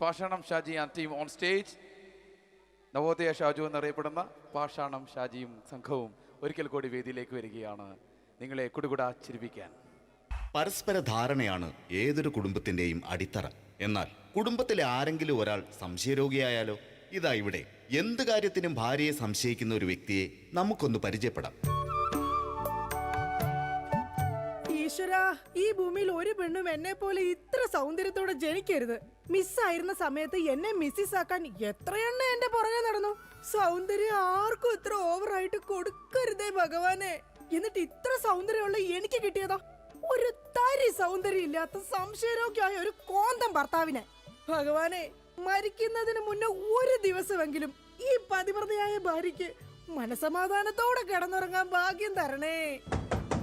പാഷാണം Shaji and team on stage. Navodaya Shaju എന്നറിയപ്പെടുന്ന പാഷാണം ഷാജിയും സംഘവും ഒരിക്കൽ കൂടി വേദിയിലേക്ക് വരികയാണ് നിങ്ങളെ കുടുകുടാ ചിരിപ്പിക്കാൻ. പരസ്പര ധാരണയാണ് ഏതൊരു കുടുംബത്തിന്റെയും അടിത്തറ. എന്നാൽ കുടുംബത്തിലെ ആരെങ്കിലും ഒരാൾ സംശയരോഗിയായാലോ? ഇതാ ഇവിടെ എന്ത് കാര്യത്തിനും ഭാര്യയെ സംശയിക്കുന്ന ഒരു വ്യക്തിയെ നമുക്കൊന്ന് പരിചയപ്പെടാം. ഈശ്വരാ, ഈ ഭൂമിയിൽ ഒരു പെണ്ണും എന്നെ പോലെ ഇത്ര സൗന്ദര്യത്തോടെ ജനിക്കരുത്. മിസ്സായിരുന്ന സമയത്ത് എന്നെ മിസ്സിസ് ആക്കാൻ എത്രയെണ്ണ എന്റെ പുറകെ നടന്നു. സൗന്ദര്യം ആർക്കും ഇത്ര ഓവറായിട്ട് കൊടുക്കരുതേ ഭഗവാനെ. എന്നിട്ട് ഇത്ര സൗന്ദര്യമുള്ള എനിക്ക് കിട്ടിയതോ ഒരു തരി സൗന്ദര്യം ഇല്ലാത്ത സംശയരോഗ്യമായ ഒരു കോന്തം ഭർത്താവിനെ. ഭഗവാനെ, മരിക്കുന്നതിന് മുന്നേ ഒരു ദിവസമെങ്കിലും ഈ പതിവ്രതയായ ഭാര്യയ്ക്ക് മനസമാധാനത്തോടെ കിടന്നുറങ്ങാൻ ഭാഗ്യം തരണേ.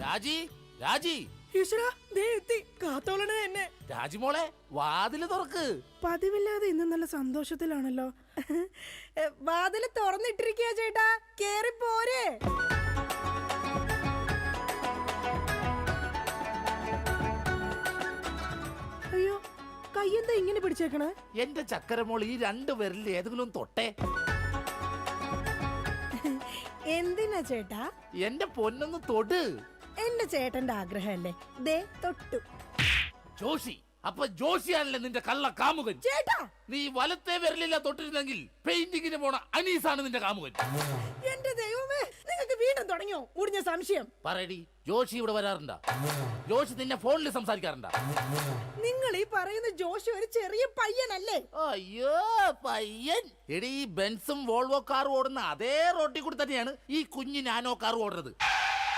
രാജി, രാജി, ഈശ്വരാ, ദേ എത്തി. കാത്തോളണേ എന്നെ. രാജിമോളെ, വാതില് തുറക്ക്. പതിവില്ലാതെ ഇന്ന് നല്ല സന്തോഷത്തിലാണല്ലോ. വാതില് തുറന്നിട്ടിരിക്കുക ചേട്ടാ, കേറി പോരെ. അയ്യോ, കയ്യെന്താ ഇങ്ങനെ പിടിച്ചേക്കണേ? എന്റെ ചക്കരമോൾ ഈ രണ്ടു പേരിൽ ഏതെങ്കിലും തൊട്ടേ. എന്തിനാ ചേട്ടാ? എന്റെ പൊന്നൊന്ന് തൊട്. എന്റെ ചേട്ടന്റെ ആഗ്രഹമല്ലേ, ദേ തൊട്ടു. ജോഷി, അപ്പൊ ജോഷിയാണല്ലേ നിന്റെ കള്ള കാമുകൻ? ചേട്ടാ, നീ വലത്തെ വിരലില്ല തൊട്ടിരുന്നെങ്കിൽ പെയിന്റിങ്ങിന് പോണ അനീസാണ് നിന്റെ കാമുകൻ. എന്റെ ദൈവമേ, നിങ്ങൾക്ക് വീണ്ടും തുടങ്ങിയോ മുടിഞ്ഞ സംശയം? പറയടി, ജോഷി ഇവിടെ വരാറുണ്ടാ? ജോഷി നിന്നെ ഫോണിൽ സംസാരിക്കാറുണ്ടാ? നിങ്ങൾ ഈ പറയുന്ന ജോഷി ഒരു ചെറിയ പയ്യനല്ലേ? അയ്യോ പയ്യൻ. എടി, ഈ ബെൻസും വോൾവോ കാറും ഓടുന്ന അതേ റോട്ടിൽ കൂടി തന്നെയാണ് ഈ കുഞ്ഞു നാനോ കാർ ഓടുന്നത്.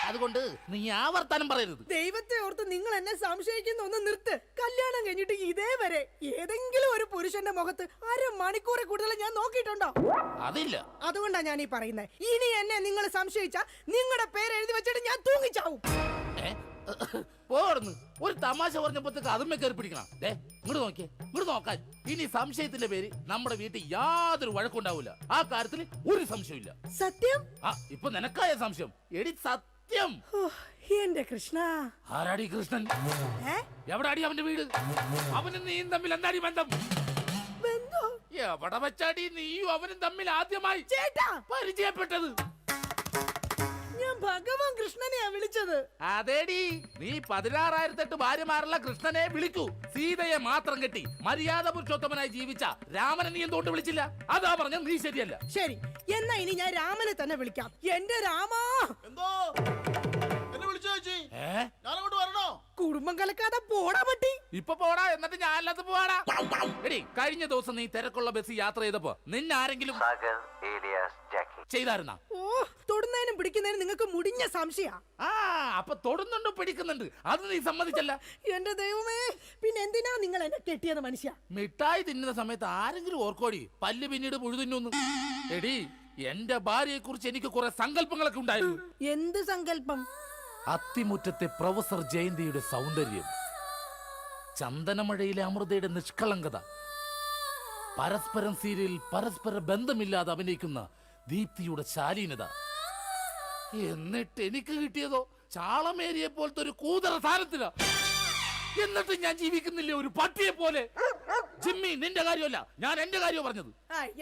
അതുകൊണ്ട് നീ ആവർത്തനം പറയരുത്. ദൈവത്തെ ഓർത്ത് നിങ്ങൾ എന്നെ സംശയിക്കുന്ന ഒന്ന് നിർത്ത്. കല്യാണം കഴിഞ്ഞിട്ട് ഇതേവരെ ഏതെങ്കിലും ഒരു പുരുഷന്റെ മുഖത്ത് അരമണിക്കൂറെ കൂടുതൽ ഞാൻ നോക്കിയിട്ടുണ്ടോ? അതില്ല. അതുകൊണ്ടാ ഞാൻ ഈ പറയുന്നത്. ഇനി എന്നെ നിങ്ങൾ സംശയിച്ച നിങ്ങളുടെ പേര് എഴുതി വെച്ചിട്ട് ഞാൻ തൂങ്ങിച്ചാവും. പോടുന്നു. ഒരു തമാശ പറഞ്ഞപ്പോഴത്തേക്ക് അതുമ്മേ കയറി പിടിക്കണം. ഇങ്ങോട്ട് നോക്കിയേ, ഇങ്ങോട്ട് നോക്കാൻ. ഇനി സംശയത്തിന്റെ പേര് നമ്മുടെ വീട്ടിൽ യാതൊരു വഴക്കുണ്ടാവൂല. ആ കാര്യത്തിൽ ഒരു സംശയമില്ല. സത്യം? ഇപ്പൊ നിനക്കായ സംശയം. എടി സത്യം. എന്റെ കൃഷ്ണ. ആരാടി കൃഷ്ണൻ? എവിടാടി അവന്റെ വീട്? അവനും നീയും തമ്മിൽ എന്താടി ബന്ധം? എവിടെ വെച്ചാടി നീയും അവനും തമ്മിൽ ആദ്യമായി പരിചയപ്പെട്ടത്? ഞാൻ ഭഗവാൻ കൃഷ്ണനെയാ വിളിച്ചത്. അതേടി, നീ 16,008 ഭാര്യമാരുള്ള കൃഷ്ണനെ വിളിക്കൂ. സീതയെ മാത്രം കെട്ടി മര്യാദ പുരുഷോത്തമനായി ജീവിച്ച രാമനെ നീ എന്തുകൊണ്ട് വിളിച്ചില്ല? അതാ പറഞ്ഞ നീ ശരിയല്ല. ശരി, എന്നാ ഇനി ഞാൻ രാമനെ തന്നെ വിളിക്കാം. എന്റെ രാമാ. എന്തോ എന്നെ വിളിച്ചു ചേച്ചി? ഞാനങ്ങോട്ട് വരണോ? കുടുംബം കലക്കാതെ പോടാ പട്ടി. ഇപ്പൊ പോടാ, എന്നിട്ട് ഞാൻ അല്ലാത്ത പോവാടാ. എടി, കഴിഞ്ഞ ദിവസം നീ തിരക്കുള്ള ബസ് യാത്ര ചെയ്തപ്പോ നിന്നെ ആരെങ്കിലും ചെയ്തായിരുന്ന? ഓ, തൊടുന്നതിനും പിടിക്കുന്നതിനും നിങ്ങൾക്ക് മുടിഞ്ഞ സംശയ. അപ്പൊ തൊടുന്നുണ്ട്, പിടിക്കുന്നുണ്ട്, അത് നീ സമ്മതിച്ചല്ല. എന്റെ ദൈവമേ, പിന്നെ എന്തിനാ നിങ്ങൾ എന്നെ കെട്ടിയത് മനുഷ്യ? മിഠായി തിന്നുന്ന സമയത്ത് ആരെങ്കിലും ഓർക്കോടി പല്ല് പിന്നീട് പുഴുതിന്നു? എടി, എന്റെ ഭാര്യയെ കുറിച്ച് എനിക്ക് കുറെ സങ്കല്പങ്ങളൊക്കെ ഉണ്ടായിരുന്നു. എന്ത് സങ്കല്പം? അത്തിമുറ്റത്തെ പ്രൊഫസർ ജയന്തിയുടെ സൗന്ദര്യം, ചന്ദനമഴയിലെ അമൃതയുടെ നിഷ്കളങ്കത, പരസ്പരം സീരിയൽ പരസ്പര ബന്ധമില്ലാതെ അഭിനയിക്കുന്ന ദീപ്തിയുടെ ശാലീനത. എന്നിട്ട് എനിക്ക് കിട്ടിയതോ ചാളമേരിയെ പോലത്തെ ഒരു കൂതറ സാധനത്തില. എന്നിട്ട് ഞാൻ ജീവിക്കുന്നില്ലേ ഒരു പട്ടിയെ പോലെ? ജിമ്മി, നിന്റെ കാര്യമല്ല, ഞാൻ എന്റെ കാര്യം പറഞ്ഞത്.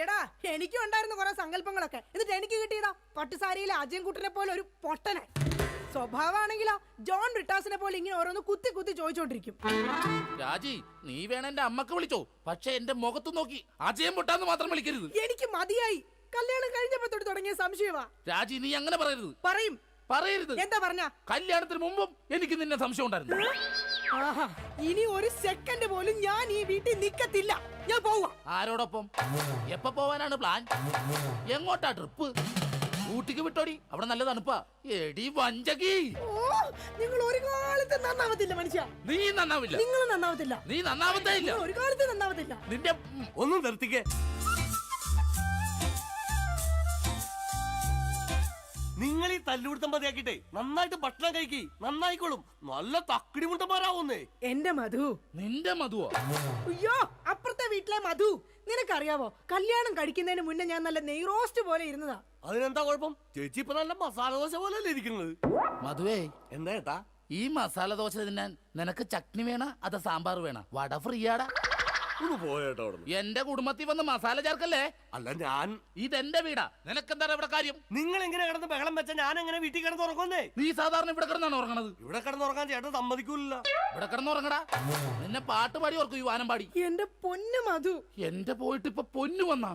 എടാ, എനിക്കും ഉണ്ടായിരുന്നു കുറെ സങ്കല്പങ്ങളൊക്കെ. എന്നിട്ട് എനിക്ക് കിട്ടിയതാ പട്ടുസാരിയിലെ അജയൻകുട്ടനെ പോലെ ഒരു പൊട്ടനെ. സ്വഭാവമാണെങ്കിലോ ജോൺ ബ്രിട്ടാസിനെ പോലെ ഇങ്ങനെ ഓരോന്ന് കുത്തി കുത്തി ചോദിച്ചോണ്ടിരിക്കും. രാജി, നീ വേണം എന്റെ അമ്മക്ക് വിളിച്ചോ, പക്ഷെ എന്റെ മുഖത്ത് നോക്കി അജയം പൊട്ടാന്ന് മാത്രം വിളിക്കരുത്. എനിക്ക് മതിയായി. കല്യാണം കഴിഞ്ഞപ്പോ തൊട്ട് തുടങ്ങിയ സംശയമാ. രാജി, നീ അങ്ങനെ പറയരുത്. പറയരുത്. എന്താ പറഞ്ഞ? കല്യാണത്തിന് മുമ്പും എനിക്ക് നിന്നെ സംശയം ഉണ്ടായിരുന്നു. ഇനി ഒരു സെക്കൻഡ് പോലും ഞാൻ ഈ വീട്ടിൽ നിക്കത്തില്ല. ഞാൻ പോവാ. ആരോടൊപ്പം? എപ്പോ പോവാനാണ് പ്ലാൻ? എങ്ങോട്ടാ ട്രിപ്പ്? ഊട്ടിക്ക് വിട്ടോടി, അവിടെ നല്ല തണുപ്പാ. എടി വഞ്ചകി, നിങ്ങൾ ഒരു കാലത്ത് നന്നാവത്തില്ല മനുഷ്യ. നീ നന്നാവില്ല. നിങ്ങൾ നന്നാവത്തില്ല. നീ നന്നാവത്തേ ഇല്ല. ഒരു കാലത്ത് നന്നാവത്തില്ല. നിന്റെ ഒന്നും നിർത്തിക്കേ. നിങ്ങൾ ഈ തല്ലുപിടുത്തം മതിയാക്കിട്ടെ നന്നായിട്ട് ഭക്ഷണം കഴിക്കി, നന്നായിക്കോളും. നല്ല തക്കിടി മുണ്ടന്മാരാവുന്നേ. എന്റെ മധു. നിന്റെ മധുവോ? അയ്യോ, അപ്പുറത്തെ വീട്ടിലെ മധു. നിനക്കറിയാവോ, കല്യാണം കഴിക്കുന്നതിന് മുന്നേ ഞാൻ നല്ല നെയ് റോസ്റ്റ് പോലെ ഇരുന്നതാ. അതിനെന്താ കുഴപ്പം? ചേച്ചി ഇപ്പൊ നല്ല മസാല ദോശ പോലെയല്ലേ ഇരിക്കുന്നത്. മധുവേ, എന്താ ഏട്ടാ? ഈ മസാല ദോശ തിന്നാൻ നിനക്ക് ചട്നി വേണ അതോ സാമ്പാർ വേണ? വട ഫ്രീയാടാ. ഒന്ന് പോയേട്ടോ അവിടെ. എന്റെ കുടുംബത്തിൽ വന്ന് മസാല ചേർക്കല്ലേ. അല്ല ഞാൻ ഇതെന്റെ വീടാ, നിനക്കെന്താ ഇവിടെ കാര്യം? നിങ്ങൾ എങ്ങനെ കിടന്ന് ബഹളം വെച്ച ഞാൻ എങ്ങനെ വീട്ടിൽ കിടന്ന് ഉറങ്ങുന്നേ? നീ സാധാരണ ഇവിടെ കിടന്നാണ് ഉറങ്ങണത്. ഇവിടെ കിടന്നുറങ്ങാൻ ചേട്ടൻ സമ്മതിക്കൂല. ഇവിടെ കിടന്ന് ഉറങ്ങടാ. നിന്നെ പാട്ട് പാടി ഓർക്കും ഈ വാനം പാടി. എന്റെ പൊന്നു മധു. എന്റെ പോയിട്ട് ഇപ്പൊ പൊന്നു വന്നാ.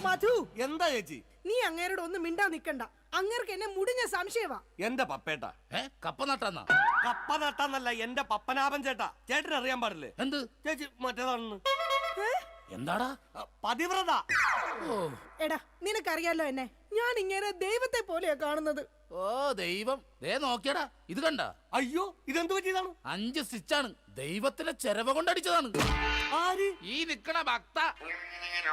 മധു, എന്താ ചേച്ചി? നീ അങ്ങേരോട് ഒന്നും മിണ്ടാ നിക്കണ്ട. അങ്ങേർക്ക് എന്നെ മുടിഞ്ഞ സംശയവാ. എന്റെ പപ്പേട്ട കപ്പ നട്ടാന്നാ? കപ്പ നട്ടാന്നല്ല, എന്റെ പപ്പനാഭൻ ചേട്ടാ. ചേട്ടൻ അറിയാൻ പാടില്ലേ? എന്ത് ചേച്ചി മറ്റേതാണെന്ന്. എന്താടാ? പതിവ്രത. ഓ എടാ, നിനക്കറിയാലോ എന്നെ. ഞാൻ ഇങ്ങനെ ദൈവത്തെ പോലെയാ കാണുന്നത്. ഓ ദൈവം, ദേ നോക്കിയടാ, ഇത് കണ്ട? അയ്യോ, ഇതെന്ത് പറ്റിയതാണ്? 5 സ്റ്റിച്ചാണ്. ദൈവത്തിന്റെ ചെരവ കൊണ്ടടിച്ചതാണ്. ആര്? ഈ നിക്കണ ഭക്ത.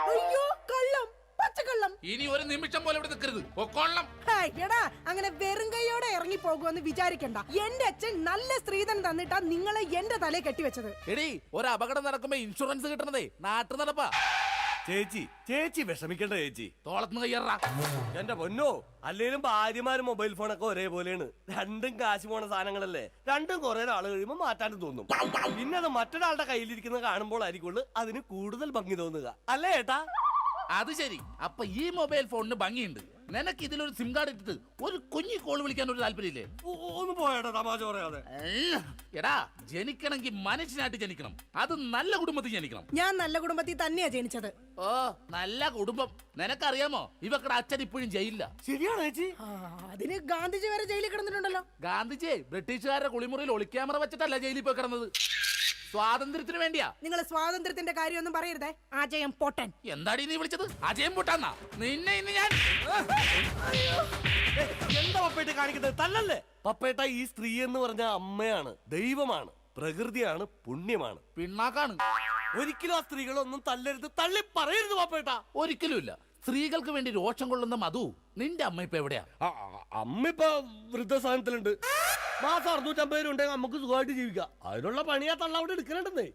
അയ്യോ, കള്ളം, പച്ചക്കള്ളം. ഇനി ഒരു നിമിഷം പോലെ ഇവിടെ നിൽക്കരുത്. പൊക്കോളണം. ഹായ്, എടാ, അങ്ങനെ വെറും കൈയോടെ ഇറങ്ങി പോകുമെന്ന് വിചാരിക്കണ്ട. എന്റെ അച്ഛൻ നല്ല സ്ത്രീധനം തന്നിട്ടാ നിങ്ങളെ എന്റെ തലയെ കെട്ടിവെച്ചത്. എടീ, ഒരു അപകടം നടക്കുമ്പോ ഇൻഷുറൻസ് കിട്ടണതേ നാട്ടു നടപ്പാ. ചേച്ചി വിഷമിക്കണ്ട ചേച്ചി. തോളത്തുനിന്ന് കയ്യറാ. എന്റെ പൊന്നോ, അല്ലേലും ഭാര്യമാരും മൊബൈൽ ഫോണൊക്കെ ഒരേപോലെയാണ്. രണ്ടും കാശ് പോണ സാധനങ്ങളല്ലേ. രണ്ടും കുറെ നാൾ കഴിയുമ്പോ മാറ്റാനും തോന്നും. പിന്നെ അത് മറ്റൊരാളുടെ കയ്യിലിരിക്കുന്നത് കാണുമ്പോൾ ആയിരിക്കുള്ളൂ അതിന് കൂടുതൽ ഭംഗി തോന്നുക, അല്ലേ ഏട്ടാ? അത് ശരി. അപ്പൊ ഈ മൊബൈൽ ഫോണിന് ഭംഗിയുണ്ട്. നിനക്ക് ഇതിലൊരു സിം കാർഡ് ഇട്ടിട്ട് ഒരു കുഞ്ഞി കോൾ വിളിക്കാൻ ഒരു താല്പര്യമില്ലേ? ഒന്ന് പോയേട്ടാ, തമാശ പറയാതെ. എടാ, ജനിക്കണമെങ്കിൽ മനുഷ്യനായിട്ട് ജനിക്കണം. അത് നല്ല കുടുംബത്തിൽ ജനിക്കണം. ഞാൻ നല്ല കുടുംബത്തിൽ തന്നെയാ ജനിച്ചത്. ഓ, നല്ല കുടുംബം. നിനക്കറിയാമോ, ഇവക്കടെ അച്ഛൻ ഇപ്പോഴും ജയിലില്ല. ശരിയാണോ ചേച്ചി? അതിന് ഗാന്ധിജി വരെ ജയിലിൽ കിടന്നിട്ടുണ്ടല്ലോ. ഗാന്ധിജി ബ്രിട്ടീഷുകാരുടെ കുളിമുറിയിൽ ഒളിക്യാമറ വെച്ചിട്ടല്ല ജയിലിൽ പോയി കിടന്നത്. സ്വാതന്ത്ര്യത്തിന് വേണ്ടിയാ. നിങ്ങൾ സ്വാതന്ത്ര്യത്തിന്റെ കാര്യമൊന്നും പറയരുതേ. അജയം പൊട്ടൻ. എന്താടി നീ വിളിച്ചത്? അജയം പൊട്ടാന്നാ? നിന്നെ ഇന്ന് ഞാൻ. എന്താ പപ്പേട്ട കാണിക്കുന്നത്? തല്ലല്ലേ പപ്പേട്ട. ഈ സ്ത്രീ എന്ന് പറഞ്ഞ അമ്മയാണ്, ദൈവമാണ്, പ്രകൃതിയാണ്, പുണ്യമാണ്, പിണ്ണാക്കാണ്. ഒരിക്കലും ആ സ്ത്രീകളൊന്നും തല്ലരുത്, തള്ളി പറയരുത് പപ്പേട്ട. ഒരിക്കലുമില്ല. സ്ത്രീകൾക്ക് വേണ്ടി രോഷം കൊള്ളുന്ന മധു, നിന്റെ അമ്മ ഇപ്പൊ എവിടെയാ? അമ്മ ഇപ്പൊ വൃദ്ധസാധനത്തിലുണ്ട്. മാസം 650 രൂപ ഉണ്ടെങ്കിൽ നമുക്ക് സുഖമായിട്ട് ജീവിക്കാം. അതിനുള്ള പണിയാ തള്ള അവിടെ എടുക്കണുണ്ടെന്നേ.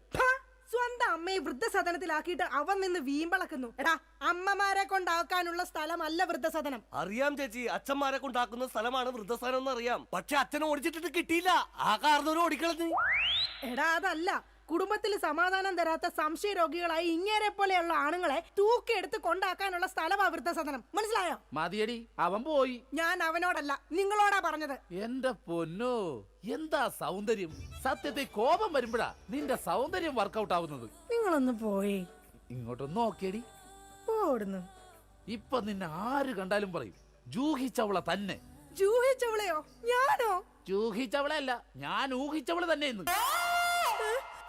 സ്വന്തം അമ്മയെ വൃദ്ധസദനത്തിലാക്കിയിട്ട് അവൻ നിന്ന് വീമ്പളക്കുന്നു. എടാ, അമ്മമാരെ കൊണ്ടാക്കാനുള്ള സ്ഥലമല്ല വൃദ്ധസദനം. അറിയാം ചേച്ചി, അച്ഛന്മാരെ കൊണ്ടാക്കുന്ന സ്ഥലമാണ് വൃദ്ധസ്ഥാനം എന്ന് അറിയാം. പക്ഷെ അച്ഛനെ ഓടിച്ചിട്ട് കിട്ടിയില്ല. ആ കാരണവരും ഓടിക്കളഞ്ഞ്. എടാ, അതല്ല. കുടുംബത്തിൽ സമാധാനം തരാത്ത സംശയ രോഗികളായി ഇങ്ങേരെ പോലെയുള്ള ആണുങ്ങളെ തൂക്കിയെടുത്ത് കൊണ്ടാക്കാനുള്ള സ്ഥലമാ വൃദ്ധസദനം. മനസ്സിലായോ? മതിയടി, അവൻ പോയി. ഞാൻ അവനോടല്ല, നിങ്ങളോടാ പറഞ്ഞത്. എന്റെ പൊന്നോ, എന്താ സൗന്ദര്യം! സത്യത്തെ കോപം വരുമ്പോഴാ നിന്റെ സൗന്ദര്യം വർക്കൗട്ട് ആവുന്നത്. നിങ്ങളൊന്ന് പോയി ഇങ്ങോട്ടൊന്ന് നോക്കിയടി. പോടുന്നു. ഇപ്പൊ നിന്നെ ആര് കണ്ടാലും പറയും ജൂഹിച്ചവള തന്നെ. ജൂഹിച്ചവളെയോ? ഞാനോ? ജൂഹിച്ചവളെ അല്ല, ഞാൻ ഊഹിച്ചവള് തന്നെ ഇന്ന്.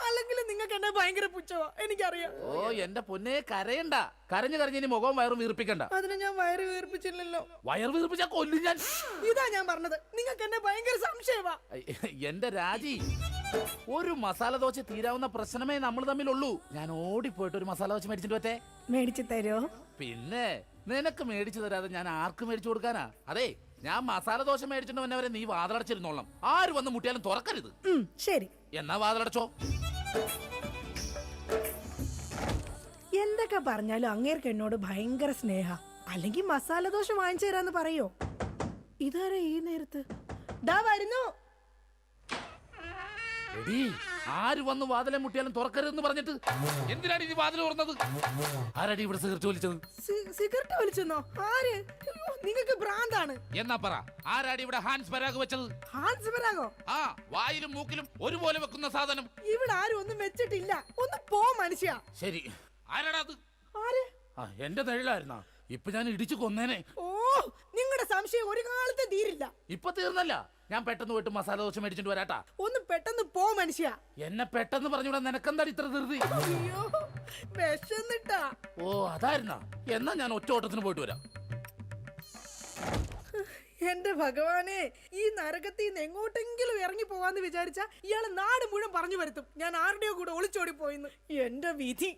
അല്ലെങ്കിൽ നിങ്ങൾക്ക് എന്നെ ഭയങ്കര പുച്ഛവാ, എനിക്കറിയാം. ഓ എന്റെ പൊന്നെ, കരയണ്ട. കരഞ്ഞു കരഞ്ഞ് ഇനി മുഖവും വയറും വീർപ്പിക്കണ്ട. അതിന് ഞാൻ വയറ് വീർപ്പിച്ചില്ലല്ലോ. വയർ വീർപ്പിച്ചാ കൊല്ലും ഞാൻ. ഇതാ ഞാൻ പറഞ്ഞത്, നിങ്ങൾക്ക് എന്നെ ഭയങ്കര സംശയവാ. എന്റെ രാജി, ഒരു മസാല ദോശ തീരാവുന്ന പ്രശ്നമേ നമ്മൾ തമ്മിലുള്ളൂ. ഞാൻ ഓടിപ്പോയിട്ട് ഒരു മസാല ദോശ മേടിച്ചിട്ട് പറ്റേ? മേടിച്ചു തരോ? പിന്നെ നിനക്ക് മേടിച്ചു തരാതെ ഞാൻ ആർക്ക് മേടിച്ചു കൊടുക്കാനാ? അതെ, ഞാൻ മസാല ദോശ മേടിച്ചിട്ട് വന്നവരെ നീ വാതിലടച്ചിരുന്നോളാം. ആര് വന്ന് മുട്ടിയാലും തുറക്കരുത്. ശരി. എന്നാ വാതിലടച്ചോ. എന്തൊക്കെ പറഞ്ഞാലും അങ്ങേർക്ക് എന്നോട് ഭയങ്കര സ്നേഹ. അല്ലെങ്കിൽ മസാല ദോശ വാങ്ങിച്ചു തരാന്ന് പറയോ? ഇതാരാ ഈ നേരത്ത്? ദാ വരുന്നു. എടീ, ആര് വന്ന് വാതിലെ മുട്ടിയാലും തുറക്കരുതെന്ന് പറഞ്ഞിട്ട് എന്തിനാണ് ഇനി വാതിൽ തുറന്നത്? ആരടി ഇവിടെ സിഗരറ്റ് വലിച്ചത്? സിഗരറ്റ് വലിച്ചെന്നോ? ആര്? നിങ്ങൾക്ക് ഭ്രാന്താണ്. എന്നാ പറ, ആരാടി ഇവിടെ ഹാൻസ് പരാഗ് വെച്ചത്? ഹാൻസ് പരാഗോ? ആ, വായിലും മൂക്കിലും ഒരുപോലെ വെക്കുന്ന സാധനം. ഇവിടെ ആരും ഒന്നും വെച്ചിട്ടില്ല. ഒന്ന് പോ മനുഷ്യ. ശരി, ആരാടാ അത്? ആര്? എന്റെ നിഴലായിരുന്നാ? ഇപ്പൊ ഞാൻ ഇടിച്ചു കൊന്നേനെ. ഓ, നിങ്ങളുടെ സംശയം ഒരു കാലത്ത് തീരില്ല. ഇപ്പൊ തീർന്നല്ല. ഞാൻ പെട്ടെന്ന് പോയിട്ട് മസാല ദോശ മേടിച്ചിട്ട് വരാട്ടാ. ഒന്ന് പെട്ടെന്ന് പോ മനുഷ്യ. എന്നെ പെട്ടെന്ന് പറഞ്ഞൂടാ, നിനക്കെന്താ ഇത്ര ധൃതി? അയ്യോ, വിശന്നിട്ടാ. ഓ അതായിരുന്നാ? എന്നാ ഞാൻ ഒറ്റ ഓട്ടത്തിന് പോയിട്ട് വരാം. എന്റെ ഭഗവാനെ, ഈ നരകത്തിൽ നിന്ന് എങ്ങോട്ടെങ്കിലും ഇറങ്ങി പോവാന്ന് വിചാരിച്ച ഇയാള് നാട് മുഴുവൻ പറഞ്ഞു വരുത്തും ഞാൻ ആരുടെയോ കൂടെ ഒളിച്ചോടി പോയിന്ന്. എന്റെ വിധി.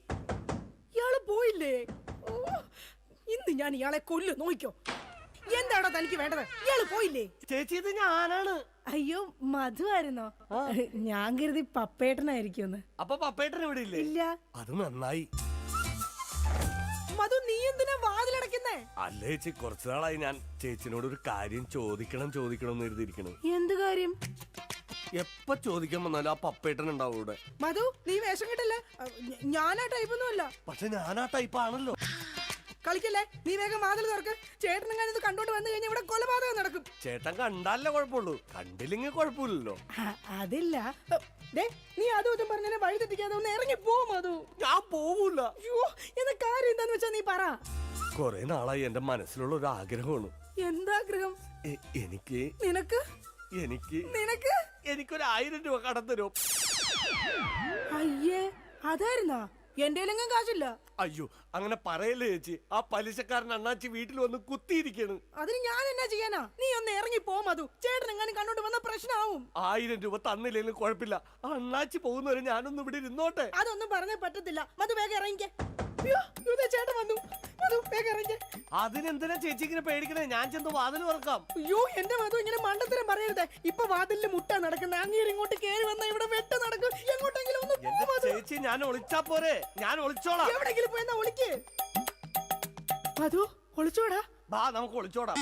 ഇയാള് പോയില്ലേ? ഓ, ഇന്ന് ഞാൻ ഇയാളെ കൊല്ലു. നോക്കിക്കോ. എന്താണോ തനിക്ക് വേണ്ടത്? ഇയാള് പോയില്ലേ? ചേച്ചി, ഇത് ഞാനാണ്. അയ്യോ, മധു ആയിരുന്നോ? ഞാൻ കരുതി പപ്പേട്ടനായിരിക്കുമെന്ന്. അപ്പൊ പപ്പേട്ടൻ ഇവിടെ ഇല്ലേ? ഇല്ല. അത് നന്നായി. മധു, നീ എന്തിനാ വാതിലടക്കുന്നേ? അല്ല ചേച്ചി, കുറച്ചു നാളായി ഞാൻ ചേച്ചിനോട് ഒരു കാര്യം ചോദിക്കണം എന്ന് എഴുതിയിരിക്കണം. എന്ത് കാര്യം? എപ്പ ചോദിക്കാൻ വന്നാലും ആ പപ്പേട്ടൻ ഉണ്ടാവും ഇവിടെ. മധു നീ വേഷം കിട്ടല്ലേ, ഞാനാ ടൈപ്പൊന്നുമല്ല. പക്ഷെ ഞാൻ ആ ടൈപ്പ് ആണല്ലോ. കളിക്കല്ലേ, നീ വേഗം വാതിൽ തുറക്ക്. ചേട്ടനെങ്ങാനും ഇത് കണ്ടോണ്ട് വന്നു കഴിഞ്ഞാൽ ഇവിടെ കൊലപാതകം നടക്കും. ചേട്ടൻ കണ്ടാലേ കുഴപ്പമുള്ളൂ, കണ്ടില്ലെങ്കിൽ കുഴപ്പമില്ലല്ലോ. അതില്ല. ദേ, നീ അതും ഇതും പറഞ്ഞാൽ വഴി തെറ്റിക്കാതെ ഒന്ന് ഇറങ്ങി പോ മധു. ഞാൻ പോവൂല. അയ്യോ, എന്ന കാര്യം എന്താന്ന് വെച്ചാ നീ പറ. കൊറേ നാളായി എന്റെ മനസ്സിലുള്ള ഒരു ആഗ്രഹമാണ്. എന്താഗ്രഹം? എനിക്ക് നിനക്ക് എനിക്ക് നിനക്ക് എനിക്കൊരു 1000 രൂപ കടം തരും. അയ്യേ, അതായിരുന്നാ? എന്റെ കയ്യിലെങ്ങും കാശില്ല. അയ്യോ അങ്ങനെ പറയല്ലേ ചേച്ചി, ആ പലിശക്കാരൻ അണ്ണാച്ചി വീട്ടിൽ വന്ന് കുത്തിയിരിക്കാണ്. അതിന് ഞാൻ എന്നാ ചെയ്യാനാ? നീ ഒന്ന് ഇറങ്ങി പോ മധു. ചേട്ടൻ എങ്ങാനും കണ്ടോണ്ട് വന്ന പ്രശ്നമാവും. 1000 രൂപ തന്നില്ലെങ്കിലും കുഴപ്പമില്ല, അണ്ണാച്ചി പോകുന്നവരെ ഞാനൊന്നും ഇവിടെ ഇരുന്നോട്ടെ. അതൊന്നും പറഞ്ഞേ പറ്റത്തില്ല. മധു വേഗം ഇറങ്ങിക്കേ. അയ്യോ, ഇതേ ചേട്ടൻ വന്നു. മധു വേഗം ഇറങ്ങിക്കേ. അതിനെന്തിനാ ചേച്ചി ഇങ്ങനെ പേടിക്കണേ? ഞാൻ ചെന്ന് വാതിൽ തുറക്കാം. അയ്യോ, എന്റെ മധു ഇങ്ങനെ മണ്ടത്തരം പറയരുത്. ഇപ്പൊ വാതിലിൽ മുട്ട നടക്കുന്ന അങ്ങേര് ഇങ്ങോട്ട് കേറി വന്ന ഇവിടെ വെട്ട നടക്കും. എങ്ങോട്ടെങ്കിലും ഒന്ന് പോ എന്റെ മധു. ചേച്ചി ഞാൻ ഒളിച്ചാ പോരെ? ഞാൻ ഒളിച്ചോളാം. എവിടെങ്കിലും പോയെന്നാ ഒളിക്ക്. മധു ഒളിച്ചോടാ. ബാ നമുക്ക് ഒളിച്ചോടാം.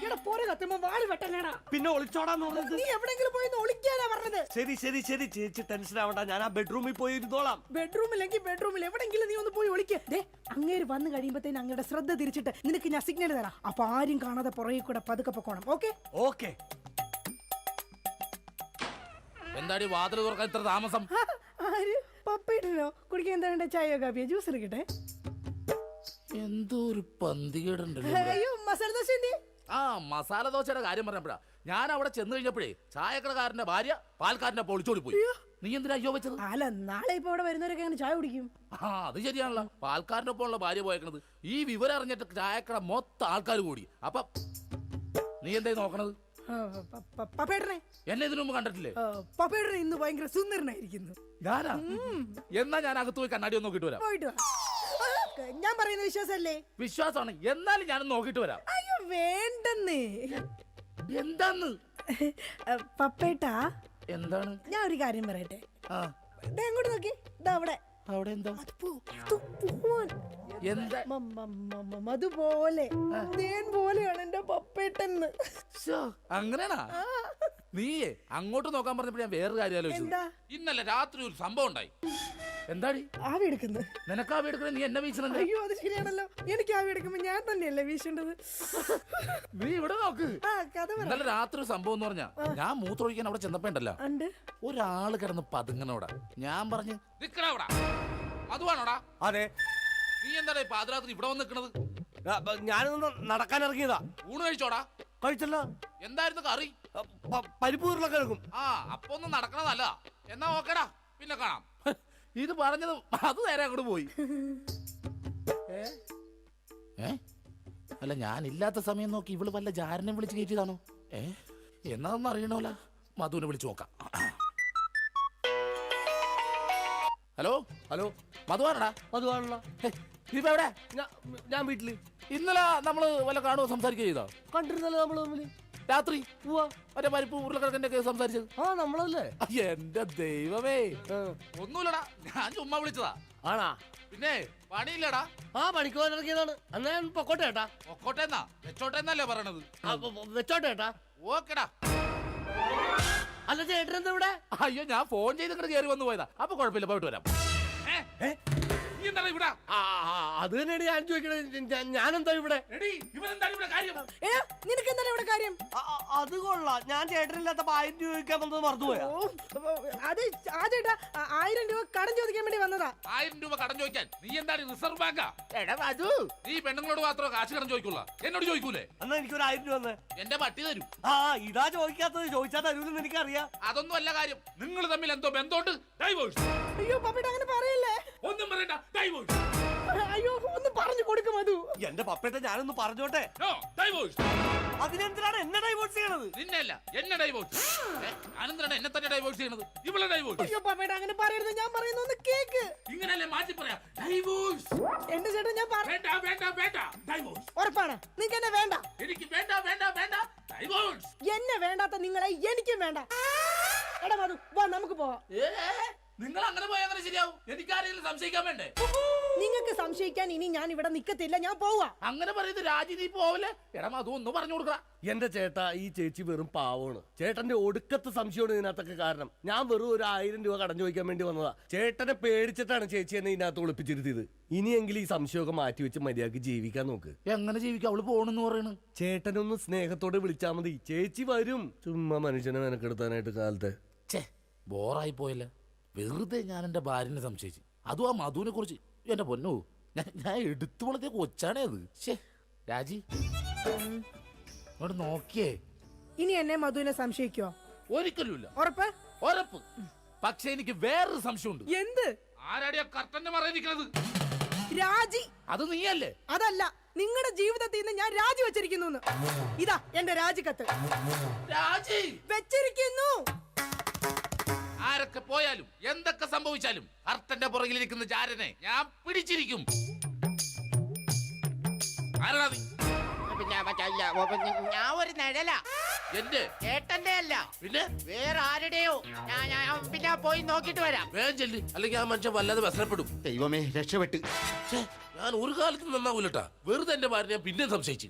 ഇവിടെ പോരെ കത്തുമ്പോ വാല് വെട്ടല്ലേടാ. പിന്നെ ഒളിച്ചോടാന്ന് പറഞ്ഞത്? നീ എവിടെങ്കിലും പോയി ഒളിക്കാനാ പറഞ്ഞത്. ശരി ശരി ശരി ചേച്ചി ടെൻഷൻ ആവണ്ട, ഞാൻ ആ ബെഡ്റൂമിൽ പോയി ഇരുന്നോളാം. ബെഡ്റൂമിലെങ്കിൽ ബെഡ്റൂമിൽ എവിടെങ്കിലും നീ ഒന്ന് പോയി ഒളിക്ക്. ദേ, അങ്ങേര് വന്നു കഴിയുമ്പത്തേന് അങ്ങയുടെ ശ്രദ്ധ തിരിച്ചിട്ട് നിനക്ക് ഞാൻ സിഗ്നൽ തരാം. അപ്പൊ ആരും കാണാതെ പുറകെ കൂടെ പതുക്കെ പൊക്കോണം. ഓക്കെ? ഓക്കെ. എന്താടി വാതിൽ തുറക്കാൻ ഇത്ര താമസം? ആര്? പപ്പയിട്ടോ? കുടിക്കാൻ എന്താ വേണ്ട? ചായയോ കാപ്പിയോ ജ്യൂസ് എടുക്കട്ടെ? എന്തോ ഒരു പന്തികേടുണ്ടല്ലോ ഇവിടെ. അയ്യോ, മസാല ദോശ എന്തി? ആ മസാല ദോശയുടെ കാര്യം പറഞ്ഞപ്പോഴാ ഞാൻ അവിടെ ചെന്ന് കഴിഞ്ഞപ്പോഴേ ചായക്കടക്കാരന്റെ ഭാര്യ പാൽക്കാരന്റെ പൊളിച്ചോടി പോയി. നീ എന്തിനാ അയ്യോ വെച്ചത്? അല്ല, നാളെ ഇപ്പൊ ഇവിടെ വരുന്നവരൊക്കെ അങ്ങനെ ചായ കുടിക്കും. ആ അത് ശരിയാണല്ലോ, പാൽക്കാരന്റെ ഒപ്പം ഉള്ള ഭാര്യ പോയേക്കണത്. ഈ വിവരം അറിഞ്ഞിട്ട് ചായക്കട മൊത്തം ആൾക്കാർ കൂടി. അപ്പൊ നീ എന്തായി നോക്കണത്? പപ്പേട്ടനെ എന്നെ ഇതിനു മുമ്പ് കണ്ടിട്ടില്ലേ? പപ്പേട്ടനെ ഇന്ന് ഭയങ്കര സുന്ദരനായിരിക്കുന്നു. ഞാനാ? എന്നാ ഞാൻ അകത്ത് പോയി കണ്ണാടി ഒന്ന് നോക്കിട്ട് വരാം. പോയിട്ട് വാ. ഞാൻ പറയുന്ന വിശ്വാസല്ലേ? വിശ്വാസമാണ്, എന്നാലും ഞാനൊന്ന് നോക്കിട്ട് വരാം. അയ്യോ വേണ്ടെന്നേ. എന്താന്ന്? പപ്പേട്ടാ, എന്താണ്? ഞാൻ ഒരു കാര്യം പറയട്ടെ. ആ ദേ അങ്ങോട്ട് നോക്കി. ദാ അവിടെ. അവിടെ എന്താ? എന്താ? അതുപോലെ തേൻ പോലെയാണ് എന്റെ പപ്പേട്ടെന്ന്. അങ്ങനെയാണാ? നീയേ അങ്ങോട്ട് നോക്കാൻ പറഞ്ഞപ്പോ ഞാൻ വേറൊരു കാര്യം ആലോചിച്ചു. എന്താ? ഇന്നലെ രാത്രി ഒരു സംഭവം ഉണ്ടായി. എന്താടി? ആവി എടുക്കുന്നു. നിനക്കാ വീടുക്കണേ, നീ എന്നെ വീശുന്നുണ്ട്. അയ്യോ, അത് ശരിയാണല്ലോ. എനിക്ക് ആവി എടുക്കുമ്പോ ഞാൻ തന്നെയല്ലേ വീശേണ്ടത്. നീ ഇവിടെ നോക്ക്. ആ കഥ പറ. ഇന്നലെ രാത്രി ഒരു സംഭവം എന്ന് പറഞ്ഞാ ഞാൻ മൂത്രമൊഴിക്കാൻ അവിടെ ചെന്നപ്പോ ഉണ്ടല്ലോ, ഉണ്ട് ഒരാള് കിടന്ന് പതുങ്ങനോടാ. ഞാൻ പറഞ്ഞു നിക്കടാ, അതുവാണോടാ? അതെ. നീ എന്താടാ പാതിരാത്രി ഇവിടെ വന്ന് നിക്കണത്? ഞാനൊന്ന് നടക്കാൻ ഇറങ്ങിയതാ. ഊണ് കഴിച്ചോടാ? കഴിച്ചല്ലോ. എന്തായിരുന്നു കറി? പരിപ്പ് ഉരുളക്കിഴങ്ങും. ആ അപ്പൊ ഒന്നും നടക്കണതല്ല. എന്നാ ഓക്കേടാ, പിന്നെ കാണാം. ഇത് പറഞ്ഞത് അത് നേരെ അങ്ങോട്ട് പോയി. അല്ല ഞാൻ ഇല്ലാത്ത സമയം നോക്കി ഇവള് വല്ല ജാരനെ വിളിച്ച് കയറ്റിയതാണോ? എന്നാതൊന്നും അറിയണമല്ല. മധുവിനെ വിളിച്ചു നോക്കാം. ഹലോ ഹലോ, മധുവാണടാ? അതുവാണല്ലോ. ഇപ്പൊ എവിടെ? ഞാൻ വീട്ടില്. ഇന്നലെ നമ്മള് വല്ല കാണുമോ സംസാരിക്കുക ചെയ്തോ? കണ്ടിരുന്നല്ലോ നമ്മള് തമ്മില് രാത്രി. മറ്റേ പരിപ്പ് ഉരുളക്കിഴക്കിന്റെ ഒക്കെ സംസാരിച്ചത്. ആ നമ്മളല്ലേ? എന്റെ ദൈവമേ, ഒന്നുമില്ലടാ, ഞാൻ ചുമ്മാ വിളിച്ചതാ. ആണാ? പിന്നെ പണിയില്ലടാ. ആ പണിക്ക് പോകാൻ ഇറങ്ങിയതാണ്. എന്നാ ഞാൻ പൊക്കോട്ടെ ഏട്ടാ. ഒക്കോട്ടെന്നാ വെച്ചോട്ടെന്നല്ലേ പറയണത്? വെച്ചോട്ടെ ഏട്ടാ. ഓക്കെടാ. അല്ല ചേട്ടൻ എന്താ ഇവിടെ? അയ്യോ ഞാൻ ഫോൺ ചെയ്ത് ഇങ്ങോട്ട് കയറി വന്നു പോയതാ. അപ്പൊ കുഴപ്പമില്ല, പോയിട്ട് വരാം. ഇവിടെ അത് തന്നെയാണ് ഞാൻ ചോദിക്കണത്. ഞാനെന്താ ഇവിടെ? നിനക്ക് എന്താണ് ഇവിടെ കാര്യം? അത് കൊള്ളാം. ഞാൻ ചേട്ടനില്ലാത്തപ്പോ 1000 രൂപ ചോദിക്കാൻ വന്നത് മറന്നുപോയാ? അത് ആ ചേട്ടാ 1000 രൂപ കടം ചോദിക്കാൻ വേണ്ടി വന്നതാ. 1000 രൂപ കടം ചോദിക്കാൻ? നീ എന്താണ് റിസർവ് ബാങ്കാ? നീ പെണ്ണുങ്ങളോട് മാത്രമേ കാശ് കടം ചോദിക്കുള്ള, എന്നോട് ചോദിക്കൂലേ? എന്നാ എനിക്കൊരു 1000 രൂപ വന്നേ. എന്റെ പട്ടി തരും. ആ ഇതാ ചോദിക്കാത്തത്. ചോദിച്ചാൽ തരൂലെന്ന് എനിക്കറിയാം. അതൊന്നും അല്ല കാര്യം. നിങ്ങൾ തമ്മിൽ എന്തോ ബന്ധമുണ്ട്. ഡൈവോഴ്സ്. അയ്യോ പപ്പേട്ട അങ്ങനെ പറയല്ലേ. ഒന്നും പറയണ്ട, ഡൈവോഴ്സ്. അയ്യോ ഒന്ന് പറഞ്ഞു കൊടുക്കും മധു. എന്റെ പപ്പേട്ട ഞാനൊന്ന് പറഞ്ഞോട്ടെ. ഡൈവോഴ്സ്. അതിനെന്തിനാണ് എന്നെ ഡൈവോഴ്സ് ചെയ്യണത്? നിന്നല്ല, എന്നെ ഡൈവോഴ്സ്. അനന്തരാണ് എന്നെ തന്നെ ഡൈവോഴ്സ് ചെയ്യണത്. ഇവളെ ഡൈവോഴ്സ്. അയ്യോ പപ്പേട്ട അങ്ങനെ പറയരുത്. ഞാൻ പറയുന്ന ഒന്ന് കേക്ക്. ഇങ്ങനല്ലേ മാറ്റി പറയാ? ഡൈവോഴ്സ്. എന്റെ ചേട്ടൻ ഞാൻ വേണ്ട വേണ്ട വേണ്ട, ഡൈവോഴ്സ്. ഉറപ്പാണ് നിങ്ങൾക്ക് എന്നെ വേണ്ട? എനിക്ക് വേണ്ട വേണ്ട വേണ്ട, ഡൈവോഴ്സ്. എന്നെ വേണ്ടാത്ത നിങ്ങളെ എനിക്കും വേണ്ട. എടാ മധു വാ നമുക്ക് പോവാം. നിങ്ങൾ അങ്ങനെ പോയാൽ അങ്ങനെ ശരിയാവും. എനിക്ക് ആരെങ്കിലും സംശയിക്കാൻ വേണ്ടേ? നിങ്ങൾക്ക് സംശയിക്കാൻ ഇനി ഞാൻ ഇവിടെ നിക്കത്തില്ല, ഞാൻ പോവാ. അങ്ങനെ പറയുന്നത് രാജി, നീ പോവല്ലേ? എടാ മധു ഒന്ന് പറഞ്ഞു കൊടുക്ക. എന്റെ ചേട്ടാ, ഈ ചേച്ചി വെറും പാവമാണ്. ചേട്ടന്റെ ഒടുക്കത്തെ സംശയമാണ് ഇതിനകത്തൊക്കെ കാരണം. ഞാൻ വെറും ഒരു 1000 രൂപ കടം ചോദിക്കാൻ വേണ്ടി വന്നതാ. ചേട്ടനെ പേടിച്ചിട്ടാണ് ചേച്ചി എന്നെ ഇതിനകത്ത് ഒളിപ്പിച്ചിരുത്തിയത്. ഇനിയെങ്കിലും ഈ സംശയമൊക്കെ മാറ്റിവെച്ച് മര്യാദക്ക് ജീവിക്കാൻ നോക്ക്. എങ്ങനെ ജീവിക്കാം? അവള് പോണെന്ന് പറയണ്. ചേട്ടനൊന്ന് സ്നേഹത്തോടെ വിളിച്ചാ മതി, ചേച്ചി വരും. ചുമ്മാ മനുഷ്യനെ മെനക്കെടുത്താനായിട്ട് കാലത്തെ. ബോറായി പോയല്ലേ. വെറുതെ ഞാൻ എന്റെ ഭാര്യനെ സംശയിച്ചു, അതും ആ മധുവിനെ കുറിച്ച്. എന്റെ പൊന്നോ, ഞാൻ എടുത്തു വളർത്തിയ കൊച്ചാണേ അത്. രാജി നോക്കിയേ, ഇനി എന്നെ മധുവിനെ സംശയിക്കോ? ഒരിക്കലുമില്ല. ഉറപ്പ്? ഉറപ്പ്. പക്ഷെ എനിക്ക് വേറൊരു സംശയമുണ്ട്. എന്ത്? ആരാടിയാ കർട്ടന്റെ മറയിരിക്കുന്നത്? രാജി. അത് നീയല്ലേ? അതല്ല, നിങ്ങളുടെ ജീവിതത്തിൽ നിന്ന് ഞാൻ രാജി വെച്ചിരിക്കുന്നു. ഇതാ എന്റെ രാജിക്കത്ത്. രാജി വെച്ചിരിക്കുന്നു. ആരൊക്കെ പോയാലും എന്തൊക്കെ സംഭവിച്ചാലും കർട്ടന്റെ പുറകിലിരിക്കുന്ന ചാരനെ ഞാൻ പിടിച്ചിരിക്കും. ആരാ നീ? ഞാൻ ഒരു നിഴല. എന്റെ ഏട്ടന്റെ അല്ല, പിന്നെ വേറെ ആരുടെയോ. ഞാൻ പിന്നെ പോയി നോക്കിട്ട് വരാം. വേഗം ചെല്ലി, അല്ലെങ്കിൽ ആ മനുഷ്യൻ വല്ലാതെ വ്യസനപ്പെടും. ദൈവമേ, രക്ഷപ്പെട്ട്. ഞാൻ ഒരു കാലത്ത് നന്നാവൂലട്ടാ. വെറുതെ എന്റെ ഭാര്യ ഞാൻ പിന്നെ സംശയിച്ചു.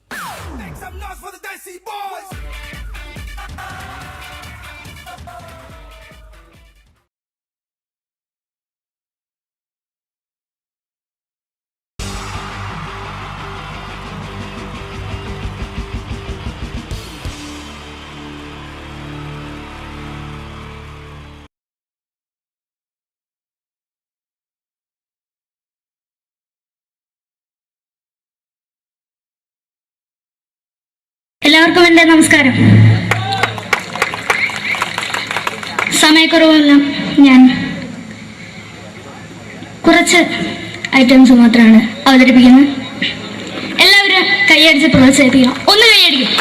എല്ലാവർക്കും എൻ്റെ നമസ്കാരം. സമയക്കുറവെല്ലാം ഞാൻ കുറച്ച് ഐറ്റംസ് മാത്രമാണ് അവതരിപ്പിക്കുന്നത്. എല്ലാവരും കൈയടിച്ച് പ്രോത്സാഹിപ്പിക്കണം. ഒന്ന് കൈയടിക്കും.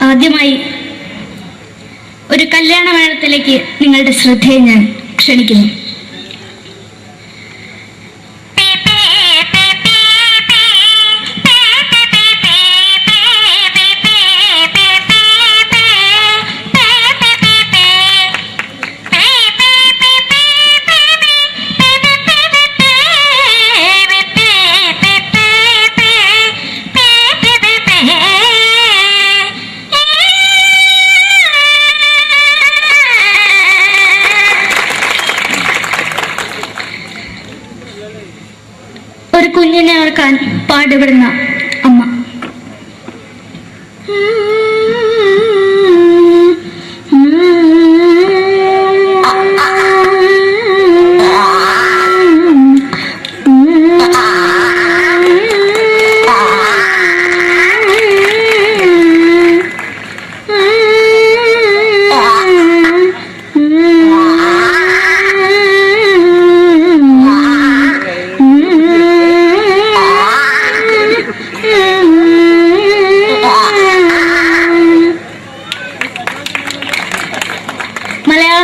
ആദ്യമായി ഒരു കല്യാണ മേളത്തിലേക്ക് നിങ്ങളുടെ ശ്രദ്ധയെ ഞാൻ ക്ഷണിക്കുന്നു. ഒരു കുഞ്ഞിനെ ഓർക്കാൻ പാടുപെടുന്ന അമ്മ.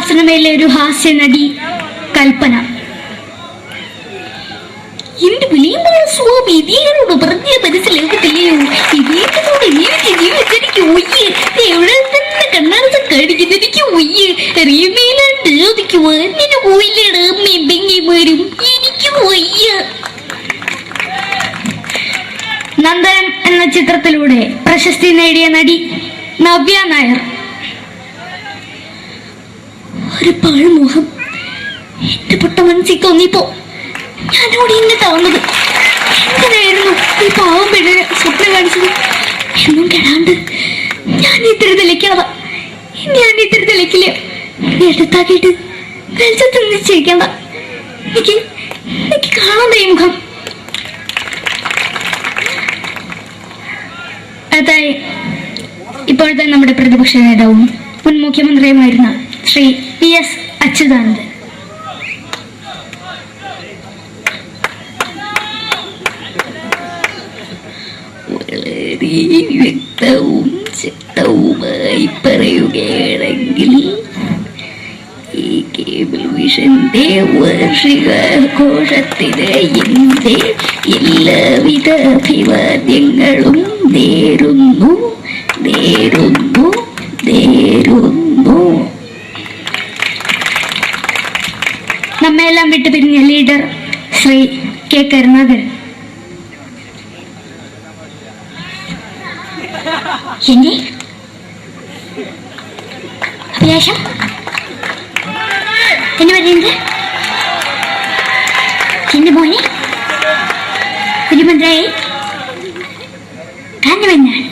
സിനിമയിലെ ഒരു ഹാസ്യ നടി കൽപ്പന. എന്റെ വിളിയുമ്പോൾ സ്വാമി ഇതിനോട് പറഞ്ഞ മനസ്സിലാകത്തില്ലയോ? ഇതിനോട് ജീവിച്ചെനിക്ക് ഒയ്യ്, എവിടെ തന്നെ കണ്ണാടത്ത് കടിക്കുന്നു. എനിക്ക് ഒയ്യ് അറിയുമേലാണ്ട് ചോദിക്കുവാൻ നിന്നെ പോയില്ലേടാ അമ്മയും പെങ്ങിമാരും. എനിക്ക് ഒയ്യ. നന്ദനം എന്ന ചിത്രത്തിലൂടെ പ്രശസ്തി നേടിയ നടി നവ്യ നായർ. ഒരു പാഴ്മുഖം എന്റെ പൊട്ട മനസ്സിൽ തോന്നിയപ്പോ ഞാനോട് ഇങ്ങോട്ടാ വന്നത്. എന്തിനായിരുന്നു ഈ പാവം പെണ്ണിന് സ്വപ്നം കാണിച്ചത്? എന്നും കെടാണ്ട് ഞാൻ ഇത്തിരി തെളിക്കണതാ. ഞാൻ ഇത്തിരി തെളിക്കില്ല. എടുത്താക്കിയിട്ട് വെളിച്ചത്ത് നിശ്ചയിക്കണ്ട. എനിക്ക് കാണാൻ ഈ മുഖം. അതായി ഇപ്പോഴത്തെ നമ്മുടെ പ്രതിപക്ഷ നേതാവും മുൻ മുഖ്യമന്ത്രിയുമായിരുന്ന ശ്രീ PS അച്യുതാനന്ദൻ. വളരെ വ്യക്തവും ശക്തവുമായി പറയുകയാണെങ്കിൽ ഈ കേബിൾ വിഷന്റെ വാർഷികാഘോഷത്തിന് എന്റെ എല്ലാവിധ അഭിവാദ്യങ്ങളും നേരുന്നു. നമ്മയെല്ലാം വിട്ടുപിരിഞ്ഞ ലീഡർ ശ്രീ കെ കരുണാകരൻ. എന്റെ അഭിലാഷം എന്ന് പറയുന്നത് എന്റെ മോനെ തിരുമന്ത്രായി കാരണമെന്നാണ്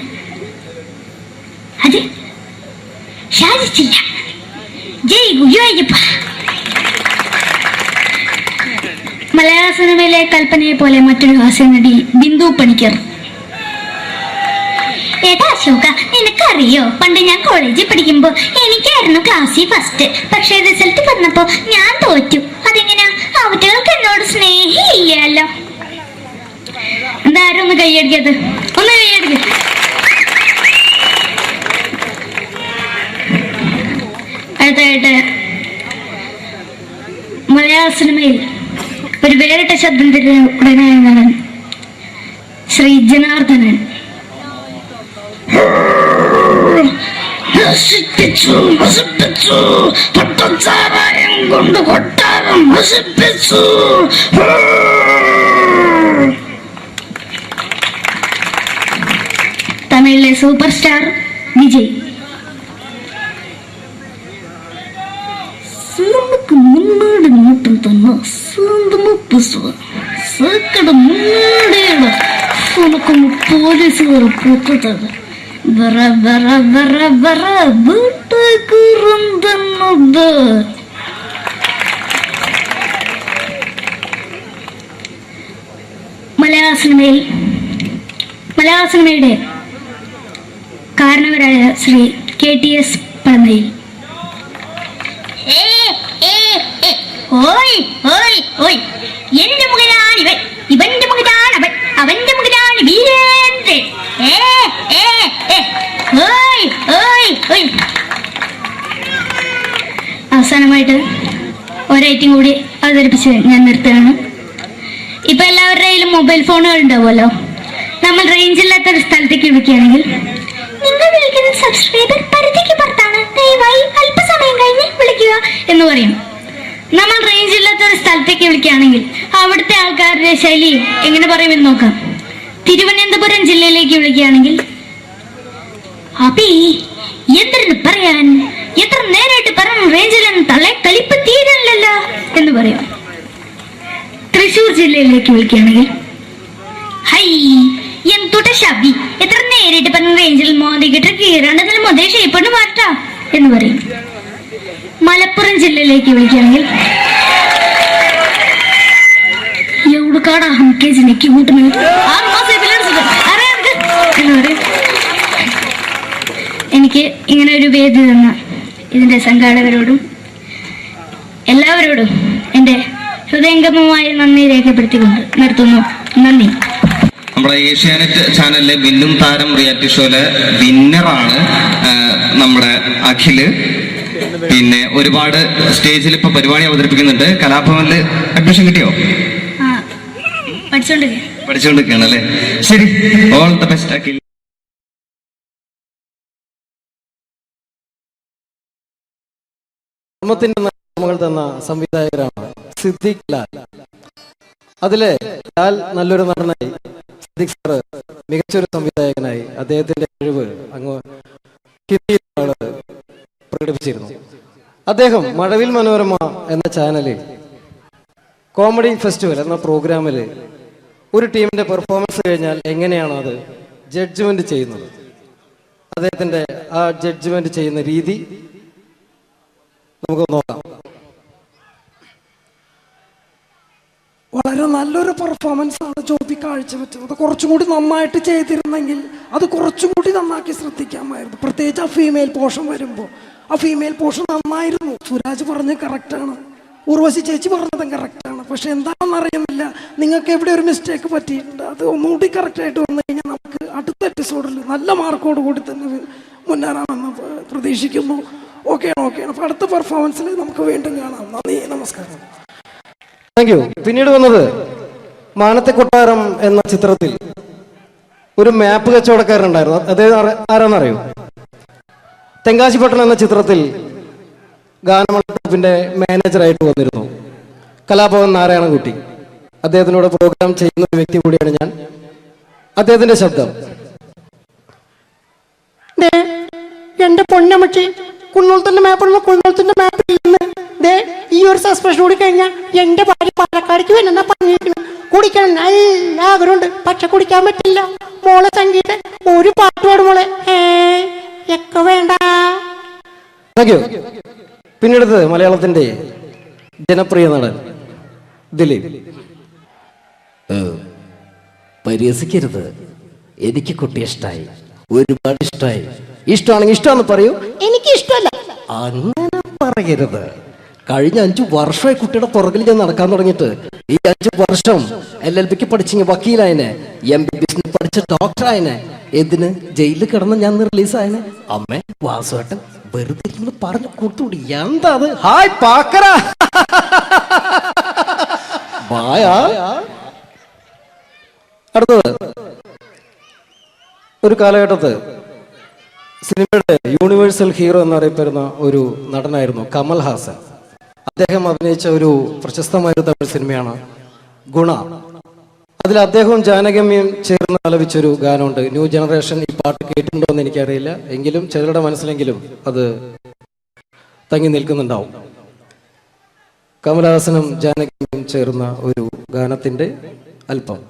അത് സാധിച്ചില്ല. ജയ് ഗുരുവായൂരപ്പ. മലയാള സിനിമയിലെ കൽപ്പനയെ പോലെ മറ്റൊരു ഹാസ്യ നടി ബിന്ദു പണിക്കർ. ഏട്ടാ അശോക, നിനക്കറിയോ പണ്ട് ഞാൻ കോളേജിൽ പഠിക്കുമ്പോ എനിക്കായിരുന്നു ക്ലാസ്സിൽ ഫസ്റ്റ്. പക്ഷെ റിസൾട്ട് വന്നപ്പോ ഞാൻ തോറ്റു. അതെങ്ങനെയാ? അവറ്റകൾക്ക് എന്നോട് സ്നേഹമില്ലല്ലോ. എന്താരും ഒന്ന് കൈയടിക്കത്, ഒന്ന് കൈയടിക്ക. അടുത്തായിട്ട് മലയാള സിനിമയിൽ ഒരു വേറിട്ട ശബ്ദത്തിന്റെ ഉടനായ നടൻ ശ്രീ ജനാർദ്ദനൻ. നശിപ്പിച്ചു നശിപ്പിച്ചു പട്ടച്ചാരായം കൊണ്ട് കൊട്ടാരം നശിപ്പിച്ചു. തമിഴിലെ സൂപ്പർ സ്റ്റാർ വിജയ്. சிறப்புக்கு முன்னாடி மட்டும் தானே சொந்தமா பேசுவேன். சேக்கட முன்னாடியோட உனக்கு போலீஸ் வர போட்டது வர வர வர வர வீட்டுக்கு இருந்தது. മലയാള സിനിമയുടെ കാരണവരായ ശ്രീ KTS പഴമയിൽ. എന്റെ മകനാണ് ഇവൻ, ഇവന്റെ മകനാണ് അവൻ, അവന്റെ മകനാണ് വീരേന്ദ്രൻ. അവസാനമായിട്ട് ഒരൈറ്റം കൂടി അവതരിപ്പിച്ച് ഞാൻ നിർത്തുകയാണ്. ഇപ്പൊ എല്ലാവരുടെ കയ്യിലും മൊബൈൽ ഫോണുകൾ ഉണ്ടാവുമല്ലോ. നമ്മൾ റേഞ്ച് ഇല്ലാത്ത ഒരു സ്ഥലത്തേക്ക് വിളിക്കുകയാണെങ്കിൽ നിങ്ങൾ വിളിക്കുന്ന സബ്സ്ക്രൈബർ പരിധിക്ക് പുറത്താണ്, ദയവായി അല്പസമയം കഴിഞ്ഞ് വിളിക്കുക എന്ന് പറയും. നമ്മൾ റേഞ്ച് ഇല്ലാത്ത ഒരു സ്ഥലത്തേക്ക് വിളിക്കുകയാണെങ്കിൽ അവിടുത്തെ ആൾക്കാരുടെ ശൈലി എങ്ങനെ പറയുമെന്ന് നോക്കാം. തിരുവനന്തപുരം ജില്ലയിലേക്ക് വിളിക്കുകയാണെങ്കിൽ അപ്പി എന്തിനു പറയാൻ, എത്ര നേരായിട്ട് പറഞ്ഞു റേഞ്ചിലൊന്നും തള്ളെ കളിപ്പ് തീരല്ലോ എന്ന് പറയും. തൃശൂർ ജില്ലയിലേക്ക് വിളിക്കുകയാണെങ്കിൽ ഹൈ എന്തുട്ട ശബി, എത്ര നേരിട്ട് പറഞ്ഞ റേഞ്ചിൽ മോദിക്കിട്ട് കീറാണ്ടതിന് മുതൽ ഷേപ്പണ് മാറ്റാ എന്ന് പറയും. മലപ്പുറം ജില്ലയിലേക്ക് വിളിക്കുകയാണെങ്കിൽ എവിടുക്കാടാ ഹംകെ ജില്ലക്ക് കൂട്ടുന്നത് എന്ന് പറയും. എനിക്ക് ഇങ്ങനെ ഒരു വേദി തന്ന ഇതിന്റെ സംഘാടകരോടും എല്ലാവരോടും എൻ്റെ ഹൃദയംഗമമായ നന്ദി രേഖപ്പെടുത്തിക്കൊണ്ട് നിർത്തുന്നു. നന്ദി. നമ്മുടെ ഏഷ്യാനെറ്റ് ചാനലിലെ വില്ലും താരം റിയാലിറ്റി ഷോയിലെ വിന്നറാണ് നമ്മുടെ അഖില്. പിന്നെ ഒരുപാട് സ്റ്റേജിൽ ഇപ്പൊ പരിപാടി അവതരിപ്പിക്കുന്നുണ്ട്. കലാഭവനില് അഡ്മിഷൻ കിട്ടിയോ? പഠിച്ചോണ്ടിരിക്കുകയാണ് അല്ലേ? ശരി, ഓൾ ദ ബെസ്റ്റ് അഖിൽ. നമ്മൾ തന്ന സംവിധായകരാണ് സിദ്ദിഖ് ലാൽ. അതിലെ ലാൽ നല്ലൊരു നടനായി, സിദ്ദിഖ് സാറ് മികച്ചൊരു സംവിധായകനായി അദ്ദേഹത്തിന്റെ കഴിവ് അങ്ങ് ഹിന്ദിയിലാണ് പ്രകടിപ്പിച്ചിരുന്നു. അദ്ദേഹം മഴവിൽ മനോരമ എന്ന ചാനലിൽ കോമഡി ഫെസ്റ്റിവൽ എന്ന പ്രോഗ്രാമിൽ ഒരു ടീമിന്റെ പെർഫോമൻസ് കഴിഞ്ഞാൽ എങ്ങനെയാണോ അത് ജഡ്ജ്മെന്റ് ചെയ്യുന്നത്, അദ്ദേഹത്തിന്റെ ആ ജഡ്ജ്മെന്റ് ചെയ്യുന്ന രീതി നമുക്ക് നോക്കാം. വളരെ നല്ലൊരു പെർഫോമൻസ് ആണ് ജോബി കാഴ്ചവെച്ചത്. കുറച്ചും കൂടി നന്നായിട്ട് ചെയ്തിരുന്നെങ്കിൽ അത് കുറച്ചും കൂടി നന്നാക്കി ശ്രദ്ധിക്കാമായിരുന്നു. പ്രത്യേകിച്ച് ആ ഫീമെയിൽ പോർഷൻ വരുമ്പോൾ ആ ഫീമെയിൽ പോർഷൻ നന്നായിരുന്നു. സുരാജ് പറഞ്ഞത് കറക്റ്റാണ്, ഉർവശി ചേച്ചി പറഞ്ഞതും കറക്റ്റാണ്. പക്ഷെ എന്താണെന്ന് അറിയുന്നില്ല, നിങ്ങൾക്ക് എവിടെ ഒരു മിസ്റ്റേക്ക് പറ്റിയിട്ടുണ്ട്. അത് ഒന്നുകൂടി കറക്റ്റായിട്ട് വന്നു കഴിഞ്ഞാൽ നമുക്ക് അടുത്ത എപ്പിസോഡിൽ നല്ല മാർക്കോട് കൂടി തന്നെ മുന്നേറാമെന്ന് പ്രതീക്ഷിക്കുന്നു. ഓക്കെയാണ്. അപ്പോൾ അടുത്ത പെർഫോമൻസിൽ നമുക്ക് വീണ്ടും കാണാം. നന്ദി, നമസ്കാരം. Thank you. പിന്നീട് വന്നത് മാനത്തെ കൊട്ടാരം എന്ന ചിത്രത്തിൽ ഒരു മാപ്പ് കച്ചവടക്കാരനുണ്ടായിരുന്നു. അദ്ദേഹം ആരാന്നറിയോ? തെങ്കാശിപട്ടണം എന്ന ചിത്രത്തിൽ ഗാനമണ്ഡലത്തിന്റെ മാനേജറായിട്ട് വന്നിരുന്നു. കലാഭവൻ നാരായണൻകുട്ടി. അദ്ദേഹത്തിനോട് പ്രോഗ്രാം ചെയ്യുന്ന ഒരു വ്യക്തി കൂടിയാണ് ഞാൻ. അദ്ദേഹത്തിന്റെ ശബ്ദം. എന്റെ പൊന്നമ്മച്ചി, കുന്നോളത്തിന്റെ മാപ്പുള്ള കുന്നോളത്തിന്റെ മാപ്പ് ഇല്ലെന്ന് ഈ ഒരു സസ്പെൻഷൻ കൂടി കഴിഞ്ഞാൽ എന്റെ ഭാര്യ പാലക്കാടിക്ക് വേണമെന്നാ പറഞ്ഞിരിക്കുന്നു. കുടിക്കണം നല്ല ആഗ്രഹമുണ്ട്, പക്ഷെ കുടിക്കാൻ പറ്റില്ല. മോളെ സംഗീത ഒരു പാട്ട് പാടും മോളെ. ഒക്കെ വേണ്ട. Thank you. പിന്നീട് മലയാളത്തിന്റെ ജനപ്രിയ നടൻ ദിലീപ്. പരിഹസിക്കരുത്, എനിക്ക് കുട്ടിയെ ഇഷ്ടമായി, ഒരുപാട് ഇഷ്ടമായി. ഇഷ്ടമാണെങ്കിൽ ഇഷ്ടമാണെന്ന് പറയൂ. എനിക്ക് ഇഷ്ടമല്ല. അങ്ങനെ പറയരുത്. കഴിഞ്ഞ 5 വർഷമായി കുട്ടിയുടെ പുറകിൽ ഞാൻ നടക്കാൻ തുടങ്ങിയിട്ട്. ഈ 5 വർഷം LLBക്ക് പഠിച്ചെങ്കിൽ വക്കീലായനെ, MBBS പഠിച്ച ഡോക്ടറായനെ, എന്തിന് ജയിലിൽ കിടന്ന് ഞാൻ റിലീസായനെ. അമ്മേ വാസുവേട്ടൻ വെറുതെ ഇങ്ങനെ പറഞ്ഞു കൊടുത്തുകൂടി. എന്താ അത്? ഹായ് പാക്കര. അടുത്തത് ഒരു കാലഘട്ടത്ത് സിനിമയുടെ യൂണിവേഴ്സൽ ഹീറോ എന്നറിയപ്പെടുന്ന ഒരു നടനായിരുന്നു കമൽ ഹാസൻ. അദ്ദേഹം അഭിനയിച്ച ഒരു പ്രശസ്തമായ ഒരു തമിഴ് സിനിമയാണ് ഗുണ. അതിൽ അദ്ദേഹവും ജാനകമ്യയും ചേർന്ന് ആലപിച്ചൊരു ഗാനമുണ്ട്. ന്യൂ ജനറേഷൻ ഈ പാട്ട് കേട്ടിട്ടുണ്ടോ എന്ന് എനിക്കറിയില്ല, എങ്കിലും ചിലരുടെ മനസ്സിലെങ്കിലും അത് തങ്ങി നിൽക്കുന്നുണ്ടാവും. കമലഹാസനും ജാനകിയും ചേർന്ന ഒരു ഗാനത്തിന്റെ അല്പം.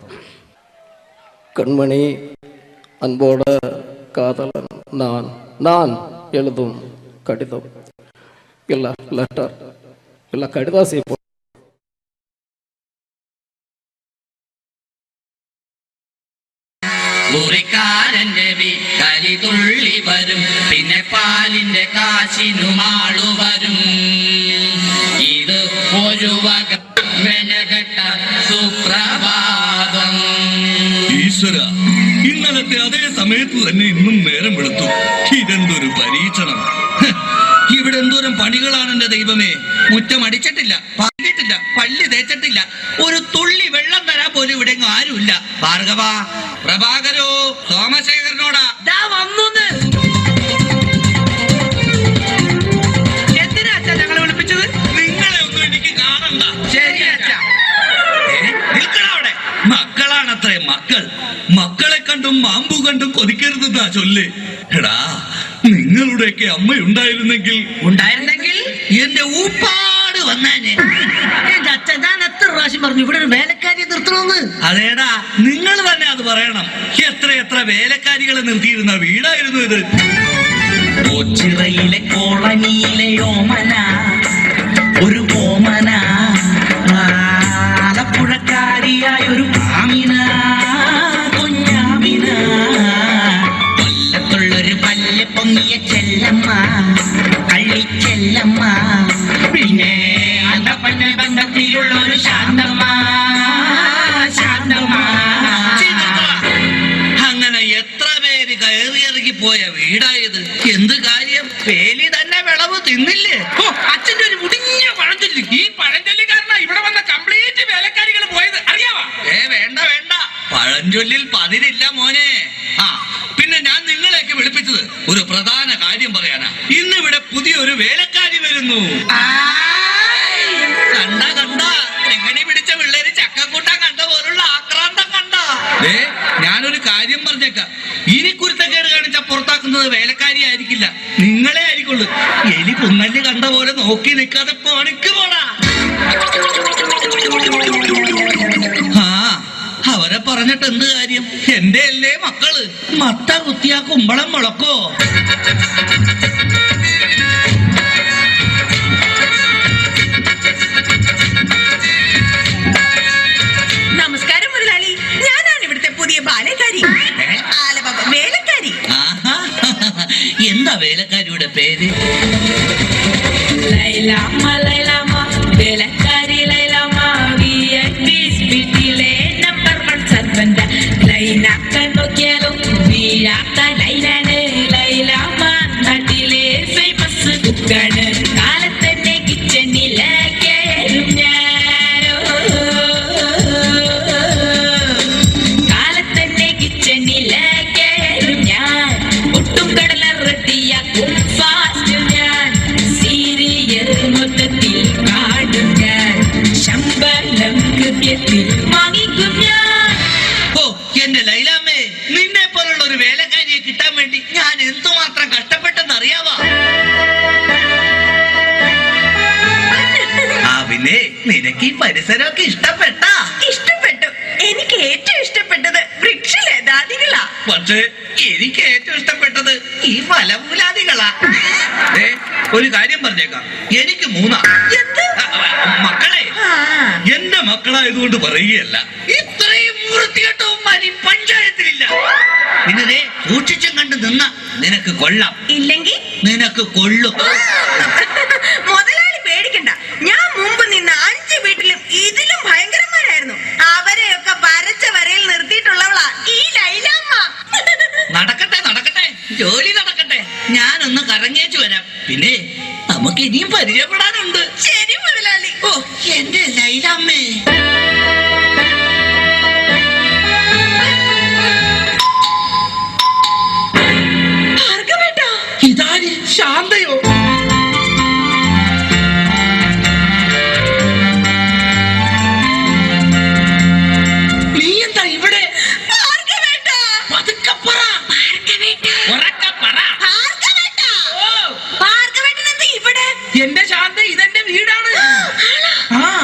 കൺമണി அன்போட காதலன் நான் நான் எழுதும் கடிதம் இல்ல லெட்டர் இல்ல கடிதாசி മുറിക്കാരന്റെ വീട്ടലി തുള്ളി വരും, പിന്നെ പാലിന്റെ കാശിനുമാളു വരും. ഇത് ഒരു വക മെനകെട്ട സുപ്രഭാതം. ഈശ്വര, ഇന്നലത്തെ അതേ സമയത്ത് തന്നെ ഇന്നും നേരം വെളുത്തു. ഇതെന്തൊരു പരീക്ഷണം! ഇവിടെ എന്തോരം പണികളാണ് എന്റെ ദൈവമേ. മുറ്റം അടിച്ചിട്ടില്ല, പറഞ്ഞിട്ടില്ല, പള്ളി തേച്ചിട്ടില്ല, ഒരു തുള്ളി വെള്ളം തരാൻ പോലും ഇവിടെ ആരുമില്ല. ഭാർഗവ, പ്രഭാകരോ, സോമശേഖരനോടാ വന്നു. എന്തിനാ അച്ഛാ ഞങ്ങളെ വിളിപ്പിച്ചത്? നിങ്ങളെ ഒന്നും എനിക്ക് കാണണ്ട. ശരി അച്ഛാ. നിൽക്കണവിടെ. മക്കളാണത്രേ മക്കൾ. മക്കളെ കണ്ടും മാമ്പു കണ്ടും കൊതിക്കരുതെന്നാ ചൊല്ല്. എടാ, നിങ്ങളുടെയൊക്കെ അമ്മയുണ്ടായിരുന്നെങ്കിൽ എന്റെ ഊപ്പാട് വന്നേനെ. എന്റെ അച്ഛൻ ഞാൻ എത്ര പ്രാവശ്യം പറഞ്ഞു ഇവിടെ ഒരു വേലക്കാരിയെ നിർത്തണമെന്ന്. അതേടാ, നിങ്ങൾ തന്നെ അത് പറയണം. എത്ര വേലക്കാരികളെ നിർത്തിയിരുന്ന വീടായിരുന്നു ഇത്. ഓച്ചിറയിലെ കോളനിയിലെ ഓമന, ഒരു ഓമന, ആലപ്പുഴക്കാരിയായ ഒരു ആമിന, കുഞ്ഞാമിന, കൊല്ലത്തുള്ളൊരു പല്ല് പൊങ്ങിയ ചെല്ലമ്മ, കള്ളിച്ചെല്ലമ്മ, പിന്നെ അന്തപ്പന്ന ബന്ധത്തിലുള്ള ഒരു ശാന്തമ്മ, ശാന്തമ്മ. അങ്ങനെ എത്ര പേര് കയറിയിറങ്ങി പോയ വീടായത്. എന്ത് കാര്യം? വേലി തന്നെ വിളവ് തിന്നില്ലേ? അച്ഛന്റെ ഒരു മുടിഞ്ഞ പഴഞ്ചൊല്ലി. ഈ പഴഞ്ചൊല്ലി കാരണം ഇവിടെ വന്ന കംപ്ലീറ്റ് വേലക്കാരികൾ പോയത് അറിയാവാ? വേണ്ട വേണ്ട, പഴഞ്ചൊല്ലിൽ പതിരില്ല മോനെ. ആ, പിന്നെ ഞാൻ നിങ്ങളെയൊക്കെ വിളിപ്പിച്ചത് ഒരു പ്രധാന കാര്യം പറയാനാ. ഇന്നിവിടെ പുതിയൊരു വേലക്കാരി വരുന്നു. കണ്ട എങ്ങനെ പിടിച്ച പിള്ളേര് ചക്കക്കൂട്ടാൻ കണ്ട പോലുള്ള ആക്രാന്തം കണ്ട. ഞാനൊരു കാര്യം പറഞ്ഞേക്കാം, ഇനി കുരുത്തക്കേട് കാണിച്ച പുറത്താക്കുന്നത് വേലക്കാരി ആയിരിക്കില്ല, നിങ്ങളെ ആയിരിക്കുള്ളൂ. എലി പുന്നല് കണ്ട പോലെ നോക്കി നിൽക്കാതെ പണിക്ക് പോടാ. ആ, അവരെ പറഞ്ഞിട്ട് എന്ത് കാര്യം? എന്റെ അല്ലേ മക്കള്. മത്ത കുത്തിയാ കുമ്പളം മുളക്കോ? നമസ്കാരം മുതലാളി, ഞാനാണ് ഇവിടുത്തെ പുതിയ ബാലക്കാരി, വേലക്കാരി. എന്താ വേലക്കാരിയുടെ പേര്? ലൈലാമ്മ, ലൈലാമ്മ, വേലക്കാരി ലൈലാമ്മ, വീട്ടിലെ നമ്പർ 1 സർവന്റ്. ലൈനാക്കാൻ നോക്കിയാലും വീഴാത്ത ലൈനാണ് ലൈലാമ്മ, നാട്ടിലെ ഫേമസ് കുക്കാണ്. കാലത്തന്നെ കിച്ചണില കയറും ഞാനോ, കാലത്തന്നെ കിച്ചണില കയറും ഞാൻ. ഒട്ടും കടല റെഡിയാക്കും ഫാസ്റ്റ് ഞാൻ. സീരിയൽ മൊത്തത്തിൽ കാടും ഞാൻ. വാങ്ങിക്കും ഞാൻ. ഓ എന്റെ ലൈലാമ്മേ, നിന്നെ പോലുള്ള ഒരു വേലക്കാരിയെ കിട്ടാൻ വേണ്ടി ഞാൻ എന്തുമാത്രം കഷ്ടപ്പെട്ടെന്ന് അറിയാവാ. ആ പിന്നെ നിനക്ക് ഈ പരിസരമൊക്കെ ഇഷ്ടപ്പെട്ടാ? ഇഷ്ടപ്പെട്ടു. എനിക്ക് ഏറ്റവും ഇഷ്ടപ്പെട്ടത് വൃക്ഷലതാദികളാ. പക്ഷേ എനിക്ക് ഏറ്റവും ഇഷ്ടപ്പെട്ടത് ഈ ഫലമൂലാദികളാ. ഒരു കാര്യം പറഞ്ഞേക്കാം, എനിക്ക് 3 മക്കളെ. എന്റെ മക്കളായതുകൊണ്ട് പറയുകയല്ല, ഇത്രയും വൃത്തികെട്ടവന്മാർ ഈ പഞ്ചായത്തിലില്ല. പിന്നെ സൂക്ഷിച്ചും കണ്ട് നിന്ന നിനക്ക് കൊള്ളാം, ഇല്ലെങ്കിൽ നിനക്ക് കൊള്ളും. മുതലാളി പേടിക്കണ്ട. ഞാൻ മുമ്പ് നിന്ന 5 വീട്ടിലും ഇതിലും ഭയങ്കരന്മാരായിരുന്നു. അവരെയൊക്കെ വരച്ച വരയിൽ നിർത്തിയിട്ടുള്ളവളാ ഈ ലൈലാമ്മ. നടക്കട്ടെ നടക്കട്ടെ, ജോലി നടക്കട്ടെ. ഞാനൊന്ന് കറങ്ങിയേച്ചു വരാം. പിന്നെ നമുക്ക് ഇനിയും പരിചയപ്പെടാനുണ്ട്. ശരി മുതലാളി. ഓ എന്റെ ലൈലാമ്മേ. ഭാർഗവേട്ടാ, ഇതാര്? ശാന്തയോ? നീ എന്താ ഇവിടെ? ഭാർഗവേട്ടാ, പതുക്കെ പറ. ഭാർഗവേട്ടാ, ഉറക്കെ പറ. ഭാർഗവേട്ടാ. ഓ, ഭാർഗവേട്ടൻ എന്താ ഇവിടെ? എന്റെ ശാന്ത, ഇതെന്റെ വീടാണ്.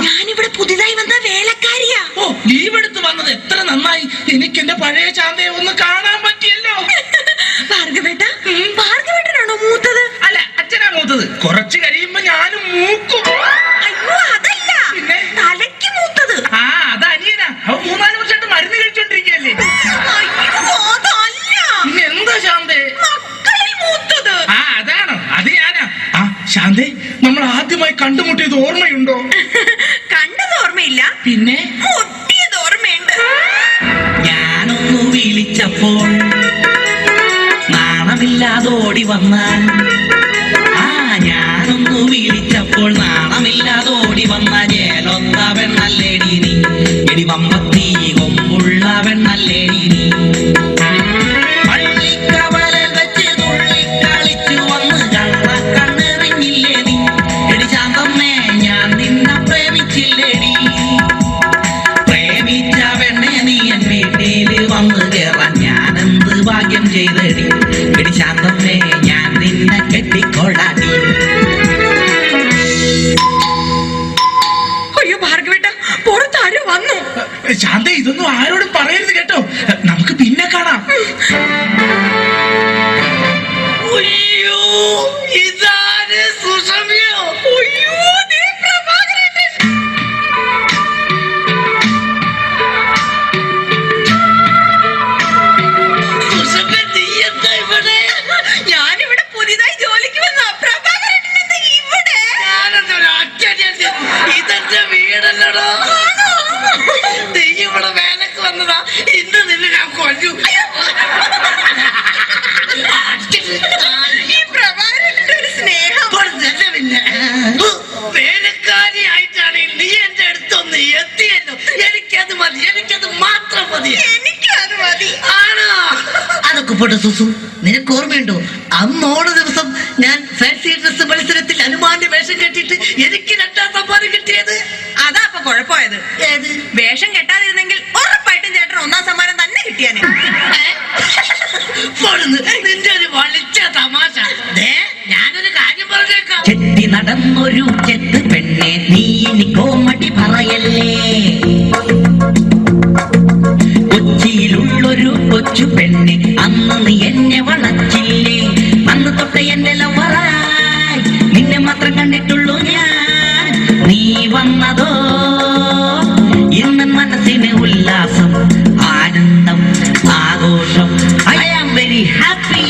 ഞാനിവിടെ പുതിയതായി വന്ന വേലക്കാരിയാ. ഓ, ലീവ് എടുത്ത് വന്നത് എത്ര നന്നായി. എനിക്ക് എന്റെ പഴയ ശാന്തയെ ഒന്ന് കാണാൻ പറ്റിയല്ലോ. ഭാർഗവേട്ടാ, ഭാർഗവേട്ടനാണോ മൂത്തത്? അല്ല, അച്ഛനാ മൂത്തത്. കുറച്ച് കഴിയുമ്പോ ഞാനും മൂക്കും. അയ്യോ അതല്ല, പിന്നെ തലയ്ക്ക് മൂത്തത്. ആ, അത് അനിയനാ. അവൻ 3-4 വർഷമായിട്ട് മരുന്ന് കഴിച്ചോണ്ടിരിക്കല്ലേ. അയ്യോ അതല്ല, പിന്നെ എന്താ ശാന്തേ? മക്കളിൽ മൂത്തത്. ആ, അതാണോ? അത് ഞാനാ. ആ ശാന്തേ, നമ്മൾ ആദ്യമായി കണ്ടുമുട്ടിയത് ഓർമ്മയുണ്ടോ? കണ്ടത് ഓർമ്മയില്ല, പിന്നെ മുട്ടിയത് ഓർമ്മയുണ്ട്. ഞാനൊന്നു വിളിച്ചപ്പോൾ നാണമില്ലാതോടി വന്നാൽ, ഞാനൊന്നു വിളിച്ചപ്പോൾ നാണമില്ലാതോടി വന്ന ജേലൊന്ന വെണ്ണല്ലേടി നീ. എടി വമ്പത്തി കൊമ്പുള്ള വെണ്ണല്ലേടി നീ. പള്ളിക്കവലൽ വെച്ച് തുള്ളിക്കളിച്ചു വന്ന് കണ്ണെറിഞ്ഞില്ലേ നീ. എടി ശാന്തമ്മേ, ഞാൻ നിന്നെ പ്രേമിച്ചില്ലേടി. പ്രേമിച്ച പെണ്ണെ നീ എൻ വീട്ടില് വന്ന് കേറാൻ ഞാനെന്ത് ഭാഗ്യം ചെയ്തടി. എടി ശാന്തമ്മേ, ഞാൻ നിന്നെ കെട്ടിക്കൊള്ളാടി. അയ്യോ ഭാർഗവേട്ടാ, പുറത്താരും വന്നു. ശാന്തേ, ഇതൊന്നും ആരോടും പറയരുത് കേട്ടോ. നമുക്ക് പിന്നെ കാണാം. അയ്യോ, ഇതാര്? സുഷമയോ? അയ്യോ, ദേ പ്രഭാകരേട്ടൻ. സുഷമ, നീ എന്താ ഇവിടെ? ഞാനിവിടെ പുതിയതായി ജോലിക്ക് വന്ന പ്രഭാകരേട്ടൻ എന്താ ഇവിടെ? ഞാനെന്തൊരു അച്ഛനെ, ഇതെന്റെ വീടല്ലടോ. നീ ഇവിടെ വേലക്ക് വന്നതാ. ഇന്ന് നിന്നെ ഞാൻ കൊല്ലു. ഈ പ്രഭാകരേട്ടന്റെ ഒരു സ്നേഹം. പിന്നെ വേലക്കാരിയായിട്ടാണെങ്കിൽ നീ എന്റെ അടുത്തൊന്ന് എത്തിയല്ലോ. എനിക്കത് മതി, എനിക്കത് മാത്രം മതി. എനിക്കത് മതി. ആണോ? അതൊക്കെ പോട്ടെ സുസു, നിനക്ക് ഓർമ്മയുണ്ടോ അന്ന് ഓണ ദിവസം ഞാൻ ഫാൻസി ഡ്രസ് മത്സരത്തിൽ ഹനുമാന്റെ വേഷം കെട്ടിയിട്ട് എനിക്ക് 2ാം സമ്മാനം കിട്ടിയത്? അതാ അപ്പൊ കുഴപ്പമായത്. ഏത്? വേഷം കെട്ടാതിരുന്നെങ്കിൽ ഉറപ്പായിട്ടും ചേട്ടൻ 1ാം സമ്മാനം തന്നെ കിട്ടിയാനെ. നിന്റെ ഒരു വളിച്ച തമാശ. ഞാനൊരു കാര്യം പറഞ്ഞേക്കാം. ചെത്തി നടന്നൊരു ചെത്ത് പെണ്ണെ, നീ ഇനി കോമഡി പറയല്ലേ. കൊച്ചിയിലുള്ളൊരു കൊച്ചു പെണ്ണെ, അന്ന് നീ എന്നെ വളച്ചില്ലേ. അന്ന് തൊട്ട് എന്റെ ലവറായി നിന്നെ മാത്രം കണ്ടിട്ടുള്ളൂ ഞാൻ. നീ വന്നതോ ഇന്ന് മനസ്സിന് ഉല്ലാസം, ആനന്ദം, ആഘോഷം. I am very happy.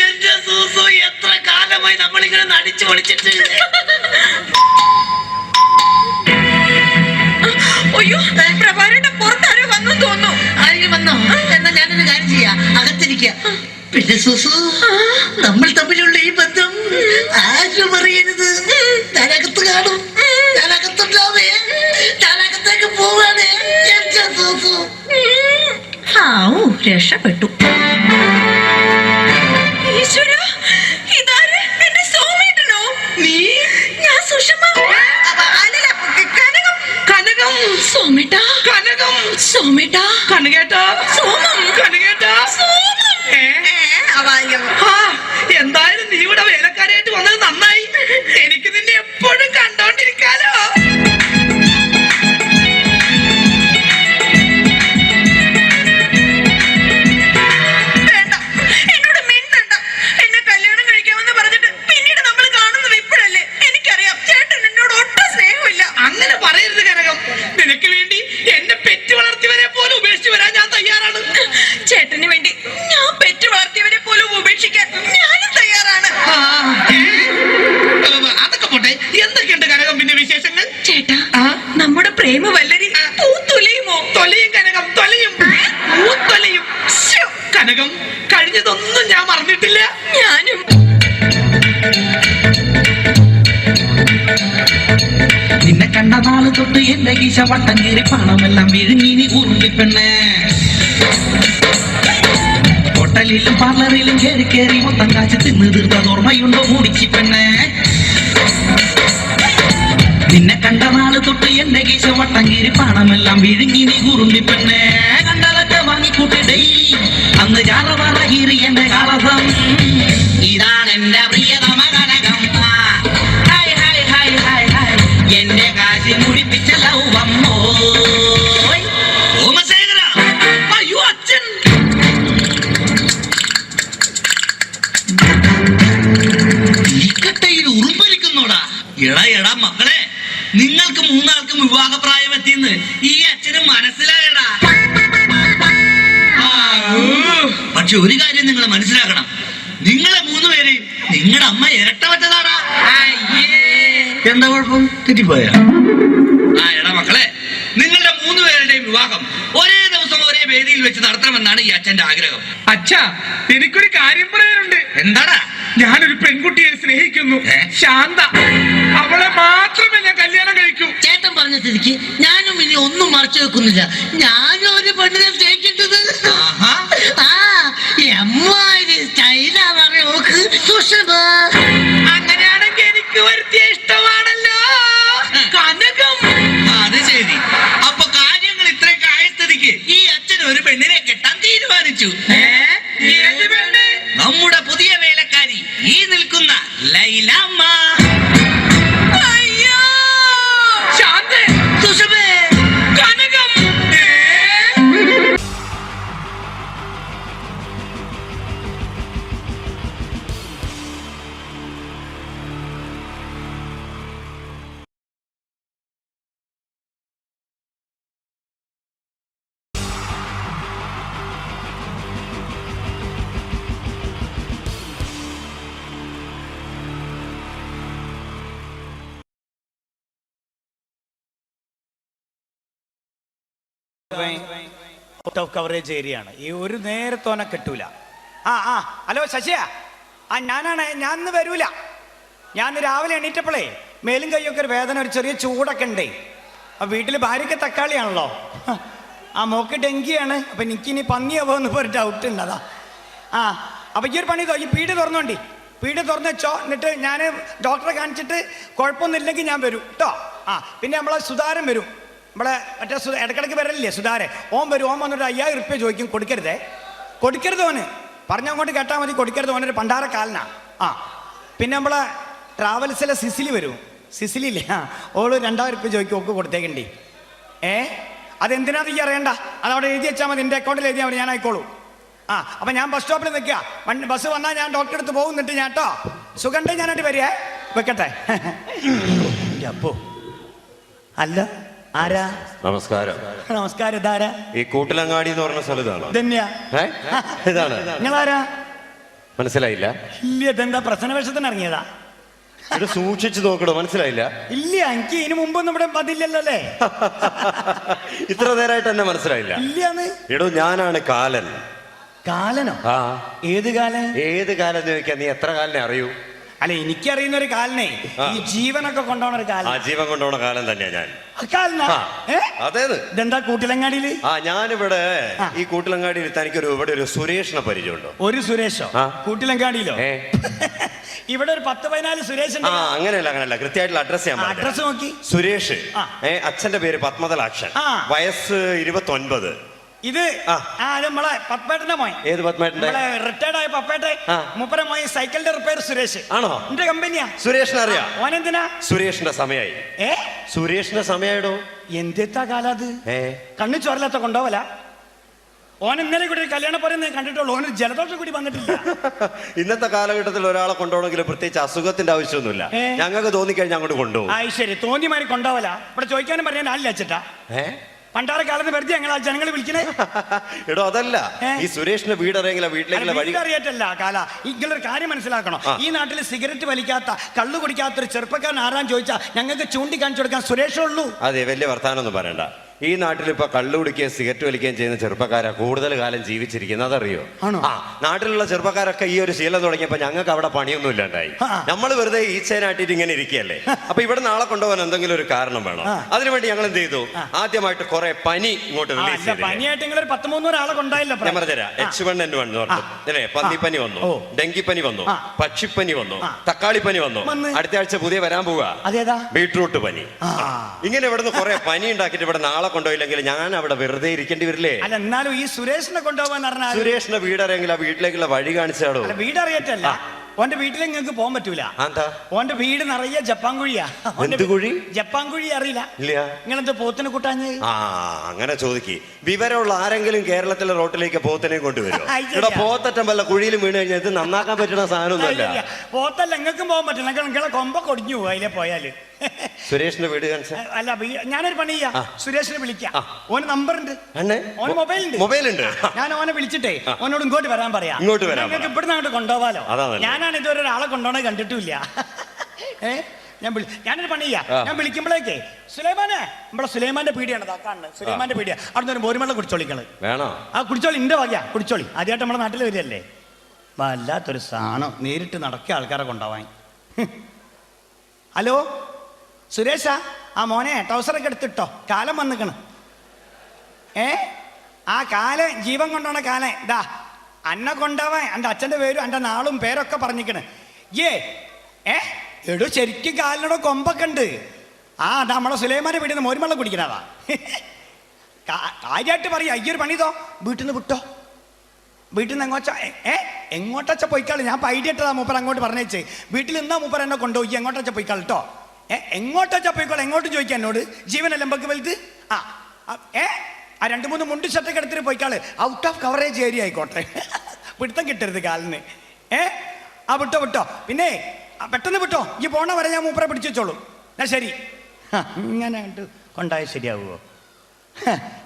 എന്റെ സൂസു, എത്ര കാലമായി നമ്മളിങ്ങനെ നടിച്ചു പൊളിച്ചിട്ട്. അയ്യോ, പ്രഭാകരേട്ടൻ പുറത്താരോ വന്നു തോന്നുന്നു. ആരെങ്കിലും വന്നോ? എന്നാ ഞാനൊരു കാര്യം ചെയ്യാം, അകത്തിരിക്കുക. പിന്നെ സുസു, നമ്മൾ തമ്മിലുള്ള ഈ ബന്ധം ആരും അറിയരുത്. ഞാനകത്ത് കാണും, ഞാനകത്തുണ്ടാവേ, ഞാനകത്തേക്ക് പോവാനേ. എന്റെ സുസു. രക്ഷപ്പെട്ടു. ഈശ്വരാ, ഇതാര്? എന്റെ സോമേട്ടനോ? നീ? ഞാൻ സുഷമ. അല്ലല്ല, സോമേട്ടാ കനകം സോമേട്ടാ കനകേട്ടാ സോമം കനകേട്ടാ എന്തായാലും നീ ഇവിടെ വേലക്കാരായിട്ട് വന്നത് നന്നായി. എനിക്ക് നിന്നെ എപ്പോഴും കണ്ടോണ്ടിരിക്കാലോ. വേണ്ട, എന്നോട് മിണ്ടണ്ട. എന്നെ കല്യാണം കഴിക്കാമെന്ന് പറഞ്ഞിട്ട് പിന്നീട് നമ്മൾ കാണുന്നത് ഇപ്പോഴല്ലേ. എനിക്കറിയാം ചേട്ടൻ എന്നോട് ഒട്ടും സ്നേഹമില്ല. അങ്ങനെ പറയരുത് കനകം. നിനക്ക് വേണ്ടി എന്നെ പെറ്റ് വളർത്തിയവരെ പോലും ഉപേക്ഷിച്ച് വരാൻ ഞാൻ തയ്യാറാണ്. ചേട്ടന് വേണ്ടി ഞാൻ പെറ്റ് വളർത്തിയവരെ പോലും ഉപേക്ഷിക്കാൻ ഞാനും തയ്യാറാണ്. അതൊക്കെ പോട്ടെ, എന്തൊക്കെയുണ്ട് കനകം പിന്നെ വിശേഷങ്ങൾ? ചേട്ടാ, നമ്മുടെ പ്രേമ വല്ലരി പൂത്തൊലയുമോ? തൊലയും കനകം, തൊലയും പൂത്തൊലയും. കനകം, കഴിഞ്ഞതൊന്നും ഞാൻ മറന്നിട്ടില്ല. ഞാനും. നിന്നെ കണ്ട നാള് തൊട്ട് എന്റെ ഗീശ വട്ടം കീറി പണമെല്ലാം വിഴുങ്ങി ഉരുളിപ്പെണ്ണേ. ഹോട്ടലിലും പാർലറിലും കയറി കയറി മൊത്തം കാശ് തിന്ന് തീർത്ത ഓർമ്മയുണ്ടോ മൂടിച്ചി പെണ്ണേ? നിന്നെ കണ്ട നാള് തൊട്ട് എന്റെ ഗീശ വട്ടം കീറി പണമെല്ലാം വിഴുങ്ങി നീ ഉരുളിപ്പെണ്ണേ. കണ്ടതൊക്കെ വാങ്ങിക്കൂട്ടി ഡെയിലി അന്ന് ചാറവാറ കീറി എന്റെ കാളസം. ഇതാണ് എന്റെ പ്രിയതമ കനകം. എന്റെ കാശി മുടിപ്പിച്ച ലൗവമ്മോ. സോമശേഖര, അയ്യോ അച്ഛൻ. തീക്കട്ടയിൽ ഉറുമ്പലിക്കുന്നോടാ. എടാ മക്കളെ, നിങ്ങൾക്ക് മൂന്നാൾക്കും വിവാഹപ്രായം എത്തിയെന്ന് ഈ അച്ഛന് മനസ്സിലായടാ. പക്ഷെ ഒരു കാര്യം നിങ്ങൾ മനസ്സിലാക്കണം, നിങ്ങളെ മൂന്നുപേരെയും നിങ്ങളുടെ അമ്മ ഇരട്ട വെച്ചതാടാ. എന്താ കുഴപ്പം? തെറ്റിപ്പോയ? എടാ മക്കളെ, നിങ്ങളുടെ മൂന്നുപേരുടെയും വിവാഹം ഒരേ ദിവസം ഒരേ വേദിയിൽ വെച്ച് നടത്തണമെന്നാണ് ഈ അച്ഛന്റെ ആഗ്രഹം. അച്ഛാ, എനിക്കൊരു കാര്യം പറയാനുണ്ട്. എന്താടാ? ഞാനൊരു പെൺകുട്ടിയെ സ്നേഹിക്കുന്നു, ശാന്ത. അവളെ മാത്രമേ ഞാൻ കല്യാണം കഴിക്കൂ. ചേട്ടൻ പറഞ്ഞ സ്ഥിതിക്ക് ഞാനും ഇനി ഒന്നും മറച്ചു വെക്കുന്നില്ല. ഞാനും ഒരു പെണ്ണിനെ സ്നേഹിക്കുന്നത്. സ്റ്റൈലാണെന്ന് നോക്ക് സുഷമ. അങ്ങനെയാണെങ്കിൽ എനിക്ക് വരുത്തിയ ഇഷ്ടമാണല്ലോ കനകം. അത് ശരി. അപ്പൊ കാര്യങ്ങൾ ഇത്രയൊക്കെ ആയ സ്ഥിതിക്ക് ഈ അച്ഛൻ ഒരു പെണ്ണിനെ കെട്ടാൻ തീരുമാനിച്ചു. നമ്മുടെ പുതിയ വേലക്കാരി ഈ നിൽക്കുന്ന ലൈലാമ്മ. അയ്യോ ശാന്തേ, സുഷമേ, കനകം. ഔട്ട് ഓഫ് കവറേജ് ഏരിയ ആണ്. ഈ ഒരു നേരത്തോനെ കിട്ടൂല. ഹലോ ശശിയാ, ഞാനാണ്. ഞാൻ ഇന്ന് വരൂല. ഞാൻ രാവിലെ എണീറ്റപ്പോഴേ മേലും കൈയൊക്കെ ഒരു വേദന, ഒരു ചെറിയ ചൂടൊക്കെ ഉണ്ടേ. അപ്പം വീട്ടിൽ ഭാര്യയ്ക്ക് തക്കാളിയാണല്ലോ, മോക്ക് ഡെങ്കിയാണ്. അപ്പം എനിക്കിനി പന്നിയാവോ എന്ന് ഒരു ഡൗട്ട് ഉണ്ട്. അതാ അപ്പം ഈ ഒരു പണി ഈ പീട് തുറന്നോണ്ടി. പീട് തുറന്ന് വെച്ചോ. എന്നിട്ട് ഞാൻ ഡോക്ടറെ കാണിച്ചിട്ട് കുഴപ്പമൊന്നുമില്ലെങ്കിൽ ഞാൻ വരും കേട്ടോ. പിന്നെ നമ്മളെ സുധാരൻ വരും. നമ്മളെ മറ്റേ ഇടക്കിടക്ക് വരലില്ലേ സുധാരൻ, ഓൻ വരും. ഓൻ വന്നിട്ട് 5000 ഉറുപ്പ്യ ചോദിക്കും. കൊടുക്കരുത് ഓന്. പറഞ്ഞങ്ങോട്ട് കേട്ടാൽ മതി. കൊടുക്കരുത്. ഓനൊരു പണ്ടാരക്കാലനാ. പിന്നെ നമ്മളെ ട്രാവൽസിലെ സിസിലി വരും. സിസിലില്ലേ, ഓള് 2000 ഉറുപ്പ്യ ചോദിക്കും. ഒക്കെ കൊടുത്തേക്കണ്ടി. അതെന്തിനാന്ന് ഈ അറിയണ്ട. അതവിടെ എഴുതി വെച്ചാൽ മതി. എൻ്റെ അക്കൗണ്ടിൽ എഴുതിയാൽ മതി, ഞാൻ ആയിക്കോളൂ. അപ്പം ഞാൻ ബസ് സ്റ്റോപ്പിൽ നിൽക്കുക. ബസ് വന്നാൽ ഞാൻ ഡോക്ടറെ അടുത്ത് പോകും. എന്നിട്ട് ഞാൻ കേട്ടോ സുഖണ്ടേ ഞാനായിട്ട് വരിക. വെക്കട്ടെ. അപ്പോ അല്ല ആരാ? നമസ്കാരം. നമസ്കാരം. ഇതാരാ? ഈ കൂട്ടിലങ്ങാടി എന്ന് പറഞ്ഞ സ്ഥലത്താണ്. ഇതാണ്. നിങ്ങളാരാ? മനസ്സിലായില്ല? ഇല്ല. ഇതെന്താ പ്രശ്ന വേഷത്തിന് ഇറങ്ങിയതാ? ഇത് സൂക്ഷിച്ചു നോക്കണോ? മനസ്സിലായില്ല? ഇല്ല, എനിക്ക് ഇതിനു മുമ്പൊന്നും ഇവിടെ പതില്ലല്ലോ അല്ലേ? ഇത്ര നേരമായിട്ട് എന്നെ മനസ്സിലായില്ല? ഇല്ലാന്ന്. എടോ, ഞാനാണ് കാലൻ. കാലനോ? ഏത് കാലൻ? ഏത് കാലം ചോദിക്കാൻ നീ എത്ര കാലിനെ അറിയൂ? അല്ല, എനിക്കറിയുന്ന ഒരു കാലനെ, ഈ ജീവനൊക്കെ കൊണ്ടുപോണ ഒരു കാലം. ജീവൻ കൊണ്ടുപോണ കാലം തന്നെയാ ഞാൻ. അതേത്? ഇതെന്താ കൂട്ടിലങ്ങാടിയില്? ഞാനിവിടെ ഈ കൂട്ടിലങ്ങാടിയിൽ തനിക്കൊരു ഇവിടെ ഒരു സുരേഷിനെ പരിചയമുണ്ടോ? ഒരു സുരേഷോ? കൂട്ടിലങ്ങാടിയിലോ? ഇവിടെ ഒരു 10-14 സുരേഷ് ആ അങ്ങനെയല്ല കൃത്യമായിട്ടുള്ള അഡ്രസ് ഞാൻ അഡ്രസ് നോക്കി. സുരേഷ്, അച്ഛന്റെ പേര് പത്മതലാക്ഷൻ, വയസ്സ് 29. ഇത് നമ്മളെ പപ്പേട്ടന്റെ മോൻ. ഏത് പത്മേട്ടന്റെ? റിട്ടയർഡ് ആയ പപ്പേട്ടെ മൂപ്പര മോൻ സൈക്കിളിന്റെ റിപ്പയർ സുരേഷ്. ആണോ? എന്റെ കമ്പനിയാ. സുരേഷിനെ അറിയാം. ഓനെന്തിനാ? സുരേഷിന്റെ സമയായി. സുരേഷിന്റെ സമയായിടോ. എന്തെത്താ കാലത്? കണ്ണു ചോരലാത്ത കൊണ്ടോവല. ഓൻ ഇന്നലെ കൂടി കല്യാണ പറയുന്നത് കണ്ടിട്ടുള്ളൂ. ഓന് ജലദോഷം കൂടി വന്നിട്ടില്ല. ഇന്നത്തെ കാലഘട്ടത്തിൽ ഒരാളെ കൊണ്ടുപോകണമെങ്കിൽ പ്രത്യേകിച്ച് അസുഖത്തിന്റെ ആവശ്യമൊന്നുമില്ല. ഞങ്ങൾക്ക് തോന്നിക്കഴിഞ്ഞാൽ അങ്ങോട്ട് കൊണ്ടുപോകും. ശരി, തോന്നിമാരി കൊണ്ടോവല. ഇവിടെ ചോദിക്കാനും പറയാൻ ആളില്ല അച്ഛട്ടാ. പണ്ടാര കാലത്ത് വെറുതെ ഞങ്ങൾ ജനങ്ങൾ വിളിക്കണേ. എടോ അതല്ല, ഈ സുരേഷിന്റെ വീട് അറിയെങ്കിലോ വീട്ടിലേക്കുള്ള വഴി അറിയട്ടല്ല കാല. ഇങ്ങളൊരു കാര്യം മനസ്സിലാക്കണം. ഈ നാട്ടിൽ സിഗരറ്റ് വലിക്കാത്ത കള്ളു കുടിക്കാത്ത ഒരു ചെറുപ്പക്കാരൻ ആരാൻ ചോദിച്ചാൽ ഞങ്ങൾക്ക് ചൂണ്ടിക്കാണിച്ചു കൊടുക്കാൻ സുരേഷേ ഉള്ളൂ. അതെ, വലിയ വർത്താനൊന്നും പറയണ്ട. ഈ നാട്ടിൽ ഇപ്പൊ കള്ളു കുടിക്കുകയും സിഗരറ്റ് വലിക്കുകയും ചെയ്യുന്ന ചെറുപ്പക്കാരാ കൂടുതൽ കാലം ജീവിച്ചിരിക്കുന്നത്. അതറിയോ? നാട്ടിലുള്ള ചെറുപ്പക്കാരൊക്കെ ഈ ഒരു ശീലം തുടങ്ങിയപ്പോ ഞങ്ങൾക്ക് അവിടെ പണിയൊന്നും ഇല്ലാണ്ടായി. നമ്മൾ വെറുതെ ഈച്ചേനാട്ടിട്ട് ഇങ്ങനെ ഇരിക്കുകയല്ലേ. അപ്പൊ ഇവിടെ നാളെ കൊണ്ടുപോകാൻ എന്തെങ്കിലും ഒരു കാരണം വേണം. അതിനുവേണ്ടി ഞങ്ങൾ എന്ത് ചെയ്തു? ആദ്യമായിട്ട് കുറെ പനി ഇങ്ങോട്ട് റിലീസ് ചെയ്തു. പനിയായിട്ട് നിങ്ങൾ 13 ആളെ കൊണ്ടായില്ല. ഞാൻ പറഞ്ഞുതരാം. H1N1 എന്ന് പറഞ്ഞു അല്ലേ. പന്നിപ്പനി വന്നു, ഡെങ്കിപ്പനി വന്നു, പക്ഷിപ്പനി വന്നു, തക്കാളിപ്പനി വന്നു. അടുത്ത ആഴ്ച പുതിയ വരാൻ പോവുക ബീട്രൂട്ട് പനി. ഇങ്ങനെ ഇവിടുന്ന് കുറെ പനി ഉണ്ടാക്കിയിട്ട് ഇവിടെ നാളെ കൊണ്ടുപോയില്ലെങ്കിൽ ഞാൻ അവിടെ വെറുതെ ഇരിക്കേണ്ടി വരില്ലേ? അല്ല, എന്നാലും ഈ സുരേഷിനെ കൊണ്ടുപോകാൻ പറഞ്ഞാൽ സുരേഷിന്റെ വീടറിയെങ്കിൽ ആ വീട്ടിലേക്കുള്ള വഴി കാണിച്ചാടോ. വീടറിയറ്റല്ല, ഓന്റെ വീട്ടിലേക്ക് നിങ്ങൾക്ക് പോകാൻ പറ്റൂല. ഓന്റെ വീട് നിറയെ ജപ്പാൻകുഴിയാ. ജപ്പാൻകുഴി അറിയില്ല? നിങ്ങളെന്താ പോത്തിനെ കൂട്ടാഞ്ഞ്? അങ്ങനെ ചോദിക്ക്. വിവരമുള്ള ആരെങ്കിലും കേരളത്തിലെ റോട്ടിലേക്ക് പോത്തിനെ കൊണ്ടുവരും? ഇവിടെ പോത്തറ്റം വല്ല കുഴിയിലും വീണ് കഴിഞ്ഞാൽ ഇത് നന്നാക്കാൻ പറ്റുന്ന സാധനമൊന്നുമല്ല. പോത്തല്ല നിങ്ങൾക്കും പോകാൻ പറ്റില്ല. നിങ്ങളെ കൊമ്പ കൊടിഞ്ഞു പോകും അതിലെ പോയാല്. സുരേഷിന്റെ വീട് അല്ല, ഞാനൊരു പണി ചെയ്യാം. സുരേഷിനെ വിളിക്കാം. ഓന് നമ്പറുണ്ട്, ഓന് മൊബൈലുണ്ട്. ഞാൻ ഓനെ വിളിച്ചിട്ടേ ഓനോട് ഇങ്ങോട്ട് വരാൻ പറയാം. നിങ്ങൾക്ക് ഇവിടുന്ന് അങ്ങോട്ട് കൊണ്ടുപോകാലോ. ഞാനാണ് ഇതുവരെ ഒരാളെ കൊണ്ടുപോകണേ കണ്ടിട്ടില്ല. ഞാനൊരു പണി ചെയ്യാം. ഞാൻ വിളിക്കുമ്പോഴേക്കേ സുലൈമാനെ, നമ്മളെ സുലൈമാന്റെ പീടിയാണ് കാണുന്നത്. സുലൈമാന്റെ പീടിയ അവിടെ ഒരു മോരുമെള്ളം കുടിച്ചോളിക്കള്. കുടിച്ചോളി, ഇന്റെ വകയാ, കുടിച്ചോളി. ആദ്യമായിട്ട് നമ്മുടെ നാട്ടിൽ വരികയല്ലേ. വല്ലാത്തൊരു സാധനം. നേരിട്ട് നടക്കിയ ആൾക്കാരെ കൊണ്ടുപോവാൻ. ഹലോ സുരേഷാ, ആ മോനെ ടൗസറൊക്കെ എടുത്തിട്ടോ, കാലം വന്നിക്കണ്. ആ കാല ജീവൻ കൊണ്ടോണ കാലം ഇതാ അന്നെ കൊണ്ടാവാൻ. എൻ്റെ അച്ഛൻ്റെ പേരും എൻ്റെ നാളും പേരൊക്കെ പറഞ്ഞിക്കണ്. എടോ ശരിക്കും കാലിനോട് കൊമ്പൊക്കെ ഉണ്ട്. അതാ നമ്മളെ സുലൈമാനെ വീട്ടിൽ നിന്ന് മോരുമെള്ളം കുടിക്കണതാ. കാര്യമായിട്ട് പറയാ. അയ്യൊരു പണിതോ, വീട്ടിൽ നിന്ന് വിട്ടോ. വീട്ടിൽ നിന്ന് എങ്ങോട്ടച്ച പോയിക്കാള്. ഞാൻ ഐഡിയ ഇട്ടതാ മൂപ്പർ അങ്ങോട്ട് പറഞ്ഞേച്ചേ. വീട്ടിൽ നിന്നാ മൂപ്പർ എന്നെ കൊണ്ടുപോയി. എങ്ങോട്ടച്ച പോയിക്കാൾ കേട്ടോ. എങ്ങോട്ടച്ച പോയിക്കോളെ. എങ്ങോട്ടും ചോദിക്കാം എന്നോട്. ജീവനല്ല എമ്പക്ക് വലുത്. ആ 2-3 മുണ്ട് ഷർട്ടൊക്കെ എടുത്തിട്ട് പോയിക്കാള്. ഔട്ട് ഓഫ് കവറേജ് ഏരിയ ആയിക്കോട്ടെ. പിടുത്തം കിട്ടരുത് കാലിന്. വിട്ടോ. പിന്നെ പെട്ടെന്ന് വിട്ടോ. ഈ പോണ വരെ ഞാൻ മൂപ്പറെ പിടിച്ചു വെച്ചോളൂ. എന്നാ ശരി. ഇങ്ങനെ കൊണ്ടായ ശരിയാവുമോ?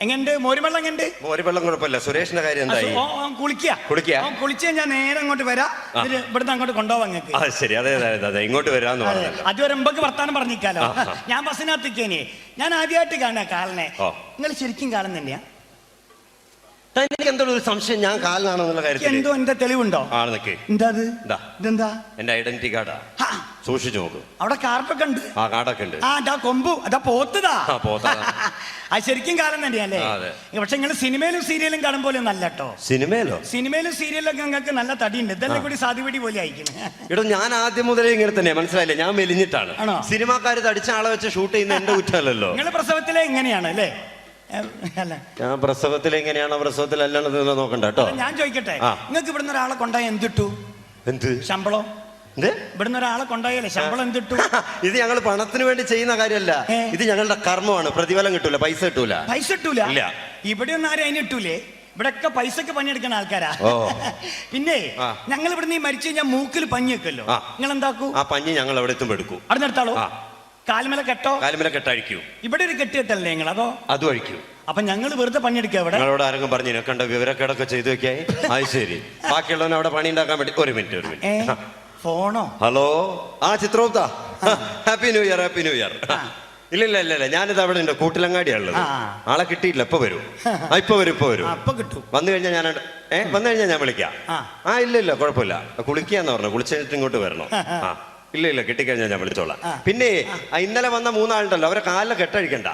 എങ്ങനെയുണ്ട് മോരുവെള്ളം? എങ്ങനെയുണ്ട് മോരുവെള്ളം? കുഴപ്പമില്ല. സുരേഷിന്റെ കാര്യം എന്തായി? കുളിക്കുക. ഞാൻ നേരെ അങ്ങോട്ട് വരാം. ഇവിടുന്ന് അങ്ങോട്ട് കൊണ്ടുപോവാം നിങ്ങൾക്ക്. ശരി, അതെ ഇങ്ങോട്ട് വരാന്ന് പറഞ്ഞു. അതുവരെ മുമ്പക്ക് വർത്താനം പറഞ്ഞിരിക്കാലോ. ഞാൻ ബസ്സിനകത്തേക്കേനെ. ഞാൻ ആദ്യമായിട്ട് കാണാ കാലിനെ. നിങ്ങൾ ശരിക്കും കാലം തന്നെയാ? എനിക്ക് എന്തോ ഒരു സംശയം. ഞാൻ കാലിനാണെന്നുള്ള കാര്യത്തിൽ എന്തോ എന്റെ തെളിവുണ്ടോ? എന്താ ഇതെന്താ? എന്റെ ഐഡന്റിറ്റി കാർഡാ. സൂക്ഷിച്ചു നോക്കും. അവിടെ കാർഡൊക്കെ ഉണ്ട്. കാർഡൊക്കെ ഉണ്ട്. അതാ കൊമ്പു, അതാ പോത്തതാ. അത് ശരിക്കും കാലം തന്നെയല്ലേ? പക്ഷെ നിങ്ങൾ സിനിമയിലും സീരിയലും കാണും പോലെ നല്ല കേട്ടോ. സിനിമയിലും സീരിയലൊക്കെ നിങ്ങൾക്ക് നല്ല തടിയുണ്ട്. ഇതെല്ലാം കൂടി സാധ്യപടി പോലെ അയക്കുന്നത്. എടോ, ഞാൻ ആദ്യം മുതലേ ഇങ്ങനെ തന്നെ. മനസ്സിലായില്ലേ? ഞാൻ മെലിഞ്ഞിട്ടാണ്. സിനിമാക്കാര് തടിച്ച ആളെ വെച്ച് ഷൂട്ട് ചെയ്യുന്ന എന്റെ കുറ്റമല്ലല്ലോ. നിങ്ങൾ പ്രസവത്തിലെ എങ്ങനെയാണ് അല്ലേ? ഞാൻ പ്രസവത്തിൽ എങ്ങനെയാണോ പ്രസവത്തിൽ അല്ലാണ്ട് നോക്കണ്ട കേട്ടോ. ഞാൻ ചോദിക്കട്ടെ, നിങ്ങൾക്ക് ഇവിടുന്ന് ഒരാളെ കൊണ്ടായി എന്തിട്ടു? ശമ്പളം? ഇവിടുന്ന് ഒരാളെ കൊണ്ടായാലേ ശമ്പളം എന്തിട്ടു? ഇത് ഞങ്ങൾ പണത്തിന് വേണ്ടി ചെയ്യുന്ന കാര്യമല്ല. ഇത് ഞങ്ങളുടെ കർമ്മമാണ്. പ്രതിഫലം കിട്ടൂല, പൈസ കിട്ടൂല. ഇല്ല. ഇവിടെ ഒന്നും ആരും അതിന് കിട്ടൂലേ. ഇവിടെയൊക്കെ പൈസക്ക് പണിയെടുക്കുന്ന ആൾക്കാരാ. പിന്നെ ഞങ്ങൾ ഇവിടുന്ന് മരിച്ചു കഴിഞ്ഞാൽ മൂക്കിൽ പഞ്ഞി വെക്കല്ലോ. നിങ്ങൾ എന്താക്കൂ? ആ പഞ്ഞി ഞങ്ങൾ അവിടെ എത്തുമ്പോൾ എടുക്കും. അവിടെ നിർത്താളോ? കാൽമല കെട്ടോ? കാൽമല കെട്ടഴിക്കൂ. ഇവിടെ ഒരു കെട്ടിയിട്ടല്ലേ നിങ്ങൾ? അതോ അതും അഴിക്കൂ. അപ്പൊ ഞങ്ങൾ വെറുതെ പണിയെടുക്കുക. ഇവിടെ ഞങ്ങളോട് ആരെങ്കിലും പറഞ്ഞു കണ്ട വിവരക്കേടൊക്കെ ചെയ്തു വെക്കായി? അത് ശരി. ബാക്കിയുള്ളവനെ അവിടെ പണി ഉണ്ടാക്കാൻ വേണ്ടി ഒരു മിനിറ്റ്. ഫോണോ? Hello, Chitragupta, happy new year. ഇല്ല, ഞാനിത് അവിടെ ഉണ്ട്. കൂട്ടിലങ്ങാടിയാണുള്ളത്. ആളെ കിട്ടിയില്ല. ഇപ്പൊ വരും. വന്നു കഴിഞ്ഞാൽ ഞാൻ വിളിക്കാം. ഇല്ല കുഴപ്പമില്ല. കുളിക്കാന്ന് പറഞ്ഞു. കുളിച്ചിട്ട് ഇങ്ങോട്ട് വരണം. ഇല്ല കിട്ടിക്കഴിഞ്ഞാൽ ഞാൻ വിളിച്ചോളാം. പിന്നെ ഇന്നലെ വന്ന 3 ആളുണ്ടല്ലോ, അവരെ കാലിലെ കെട്ടഴിക്കണ്ട.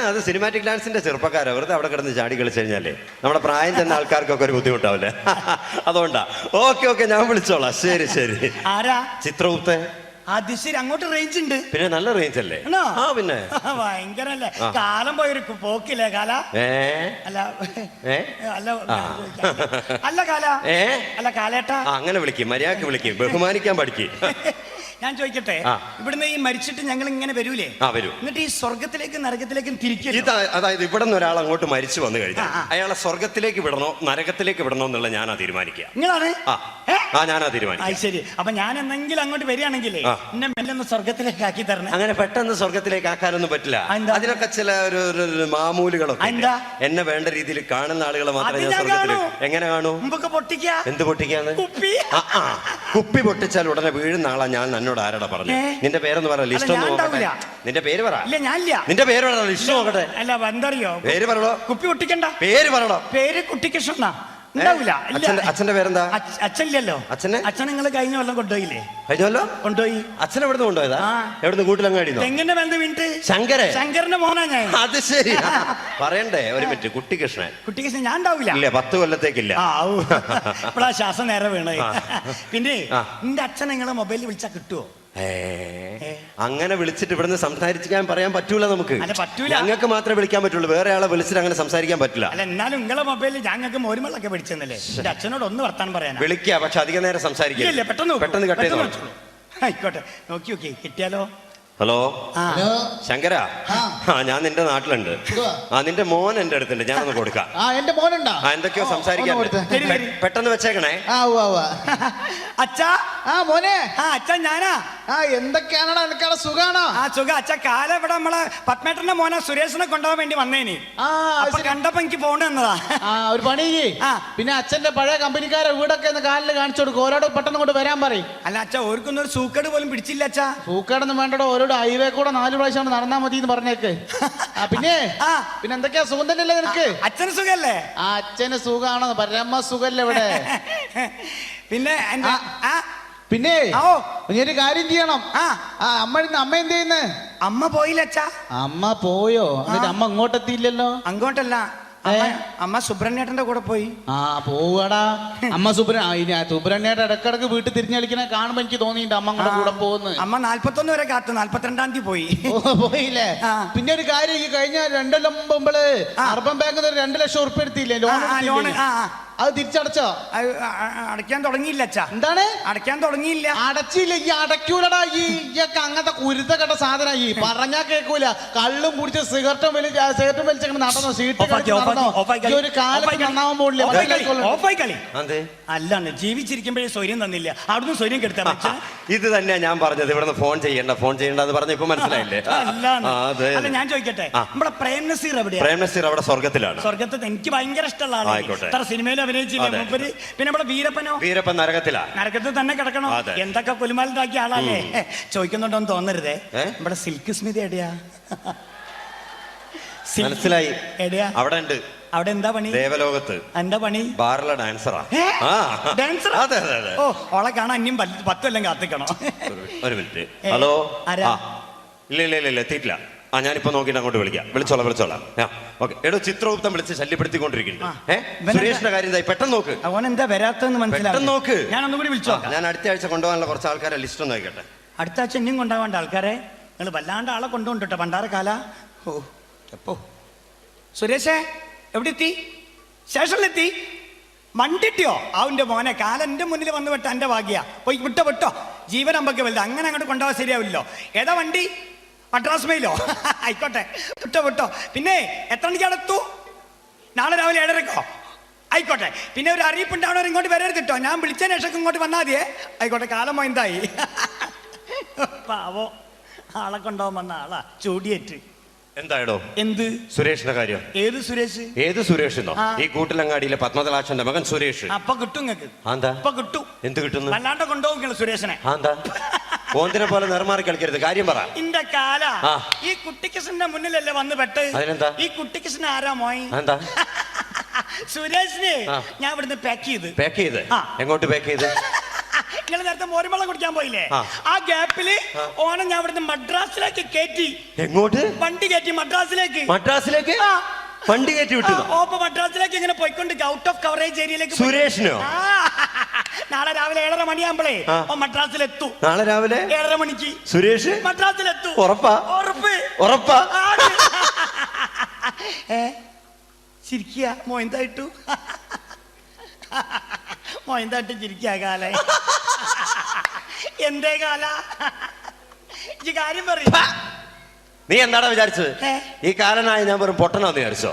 അത് സിനിമാറ്റിക് ഡാൻസിന്റെ ചെറുപ്പക്കാരാ, വെറുതെ അവിടെ കിടന്ന് ചാടി കളിച്ചു കഴിഞ്ഞാലേ നമ്മുടെ പ്രായം ചെന്ന ആൾക്കാർക്കൊക്കെ ഒരു ബുദ്ധിമുട്ടാവില്ലേ? അതുകൊണ്ടാ. ഓക്കെ ഞാൻ വിളിച്ചോളാം. ശരി. ആരാ? ചിത്രഗുപ്തൻ. അത് ശരി, അങ്ങോട്ട് റേഞ്ച് ഉണ്ട്. പിന്നെ നല്ല റേഞ്ച് അല്ലേ? പിന്നെ ഭയങ്കരല്ലേ, കാലം പോയൊരു പോക്കില്ലേ കാല? അല്ല കാല, അല്ല കാലേട്ടാ. അങ്ങനെ വിളിക്കും, മര്യാദക്ക് വിളിക്കും, ബഹുമാനിക്കാൻ പഠിക്കും. ഞാൻ ചോദിക്കട്ടെ, ഇവിടുന്ന് ഈ മരിച്ചിട്ട് ഞങ്ങൾ ഇങ്ങനെ വരൂലേ? വരും. എന്നിട്ട് ഈ സ്വർഗത്തിലേക്കും നരകത്തിലേക്കും തിരിക്കും. അതായത് ഇവിടെ നിന്ന് ഒരാൾ അങ്ങോട്ട് മരിച്ചു വന്നു കഴിഞ്ഞാൽ അയാളെ സ്വർഗത്തിലേക്ക് വിടണോ നരകത്തിലേക്ക് വിടണോ എന്നുള്ള ഞാനാ തീരുമാനിക്കുക. നിങ്ങളാണ്? ഞാനാ തീരുമാനിക്കുക. ശരി, അപ്പൊ ഞാൻ എന്തെങ്കിലും അങ്ങോട്ട് വരികയാണെങ്കിലേ എന്നെ മെല്ലൊന്ന് സ്വർഗത്തിലേക്ക് ആക്കി തരണം. അങ്ങനെ പെട്ടെന്ന് സ്വർഗത്തിലേക്ക് ആക്കാനൊന്നും പറ്റില്ല. അതിനൊക്കെ ചില ഒരു മാമൂലുകളൊക്കെ. എന്നെ വേണ്ട രീതിയിൽ കാണുന്ന ആളുകളെ മാത്രമേ ഞാൻ സ്വർഗത്തിലേക്ക്. എങ്ങനെ കാണൂ? എന്ത് പൊട്ടിക്കാന്ന്? കുപ്പി പൊട്ടിച്ചാൽ ഉടനെ വീഴുന്ന ആളാ ഞാൻ. എന്നോട് ആരാടാ പറഞ്ഞു? നിന്റെ പേരൊന്ന് പറ, ലിസ്റ്റ് ഒന്ന് നോക്കട്ടെ. നിന്റെ പേര് പറ. നിന്റെ പേര് പറ, ലിസ്റ്റ് നോക്കട്ടെ. അല്ല എന്തറിയോ, പേര് പറയണോ? കുപ്പി പൊട്ടിക്കണ്ട, പേര് പറയണോ? പേര് കുട്ടിക്കൃഷ്ണ. ഉണ്ടാവില്ല. അച്ഛന്റെ പേരെന്താ? അച്ഛനില്ലല്ലോ. അച്ഛൻ നിങ്ങൾ കഴിഞ്ഞ കൊല്ലം കൊണ്ടുപോയില്ലേ? കഴിഞ്ഞല്ലോ കൊണ്ടുപോയി. അച്ഛൻ എവിടുന്ന് കൊണ്ടുപോയതാ? എവിടുന്ന്? കൂട്ടിലങ്ങാടി. തെങ്ങിന്റെ വെന്ത് വീണിട്ട്. ശങ്കരന്റെ മോനാ ഞാൻ. അത് ശരി. പറയണ്ടേ ഒരു മിനിറ്റ്. കുട്ടിക്കൃഷ്ണൻ ഞാൻ ഉണ്ടാവില്ല. ഇല്ല, 10 കൊല്ലത്തേക്കില്ല. ഇപ്പഴാ ശ്വാസം നേരെ വീണേ. പിന്നെ നിന്റെ അച്ഛൻ നിങ്ങളെ മൊബൈലിൽ വിളിച്ചാ കിട്ടുവോ? അങ്ങനെ വിളിച്ചിട്ട് ഇവിടുന്ന് സംസാരിക്കാൻ പറയാൻ പറ്റൂല നമുക്ക്. ഞങ്ങൾക്ക് മാത്രമേ വിളിക്കാൻ പറ്റുള്ളൂ, വേറെ ആളെ വിളിച്ചിട്ട് അങ്ങനെ സംസാരിക്കാൻ പറ്റില്ല. അല്ല എന്നാലും നിങ്ങളെ മൊബൈലിൽ ഞങ്ങൾക്ക് മോരുമള്ളൊക്കെ പിടിച്ചെന്നല്ലേ? എന്റെ അച്ഛനോട് ഒന്ന് വർത്താനം പറയാൻ വിളിക്കുക, പക്ഷെ അധികം നേരം സംസാരിക്കില്ല. പെട്ടെന്ന് കട്ട് ചെയ്തോ. ആയിക്കോട്ടെ, നോക്കി കിട്ടിയാലോ? ഹലോ ശങ്കര, ഞാൻ നിന്റെ നാട്ടിലുണ്ട്. നിന്റെ മോൻ എന്റെ അടുത്തുണ്ട്, ഞാനൊന്ന് കൊടുക്കാം. എന്റെ മോനുണ്ടോ? എന്തൊക്കെയോ സംസാരിക്കാൻ. പെട്ടെന്ന് വെച്ചേക്കണേ. അച്ഛാ. മോനെ. അച്ഛാ ഞാനാ. എന്തൊക്കെയാണോ എനിക്കാണ്? സുഖാണോ? സുഖം. അച്ഛാ കാലം ഇവിടെ നമ്മളെ പത്മേട്ടന്റെ മോനെ സുരേഷിനെ കൊണ്ടുപോകാൻ വേണ്ടി വന്നേനി. കണ്ടപ്പോ എനിക്ക് പോകണ്ട എന്നതാ. ഒരു പണി. പിന്നെ അച്ഛന്റെ പഴയ കമ്പനിക്കാരെ വീടൊക്കെ ഒന്ന് കാലിൽ കാണിച്ചു കൊടുക്കും. ഓരോട് പെട്ടെന്ന് കൊണ്ട് വരാൻ പറയും. അല്ല അച്ഛാ, ഓർക്കൊന്നും ഒരു സൂക്കേട് പോലും പിടിച്ചില്ല അച്ഛാ. സൂക്കേടൊന്നും വേണ്ടോ, ഓരോട് ഹൈവേ കൂടെ 4 പ്രാവശ്യം നടന്നാ മതി എന്ന് പറഞ്ഞേക്ക്. പിന്നെ എന്തൊക്കെയാ? സുഖം തന്നെയല്ലേ നിനക്ക്? അച്ഛന് സുഖല്ലേ? അച്ഛന് സുഖാണോ? പരമ സുഖല്ലേ ഇവിടെ? പിന്നെ ഒരു കാര്യം ചെയ്യണം. അമ്മ എന്ത് ചെയ്യുന്നു? അമ്മ പോയില്ല അച്ഛാ. അമ്മ പോയോ? എന്നിട്ട് അമ്മ ഇങ്ങോട്ടെത്തിയില്ലല്ലോ. അങ്ങോട്ടല്ല, അമ്മ സുബ്രഹ്മണ്യേട്ടന്റെ കൂടെ പോയി. പോവാടാ അമ്മ. സുബ്രഹ്മണ്യേട്ടൻ ഇടക്കിടക്ക് വീട്ടിൽ തിരിഞ്ഞു കളിക്കണ കാണുമ്പോ എനിക്ക് തോന്നിയിട്ട് അമ്മ കൂടെ പോകുന്നു. അമ്മ 41 വരെ കാത്തു, 42-ാം തീയതി പോയി. പോയില്ലേ? പിന്നെ ഒരു കാര്യം, ഈ കഴിഞ്ഞ 2 കൊല്ലം മുമ്പ് അർബൻ ബാങ്കിൽ 2 ലക്ഷം ഉറുപ്പിക എടുത്തില്ലേ ലോൺ? അത് തിരിച്ചടച്ചോ? അടയ്ക്കാൻ തുടങ്ങിയില്ല അച്ഛാ. എന്താണ്? അടയ്ക്കാൻ തുടങ്ങിയില്ല. അടച്ചില്ല. ഈ അടയ്ക്കൂലടാ. അങ്ങനത്തെ കുരുത്ത കെട്ട സാധനം ഈ പറഞ്ഞാ കേൾക്കൂല. കള്ളും കുടിച്ച് സിഗരറ്റും വലിച്ചങ്ങനെ നടന്നോ? ഒരു കാലത്ത് നന്നാവാൻ പോകില്ല. അല്ലാണ്ട് ജീവിച്ചിരിക്കുമ്പോഴേ സ്വര്യം തന്നില്ല, അവിടുന്ന് സ്വര്യം കെടുത്താ. ഇത് തന്നെയാ ഞാൻ പറഞ്ഞത്, ഇവിടെ ഫോൺ ചെയ്യണ്ട എന്ന് പറഞ്ഞ ഇപ്പൊ മനസ്സിലായില്ലേ? അല്ല ഞാൻ ചോദിക്കട്ടെ, നമ്മുടെ പ്രേം നസീർ എവിടെയാ? പ്രേം നസീർ അവിടെ സ്വർഗത്തിലാണ്. സ്വർഗത്തിൽ എനിക്ക് ഭയങ്കര ഇഷ്ടമുള്ള ആളാണ്. സിനിമയിൽ അഭിനയിച്ചില്ലേ മൂപ്പര്? പിന്നെ നമ്മുടെ വീരപ്പൻ നരകത്തിലാ. നരകത്തിൽ തന്നെ കിടക്കണോ? എന്തൊക്കെ കുലുമാലിതാക്കിയ ആളല്ലേ? ചോദിക്കുന്നുണ്ടോന്ന് തോന്നരുതേ, നമ്മുടെ സിൽക്ക് സ്മിതി എവിടെയാ? മനസ്സിലായി. എവിടെയാ? അവിടെ ഉണ്ട്. അവിടെ എന്താ പണി? ദേവലോകത്ത്. എന്താ പണി? ബാറിലെ ഡാൻസറാ. ഓ, ഓളെ കാണാൻ ഇനിയും 10 കൊല്ലം കാത്തിക്കണോ? ഒരു മിനിറ്റ്. ഹലോ. ഇല്ല എത്തിയിട്ടില്ല. ഞാനിപ്പോ നോക്കിയിട്ട് അങ്ങോട്ട് വിളിച്ചോളാം. ഓക്കെ. എടോ, ചിത്രഗുപ്തൻ വിളിച്ച് ശല്യപ്പെടുത്തിക്കൊണ്ടിരിക്കുന്നു. സുരേഷിന്റെ കാര്യം പെട്ടെന്ന് നോക്ക്. അവൻ എന്താ വരാത്തെന്ന് മനസ്സിലായി. നോക്ക്. ഞാൻ ഒന്നും കൂടി വിളിച്ചോ. ഞാൻ അടുത്ത ആഴ്ച കൊണ്ടുപോകാനുള്ള കുറച്ച് ആൾക്കാരെ ലിസ്റ്റ് ഒന്ന് നോക്കട്ടെ. അടുത്ത ആഴ്ച ഇനിയും കൊണ്ടുപോകേണ്ട ആൾക്കാരെ നിങ്ങൾ വല്ലാണ്ട് ആളെ കൊണ്ടുകൊണ്ടിട്ടോ പണ്ടാര കാല. എപ്പോ സുരേഷേ എവിടെ എത്തി? സ്റ്റേഷനിലെത്തി? മണ്ടിട്ടിയോ? അവന്റെ മോനെ കാലം എന്റെ മുന്നിൽ വന്ന് വിട്ട എന്റെ ഭാഗ്യ. പോയി വിട്ടോ. ജീവൻ അമ്പക്ക് വലുത്. അങ്ങനെ അങ്ങോട്ട് കൊണ്ടുപോകാൻ ശരിയാവില്ലോ. ഏതാ വണ്ടി? മദ്രാസ് മെയിലോ? ആയിക്കോട്ടെ, വിട്ടോ. പിന്നെ എത്ര മണിക്ക് അടുത്തു? നാളെ രാവിലെ 7:30. ആയിക്കോട്ടെ. പിന്നെ ഒരു അറിയിപ്പുണ്ടാവണവർ ഇങ്ങോട്ട് വരരുതിട്ടോ. ഞാൻ വിളിച്ചതിന് ശേഷം ഇങ്ങോട്ട് വന്നാൽ മതിയേ. ആയിക്കോട്ടെ. കാലം എന്തായി? പാവോ, ആളെ കൊണ്ടുപോകാൻ വന്ന ആളാ ചൂടിയേറ്റ്. എന്തായിടോ? എന്ത്? സുരേഷിന്റെ കാര്യം. ഏത് സുരേഷ്? ഏത് സുരേഷെന്നോ? ഈ കൂട്ടിലങ്ങാടിയിലെ പത്മതലാക്ഷന്റെ മകൻ സുരേഷ്. അപ്പൊ കിട്ടും നിങ്ങൾക്ക്. അപ്പൊ കിട്ടും. എന്ത് കിട്ടുന്നു? വല്ലാണ്ട് കൊണ്ടുപോകും സുരേഷിനെ. ഓന്തിനെ പോലെ നിർമാറി കളിക്കരുത്. കാര്യം പറ. ഇന്റെ കാല ഈ കുട്ടിക്കൃഷ്ണന്റെ മുന്നിലല്ലേ വന്ന് പെട്ട്. ഈ കുട്ടിക്കൃഷ്ണൻ ആരാ മോയി? സുരേഷിനെ ഞാൻ ഇവിടുന്ന് പാക്ക് ചെയ്ത്. എങ്ങോട്ട് പാക്ക് ചെയ്ത്? നിങ്ങൾ നേരത്തെ മോരുമ്പളം കുടിക്കാൻ പോയില്ലേ? ആ ഗ്യാപ്പില് ഓണം ഞാൻ ഇവിടുന്ന് മദ്രാസിലേക്ക് കയറ്റി. എങ്ങോട്ട്? വണ്ടി കയറ്റി മദ്രാസിലേക്ക്. മദ്രാസിലേക്ക് വണ്ടി കയറ്റി വിട്ടു. ഓപ്പ മദ്രാസിലേക്ക് ഇങ്ങനെ പോയിക്കൊണ്ട് ഔട്ട് ഓഫ് കവറേജ് ഏരിയയിലേക്ക്. സുരേഷിനോ? നാളെ രാവിലെ 7:30 മണിയാകുമ്പോഴേ മദ്രാസിലെത്തു. നാളെ രാവിലെ 7:30 മണിക്ക് സുരേഷ് മദ്രാസിലെത്തു. ഉറപ്പാ? ഉറപ്പ്. ഉറപ്പാ? ചിരിക്കുക മോയന്തായിട്ടു. മോയന്തായിട്ട് ചിരിക്കുക കാല. എന്തേ കാല ഈ കാര്യം പറയും. നീ എന്താടാ വിചാരിച്ചത്? ഈ കാലനായി ഞാൻ വെറും പൊട്ടനാന്ന് വിചാരിച്ചോ?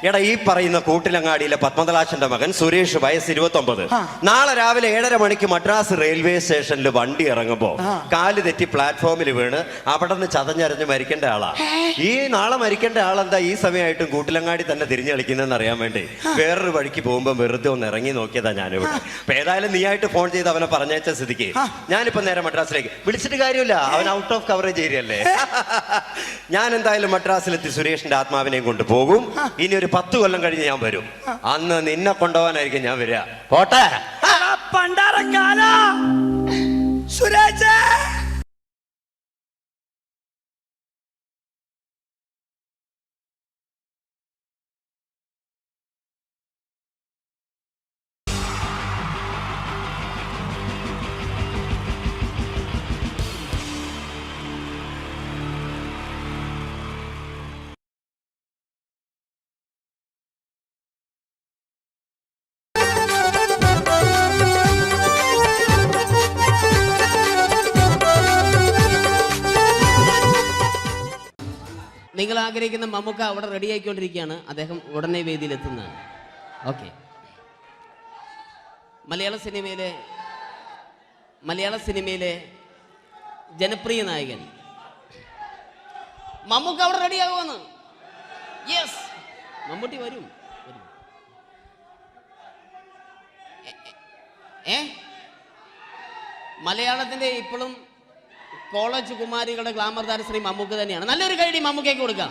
എടാ, ഈ പറയുന്ന കൂട്ടിലങ്ങാടിയിലെ പത്മതലാശന്റെ മകൻ സുരേഷ്, വയസ്സ് 29. നാളെ രാവിലെ 7:30 മണിക്ക് മദ്രാസ് റെയിൽവേ സ്റ്റേഷനിൽ വണ്ടി ഇറങ്ങുമ്പോ കാല് തെറ്റി പ്ലാറ്റ്ഫോമിൽ വീണ് അവിടെ നിന്ന് ചതഞ്ഞരഞ്ഞ് മരിക്കേണ്ട ആളാ. ഈ നാളെ മരിക്കേണ്ട ആളെന്താ ഈ സമയമായിട്ടും കൂട്ടിലങ്ങാടി തന്നെ തിരിഞ്ഞു കളിക്കുന്നതെന്ന് അറിയാൻ വേണ്ടി വേറൊരു വഴിക്ക് പോകുമ്പോ വെറുതെ ഒന്ന് ഇറങ്ങി നോക്കിയതാ ഞാനിവിടെ. അപ്പൊ ഏതായാലും നീയായിട്ട് ഫോൺ ചെയ്ത് അവനെ പറഞ്ഞയച്ച സ്ഥിതിക്ക് ഞാനിപ്പോ നേരെ മദ്രാസിലേക്ക്. വിളിച്ചിട്ട് കാര്യമില്ല, അവൻ ഔട്ട് ഓഫ് കവറേജ് ഏരിയ അല്ലേ. ഞാൻ എന്തായാലും മദ്രാസിലെത്തി സുരേഷിന്റെ ആത്മാവിനെയും കൊണ്ട് പോകും. ഇനി ഒരു 10 കൊല്ലം കഴിഞ്ഞ് ഞാൻ വരും. അന്ന് നിന്നെ കൊണ്ടുപോകാനായിരിക്കും ഞാൻ വരിക. പോട്ടെ പണ്ടാരക്കാല സുരേഷ്. നിങ്ങൾ ആഗ്രഹിക്കുന്ന മമ്മൂക്ക അവിടെ റെഡി ആയിക്കൊണ്ടിരിക്കുകയാണ്. അദ്ദേഹം ഉടനെ വേദിയിലെത്തുന്നതാണ്. ഓക്കെ. മലയാള സിനിമയിലെ ജനപ്രിയ നായകൻ മമ്മൂക്ക അവിടെ റെഡി ആകുമെന്ന്. യെസ്, മമ്മൂട്ടി വരും. മലയാളത്തിന്റെ ഇപ്പോഴും കോളേജ് കുമാരികളുടെ ഗ്ലാമർ താരം ശ്രീ മമ്മൂക്ക തന്നെയാണ്. നല്ലൊരു കൈഡി മമ്മൂക്കയ്ക്ക് കൊടുക്കാം.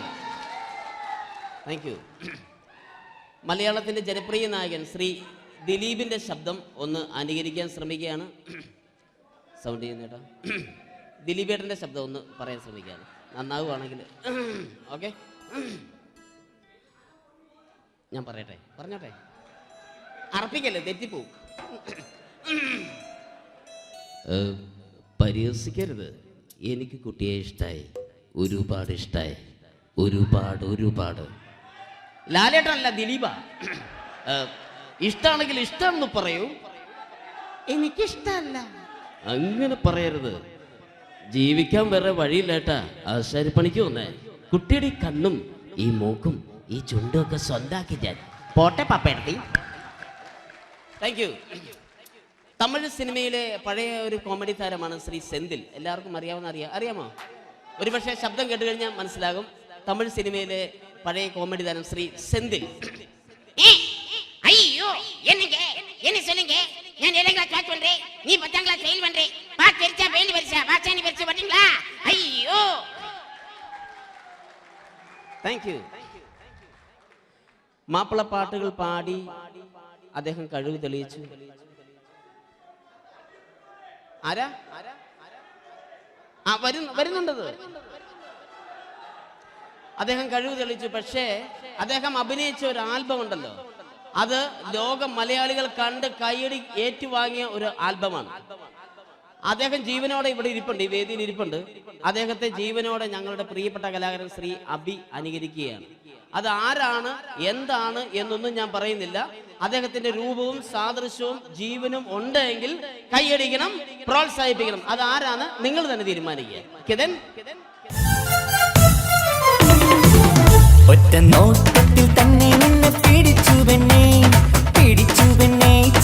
Thank you. മലയാളത്തിന്റെ ജനപ്രിയ നായകൻ ശ്രീ ദിലീപിന്റെ ശബ്ദം ഒന്ന് അനുകരിക്കാൻ ശ്രമിക്കുകയാണ്. സൗണ്ട് ചെയ്യുന്നേട്ടാ. ദിലീപേട്ടന്റെ ശബ്ദം ഒന്ന് പറയാൻ ശ്രമിക്കുകയാണ്. നന്നാവുകയാണെങ്കിൽ ഓക്കെ. ഞാൻ പറയട്ടെ? പറഞ്ഞോട്ടെ, അർപ്പിക്കല്ലേ, തെറ്റിപ്പോവും. പരിഹസിക്കരുത്, എനിക്ക് കുട്ടിയെ ഇഷ്ടമായി, ഒരുപാട് ഇഷ്ടമായി, ഒരുപാട്. ലാലേട്ടനല്ല, ദിലീപ. ഇഷ്ടമാണെങ്കിൽ ഇഷ്ടമെന്ന് പറയൂ, എനിക്കിഷ്ടമല്ല അങ്ങനെ പറയരുത്. ജീവിക്കാൻ വേറെ വഴിയില്ലേട്ടാ. ആശാരിപ്പണിക്ക് വന്നേ. കുട്ടിയുടെ ഈ കണ്ണും ഈ മൂക്കും ഈ ചുണ്ടും ഒക്കെ സ്വന്താക്കി ഞാൻ. പോട്ടെ പാപ്പേടത്തി. Thank you. തമിഴ് സിനിമയിലെ പഴയ ഒരു കോമഡി താരമാണ് ശ്രീ സെന്തിൽ. എല്ലാവർക്കും അറിയാമോ? ഒരുപക്ഷെ ശബ്ദം കേട്ട് കഴിഞ്ഞാൽ മനസ്സിലാകും. തമിഴ് സിനിമയിലെ പഴയ കോമഡി താരം ശ്രീ സെന്തിൽ. ஐயோ என்னங்க என்ன சொல்லுங்க நான் 7th கிளாஸ் பாஸ் பண்றேன் நீ 10th கிளாஸ் ஃபெயில் பண்றே பாஸ் தெரிச்சா ஃபெயில் வரிசா பாஸானி வரிசா வரீங்களா ஐயோ താങ്ക് യു. മാപ്പിളപ്പാട്ടുകൾ പാടി അദ്ദേഹം കഴിവ് തെളിയിച്ചു. ആരാ വരുന്നുണ്ടത്? അദ്ദേഹം കഴിവ് തെളിയിച്ചു. പക്ഷേ അദ്ദേഹം അഭിനയിച്ച ഒരു ആൽബം ഉണ്ടല്ലോ, അത് ലോക മലയാളികൾ കണ്ട് കൈയടി ഏറ്റുവാങ്ങിയ ഒരു ആൽബമാണ്. അദ്ദേഹം ജീവനോടെ ഇവിടെ ഇരിപ്പുണ്ട്, ഈ വേദിയിൽ ഇരിപ്പുണ്ട്. അദ്ദേഹത്തെ ജീവനോടെ ഞങ്ങളുടെ പ്രിയപ്പെട്ട കലാകാരൻ ശ്രീ അബി അനുകരിക്കുകയാണ്. അത് ആരാണ് എന്താണ് എന്നൊന്നും ഞാൻ പറയുന്നില്ല. അദ്ദേഹത്തിന്റെ രൂപവും സാദൃശ്യവും ജീവനും ഉണ്ടെങ്കിൽ കൈയടിക്കണം, പ്രോത്സാഹിപ്പിക്കണം. അത് ആരാണ് നിങ്ങൾ തന്നെ തീരുമാനിക്കുക. കിതൻ ഒറ്റ നോട്ടത്തിൽ തന്നെ നിന്നെ പിടിച്ചു പെണ്ണേ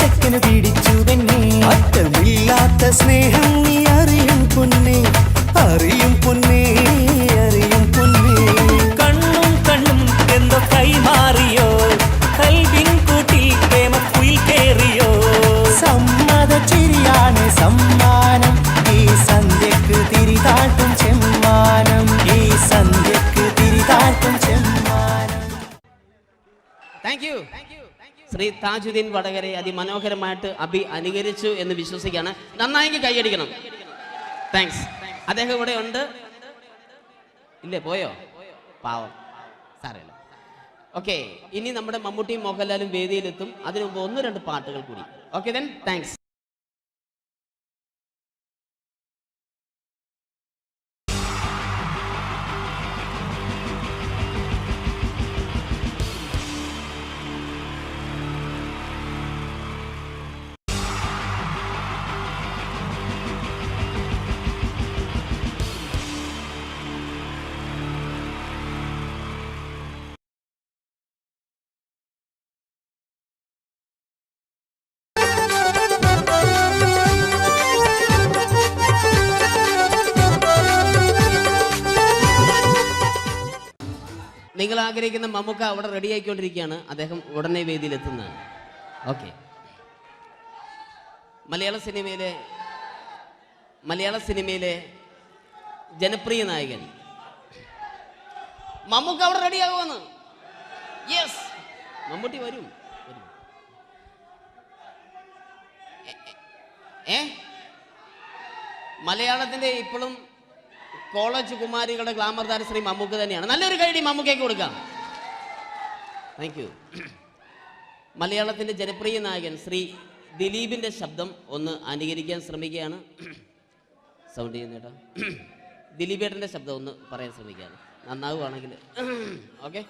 ചക്കന് പിടിച്ചു പെണ്ണേ. അറ്റമില്ലാത്ത സ്നേഹം നീ അറിയും പൊന്നേ കണ്ണും എന്തോ കൈമാറിയോ കൽവിൻ കൂട്ടിൽ പ്രേമക്കുയിൽ കേറിയോ. സമ്മത ചിരിയാണ് സമ്മാനം ഈ സന്ധ്യക്ക് തിരിതാട്ടും ചെമ്മാനം താങ്ക് യു. ശ്രീ താജുദ്ദീൻ വടകരെ അതിമനോഹരമായിട്ട് അഭി അനുകരിച്ചു എന്ന് വിശ്വസിക്കുകയാണ്. നന്നായെങ്കിൽ കൈയടിക്കണം. താങ്ക്സ്. അദ്ദേഹം ഇവിടെ ഉണ്ട്. ഇല്ലേ, പോയോ? പാവം, സാരമില്ല. ഓക്കെ, ഇനി നമ്മുടെ മമ്മൂട്ടിയും മോഹൻലാലും വേദിയിലെത്തും. അതിനു മുമ്പ് 1-2 പാട്ടുകൾ കൂടി. Okay then, thanks. നിങ്ങൾ ആഗ്രഹിക്കുന്ന മമ്മൂക്ക അവിടെ റെഡി ആയിക്കൊണ്ടിരിക്കുകയാണ്. അദ്ദേഹം ഉടനെ വേദിയിലെത്തുന്നത്. ഓക്കെ, മലയാള സിനിമയിലെ ജനപ്രിയ നായകൻ മമ്മൂക്ക അവിടെ റെഡി ആകുമെന്ന്. യെസ്, മമ്മൂട്ടി വരും. മലയാളത്തിന്റെ ഇപ്പോഴും കോളേജ് കുമാരികളുടെ ഗ്ലാമർ താരം ശ്രീ മമ്മൂക്ക തന്നെയാണ്. നല്ലൊരു കൈഡി മമ്മൂക്കയ്ക്ക് കൊടുക്കാം. Thank you. മലയാളത്തിന്റെ ജനപ്രിയ നായകൻ ശ്രീ ദിലീപിന്റെ ശബ്ദം ഒന്ന് അനുകരിക്കാൻ ശ്രമിക്കുകയാണ്. സൗണ്ട് ചെയ്യുന്നേട്ടാ. ദിലീപേട്ടന്റെ ശബ്ദം ഒന്ന് പറയാൻ ശ്രമിക്കുകയാണ്. നന്നാവുകയാണെങ്കിൽ ഓക്കെ.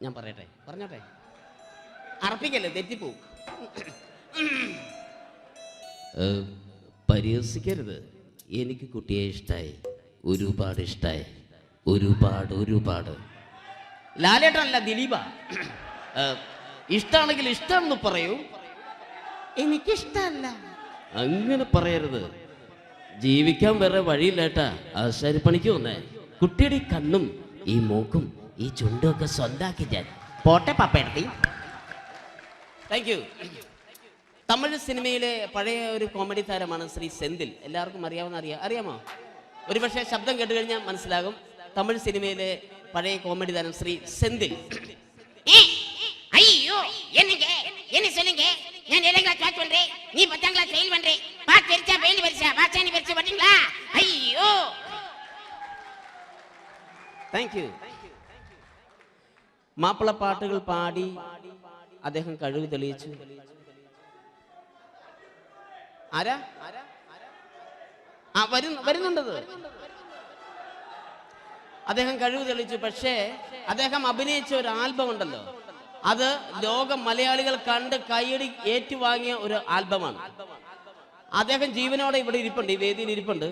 ഞാൻ പറഞ്ഞോട്ടെ. അർപ്പിക്കല്ലേ, തെറ്റിപ്പോവും. പരിഹസിക്കരുത്. എനിക്ക് കുട്ടിയെ ഇഷ്ടമായി, ഒരുപാട് ഇഷ്ടമായി, ഒരുപാട്. ലാലേട്ടനല്ല, ദിലീപ. ഇഷ്ടമാണെങ്കിൽ ഇഷ്ടമെന്ന് പറയൂ, എനിക്കിഷ്ടമല്ല അങ്ങനെ പറയരുത്. ജീവിക്കാൻ വേറെ വഴിയില്ലേട്ടാ. ആശാരിപ്പണിക്ക് വന്നേ. കുട്ടിയുടെ ഈ കണ്ണും ഈ മൂക്കും ഈ ചുണ്ടും ഒക്കെ സ്വന്താക്കി ഞാൻ പോട്ടെ പപ്പയെടുത്തി. Thank you. തമിഴ് സിനിമയിലെ പഴയ ഒരു കോമഡി താരമാണ് ശ്രീ സെന്തിൽ. എല്ലാവർക്കും അറിയാമോ? ഒരുപക്ഷെ ശബ്ദം കേട്ട് കഴിഞ്ഞാൽ മനസ്സിലാകും. തമിഴ് സിനിമയിലെ പഴയ കോമഡി താരം ശ്രീ സെന്തിൽ. ஐயோ என்ன சொல்லுங்க நான் 7th கிளாஸ் பாஸ் பண்றேன் நீ 10th கிளாஸ் ஃபெயில் பண்றே பாஸ் தெரிச்சா ஃபெயில் பரிசா பாச்சானி பரிசு வரீங்களா ஐயோ താങ്ക് യു. മാപ്പിള പാട്ടുകൾ പാടി അദ്ദേഹം കഴിവ് തെളിയിച്ചു. ആരാ വരുന്നുണ്ടത്. അദ്ദേഹം കഴിവ് തെളിയിച്ചു. പക്ഷേ അദ്ദേഹം അഭിനയിച്ച ഒരു ആൽബം ഉണ്ടല്ലോ, അത് ലോക മലയാളികൾ കണ്ട് കൈയടി ഏറ്റുവാങ്ങിയ ഒരു ആൽബമാണ്. അദ്ദേഹം ജീവനോടെ ഇവിടെ ഇരിപ്പുണ്ട്, ഈ വേദിയിൽ ഇരിപ്പുണ്ട്.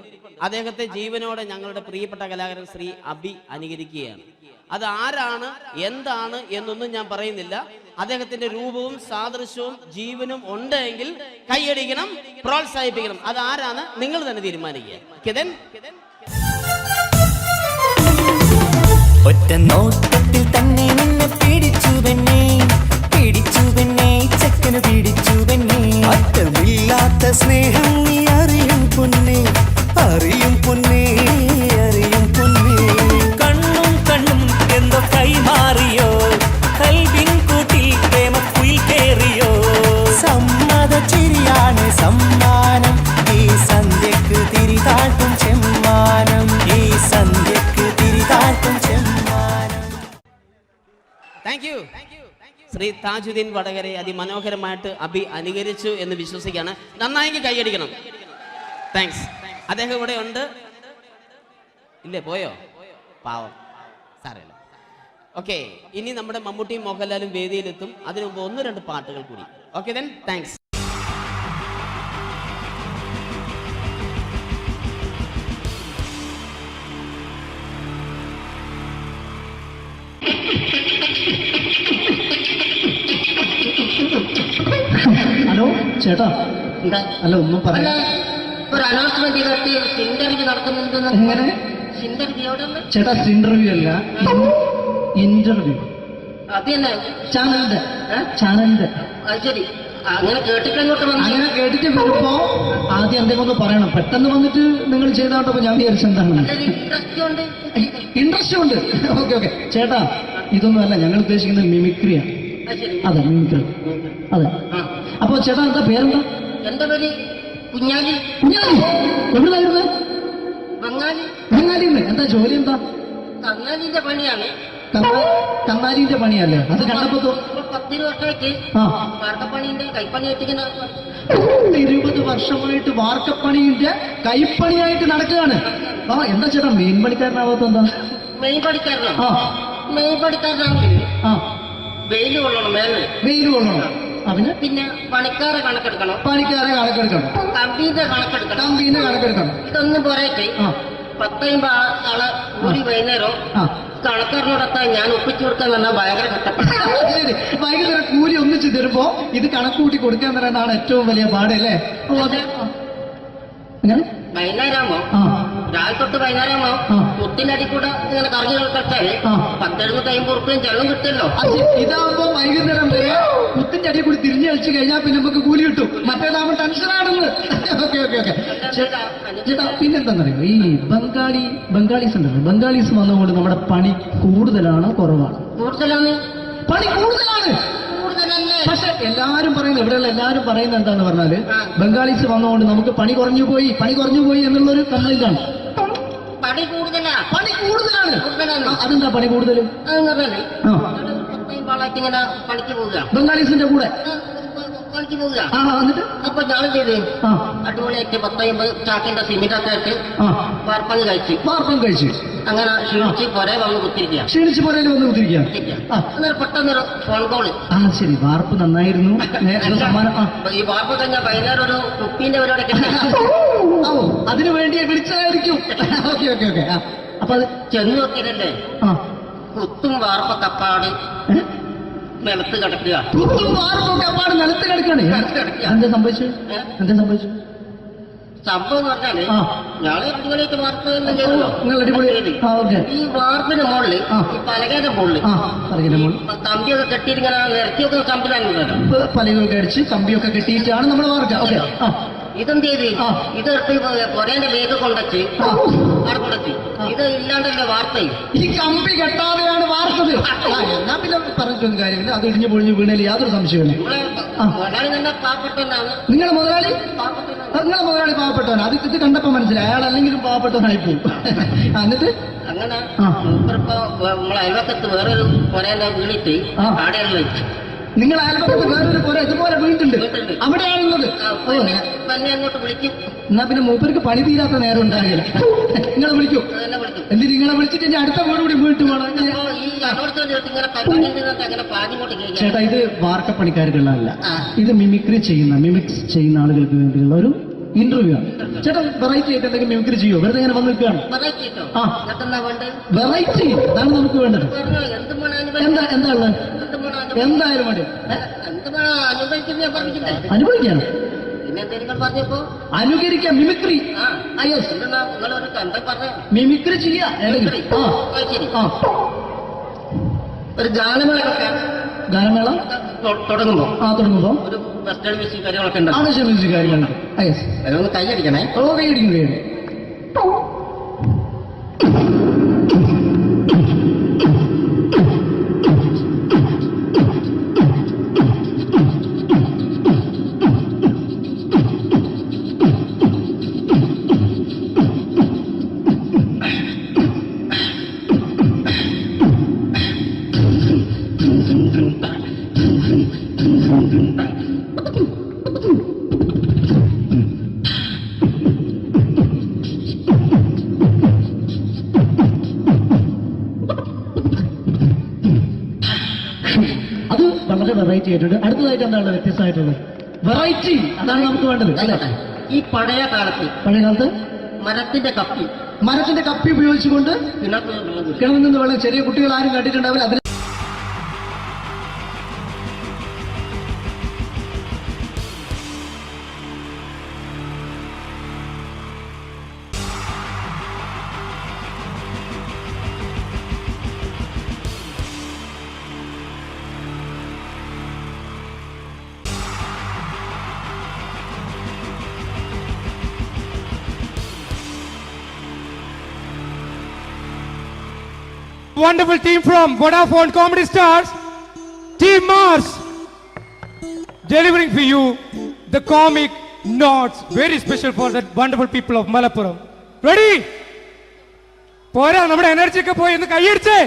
അദ്ദേഹത്തെ ജീവനോടെ ഞങ്ങളുടെ പ്രിയപ്പെട്ട കലാകാരൻ ശ്രീ അഭി അനുകരിക്കുകയാണ്. അത് ആരാണ്, എന്താണ് എന്നൊന്നും ഞാൻ പറയുന്നില്ല. അദ്ദേഹത്തിന്റെ രൂപവും സാദൃശ്യവും ജീവനും ഉണ്ടെങ്കിൽ കൈയടിക്കണം, പ്രോത്സാഹിപ്പിക്കണം. അത് ആരാണ് നിങ്ങൾ തന്നെ തീരുമാനിക്കുക. ഒറ്റ നോട്ടത്തിൽ തന്നെ നിന്നെ പിടിച്ചു തന്നെ ചക്കന് പിടിച്ചു തന്നെ. അറ്റമില്ലാത്ത സ്നേഹം നീ അറിയും പൊന്നേ. കണ്ണും എന്തോ കൈമാറിയോ, കൽവിൻ കൂട്ടിൽ പ്രേമക്കുയിൽ കേറിയോ. സമ്മത ചിരിയാണ് സമ്മാനം, ഈ സന്ധ്യക്ക് തിരിതാട്ടും ചെമ്മാനം. Thank you. ശ്രീ താജുദ്ദീൻ വടകരെ അതിമനോഹരമായിട്ട് അഭി അനുകരിച്ചു എന്ന് വിശ്വസിക്കുകയാണ്. നന്നായെങ്കിൽ കൈയടിക്കണം. താങ്ക്സ്. അദ്ദേഹം ഇവിടെ ഉണ്ട്. ഇല്ലേ, പോയോ? പാവം, സാരമില്ല. ഓക്കെ, ഇനി നമ്മുടെ മമ്മൂട്ടിയും മോഹൻലാലും വേദിയിലെത്തും. അതിനു മുമ്പ് 1-2 പാട്ടുകൾ കൂടി. Okay then, thanks. ഹലോ ചേട്ടാ, അല്ല ഒന്നും പറയാം. ഒരു അനൗൺസ്മെന്റ് ചെയ്തിട്ട് ഇന്റർവ്യൂ നടത്തുന്നുണ്ടെന്ന്. എങ്ങനെ ചേട്ടാ? ഇന്റർവ്യൂ അല്ല, ഇന്റർവ്യൂ. അത് തന്നെ ചാനലിന്റെ. ശരി. അങ്ങനെ കേട്ടിട്ടങ്ങോട്ട് വന്നു. അങ്ങനെ കേട്ടിട്ട് വരുമ്പോ ആദ്യം എന്തെങ്കിലും ഒന്ന് പറയണം. പെട്ടെന്ന് വന്നിട്ട് നിങ്ങൾ ചെയ്താണ്ടപ്പോ ഞാൻ വിചാരിച്ചു എന്താണ് ഇൻട്രസ്റ്റ് ഉണ്ട്. ഓക്കെ ഓക്കെ ചേട്ടാ, ഇതൊന്നും അല്ല ഞങ്ങൾ ഉദ്ദേശിക്കുന്നത് മിമിക്രിയാണ്. അതെ മിമിക്രി. അതെ. അപ്പൊ ചേട്ടാ എന്താ പേരെന്താ? എന്റെ പേര് കുഞ്ഞാലി. കുഞ്ഞാലി എവിടുന്നായിരുന്നു? ബംഗാളി. ബംഗാളിന്ന്. എന്താ ജോലി എന്താ? കന്നാലിന്റെ പണിയാണ്. കന്നാലിന്റെ പണിയല്ലേ? അത് കണ്ടപ്പോ 10 വർഷമായിട്ട് വാർക്കപ്പണിന്റെ കൈപ്പണിയായിട്ട് ഇങ്ങനെ 20 വർഷമായിട്ട് വാർക്കപ്പണിന്റെ കൈപ്പണിയായിട്ട് നടക്കുകയാണ്. ആ എന്താ ചേട്ടാ മെയിൻ പണിക്കാരനാവാത്ത എന്താ? മെയിൻ പണിക്കാരനാണ്. മെയിൻ പണിക്കാരനാണെങ്കിൽ വെയിൽ കൊള്ളണം. വെയിൽ കൊള്ളണം. അതിന് പിന്നെ പണിക്കാരെ കണക്കെടുക്കണം. കമ്പീന്റെ കണക്കെടുക്കണം. ഇതൊന്നും പോരായിട്ട് 10-50 ആളെ കൂടി വൈകുന്നേരം കണക്കാരനോടൊത്താൻ ഞാൻ ഒപ്പിച്ചു കൊടുക്കാൻ പറഞ്ഞാൽ ഭയങ്കര ശരി, വൈകുന്നേരം കൂലി ഒന്നിച്ച് തരുമ്പോ ഇത് കണക്കൂട്ടി കൊടുക്കാൻ തരാനാണ് ഏറ്റവും വലിയ പാട് അല്ലേ? വൈകുന്നേരമാകുമ്പോ രാവിലെ തൊട്ട് വൈകുന്നേരമാകുമ്പോ മുത്തിന്റെ അടി കൂടെ ഇങ്ങനെ കറങ്ങി കളിച്ചാല് 10-70-50 ഉറുപ്പിയും ചെള്ളം കിട്ടുമല്ലോ. ഇതാവുമ്പോ വൈകുന്നേരം വരെ മുത്തിന്റെ അടി കൂടി തിരിഞ്ഞു കളിച്ചു കഴിഞ്ഞാൽ പിന്നെ നമുക്ക് കൂലി കിട്ടും. മറ്റേതാവുമ്പോ ടെൻഷനാണെന്ന്. ഓക്കെ ഓക്കെ ഓക്കെ ചേട്ടാ, പിന്നെന്താണെന്നറിയോ, ഈ ബംഗാളീസ് ഉണ്ടല്ലോ, ബംഗാളീസ് വന്നുകൊണ്ട് നമ്മുടെ പണി കൂടുതലാണ് കുറവാണ്? പണി കൂടുതലാണ്. പക്ഷെ എല്ലാരും പറയുന്നത്, ഇവിടെയുള്ള എല്ലാരും പറയുന്നത് എന്താന്ന് പറഞ്ഞാല് ബംഗാളീസ് വന്നുകൊണ്ട് നമുക്ക് പണി കുറഞ്ഞു പോയി എന്നുള്ളൊരു കംപ്ലൈന്റ് ആണ്. പണി കൂടുതലാണ്. അതെന്താ പണി കൂടുതൽ? ഇങ്ങനെ പണിക്ക് പോവുക ബംഗാളീസിന്റെ കൂടെ പണിക്ക് പോവുക. എന്നിട്ട് അപ്പൊ ഞാൻ ചെയ്ത് അടിപൊളിയായിട്ട് 10-50 ചാക്കിന്റെ സിമെന്റ് ഒക്കെ ആയിട്ട് വാർപ്പം കഴിച്ചു. അങ്ങനെ ക്ഷീണിച്ച് പുറേ വന്ന് കുത്തിരിക്കുക. അന്നേരം പെട്ടെന്നൊരു ഫോൺ കോള്. ശരി, വാർപ്പ് നന്നായിരുന്നു. ഈ വാർപ്പ് കഴിഞ്ഞാൽ വൈകുന്നേരം ഒരു കുപ്പീന്റെ പരിപാടി അതിനു വേണ്ടിയാ വിളിച്ചതായിരിക്കും. Okay okay okay. അപ്പൊ അത് ചെന്ന് നോക്കിയതല്ലേ, കുത്തും വാർപ്പ കപ്പാട് നിലത്ത് കിടക്കുക. എന്താ സംഭവിച്ചു? സംഭവം എന്ന് പറഞ്ഞാല് ഞങ്ങള് അടിപൊളിയായിട്ട് വാർപ്പ് ചെയ്തല്ലോ. ഈ വാർപ്പിന്റെ മുകളില് ഈ പലകയുടെ മുകളില് കമ്പിയൊക്കെ കെട്ടിയിട്ട് ഇങ്ങനെ നിരത്തി വെക്കുന്ന സംവിധാനം പലകൊക്കെ അടിച്ച് കമ്പിയൊക്കെ കെട്ടിയിട്ടാണ് നമ്മൾ വാർക്കുക. ഇതെന്ത് ചെയ്ത് ഇതെടുത്ത് കൊറേന്റെ വേഗം കൊണ്ടച്ച് അവിടെ കൊണ്ടച്ച് ഇത് ഇല്ലാണ്ടല്ലേ വാർത്തയും. ഈ കമ്പി കെട്ടാതെയാണ് വാർത്തത്. ഞാൻ പിന്നെ പറഞ്ഞിട്ടൊന്നും കാര്യമില്ല. അത് ഇടിഞ്ഞു പൊളിഞ്ഞു വീണേൽ യാതൊരു സംശയമില്ല. മുതലാളി തന്നെ പാവപ്പെട്ടവനാണ്. നിങ്ങളെ മുതലാളി പാവപ്പെട്ടവനാണ്. അത് ഇത് കണ്ടപ്പോ മനസ്സിലായി അയാൾ അല്ലെങ്കിലും പാവപ്പെട്ടവനായിപ്പോവും. എന്നിട്ട് അങ്ങനെ മൂപ്പറിപ്പോ നമ്മളെ അയൽവക്കത്ത് വേറൊരു കൊറേന്റെ വീണിട്ട് ആടെയുള്ള വെച്ചു. നിങ്ങൾ അയൽപക്കത്ത് വേറൊരു പുര ഇതുപോലെ വീട്ടുണ്ട്, അവിടെയാണുള്ളത്. അങ്ങോട്ട് വിളിക്കും. എന്നാ പിന്നെ മൂപ്പർക്ക് പണി തീരാത്ത നേരം ഉണ്ടാകില്ല. നിങ്ങളെ വിളിക്കും. എന്തിന് നിങ്ങളെ വിളിച്ചിട്ട് ഇനി അടുത്ത വീട് കൂടി വീട്ടു പോകണം. ചേട്ടാ, ഇത് വാർക്കപ്പണിക്കാർക്കുള്ളതല്ല. ഇത് മിമിക്സ് ചെയ്യുന്ന ആളുകൾക്ക് വേണ്ടിയുള്ള ഒരു ഇന്റർവ്യൂ ആണ്. ചേട്ടാ, വെറൈറ്റി ആയിട്ട് എന്തെങ്കിലും മിമിക്രി ചെയ്യോ? വെറുതെ ഇങ്ങനെ വന്ന് നിൽക്കുകയാണ്. വെറൈറ്റി അതാണ് നമുക്ക് വേണ്ടത്. എന്താ ഉള്ളത്? എന്തായാലും മതി. അനുഭവിക്കാൻ അനുകരിക്കാം. മിമിക്രി മിമിക്രി ചെയ്യാ. ഒരു ഗാനമേള തുടങ്ങുമ്പോ ഒരു വെസ്റ്റേൺ മ്യൂസിക് കാര്യങ്ങളൊക്കെ ഉണ്ട്. കൈയടിക്കണേ. കൈയടിക്കും. വെറൈറ്റി ആയിട്ടുണ്ട്. അടുത്തതായിട്ട് എന്താണ് വ്യത്യസ്തമായിട്ടുള്ളത്? വെറൈറ്റി അതാണ് നമുക്ക് വേണ്ടത് അല്ലേ? ഈ പഴയ കാലത്ത് മരത്തിന്റെ കപ്പി ഉപയോഗിച്ചുകൊണ്ട് കിണറിൽ നിന്ന് വെള്ളം ചെറിയ കുട്ടികൾ ആരും കണ്ടിട്ടുണ്ടാവില്ല. അതിന് wonderful team from Vodafone Comedy Stars, Team Mars, delivering for you the comic notes, very special for the wonderful people of Malappuram. Ready? പോരാ, നമ്മുടെ എനർജി ഒക്കെ പോയി ഒന്ന് കൈയടിച്ചേ.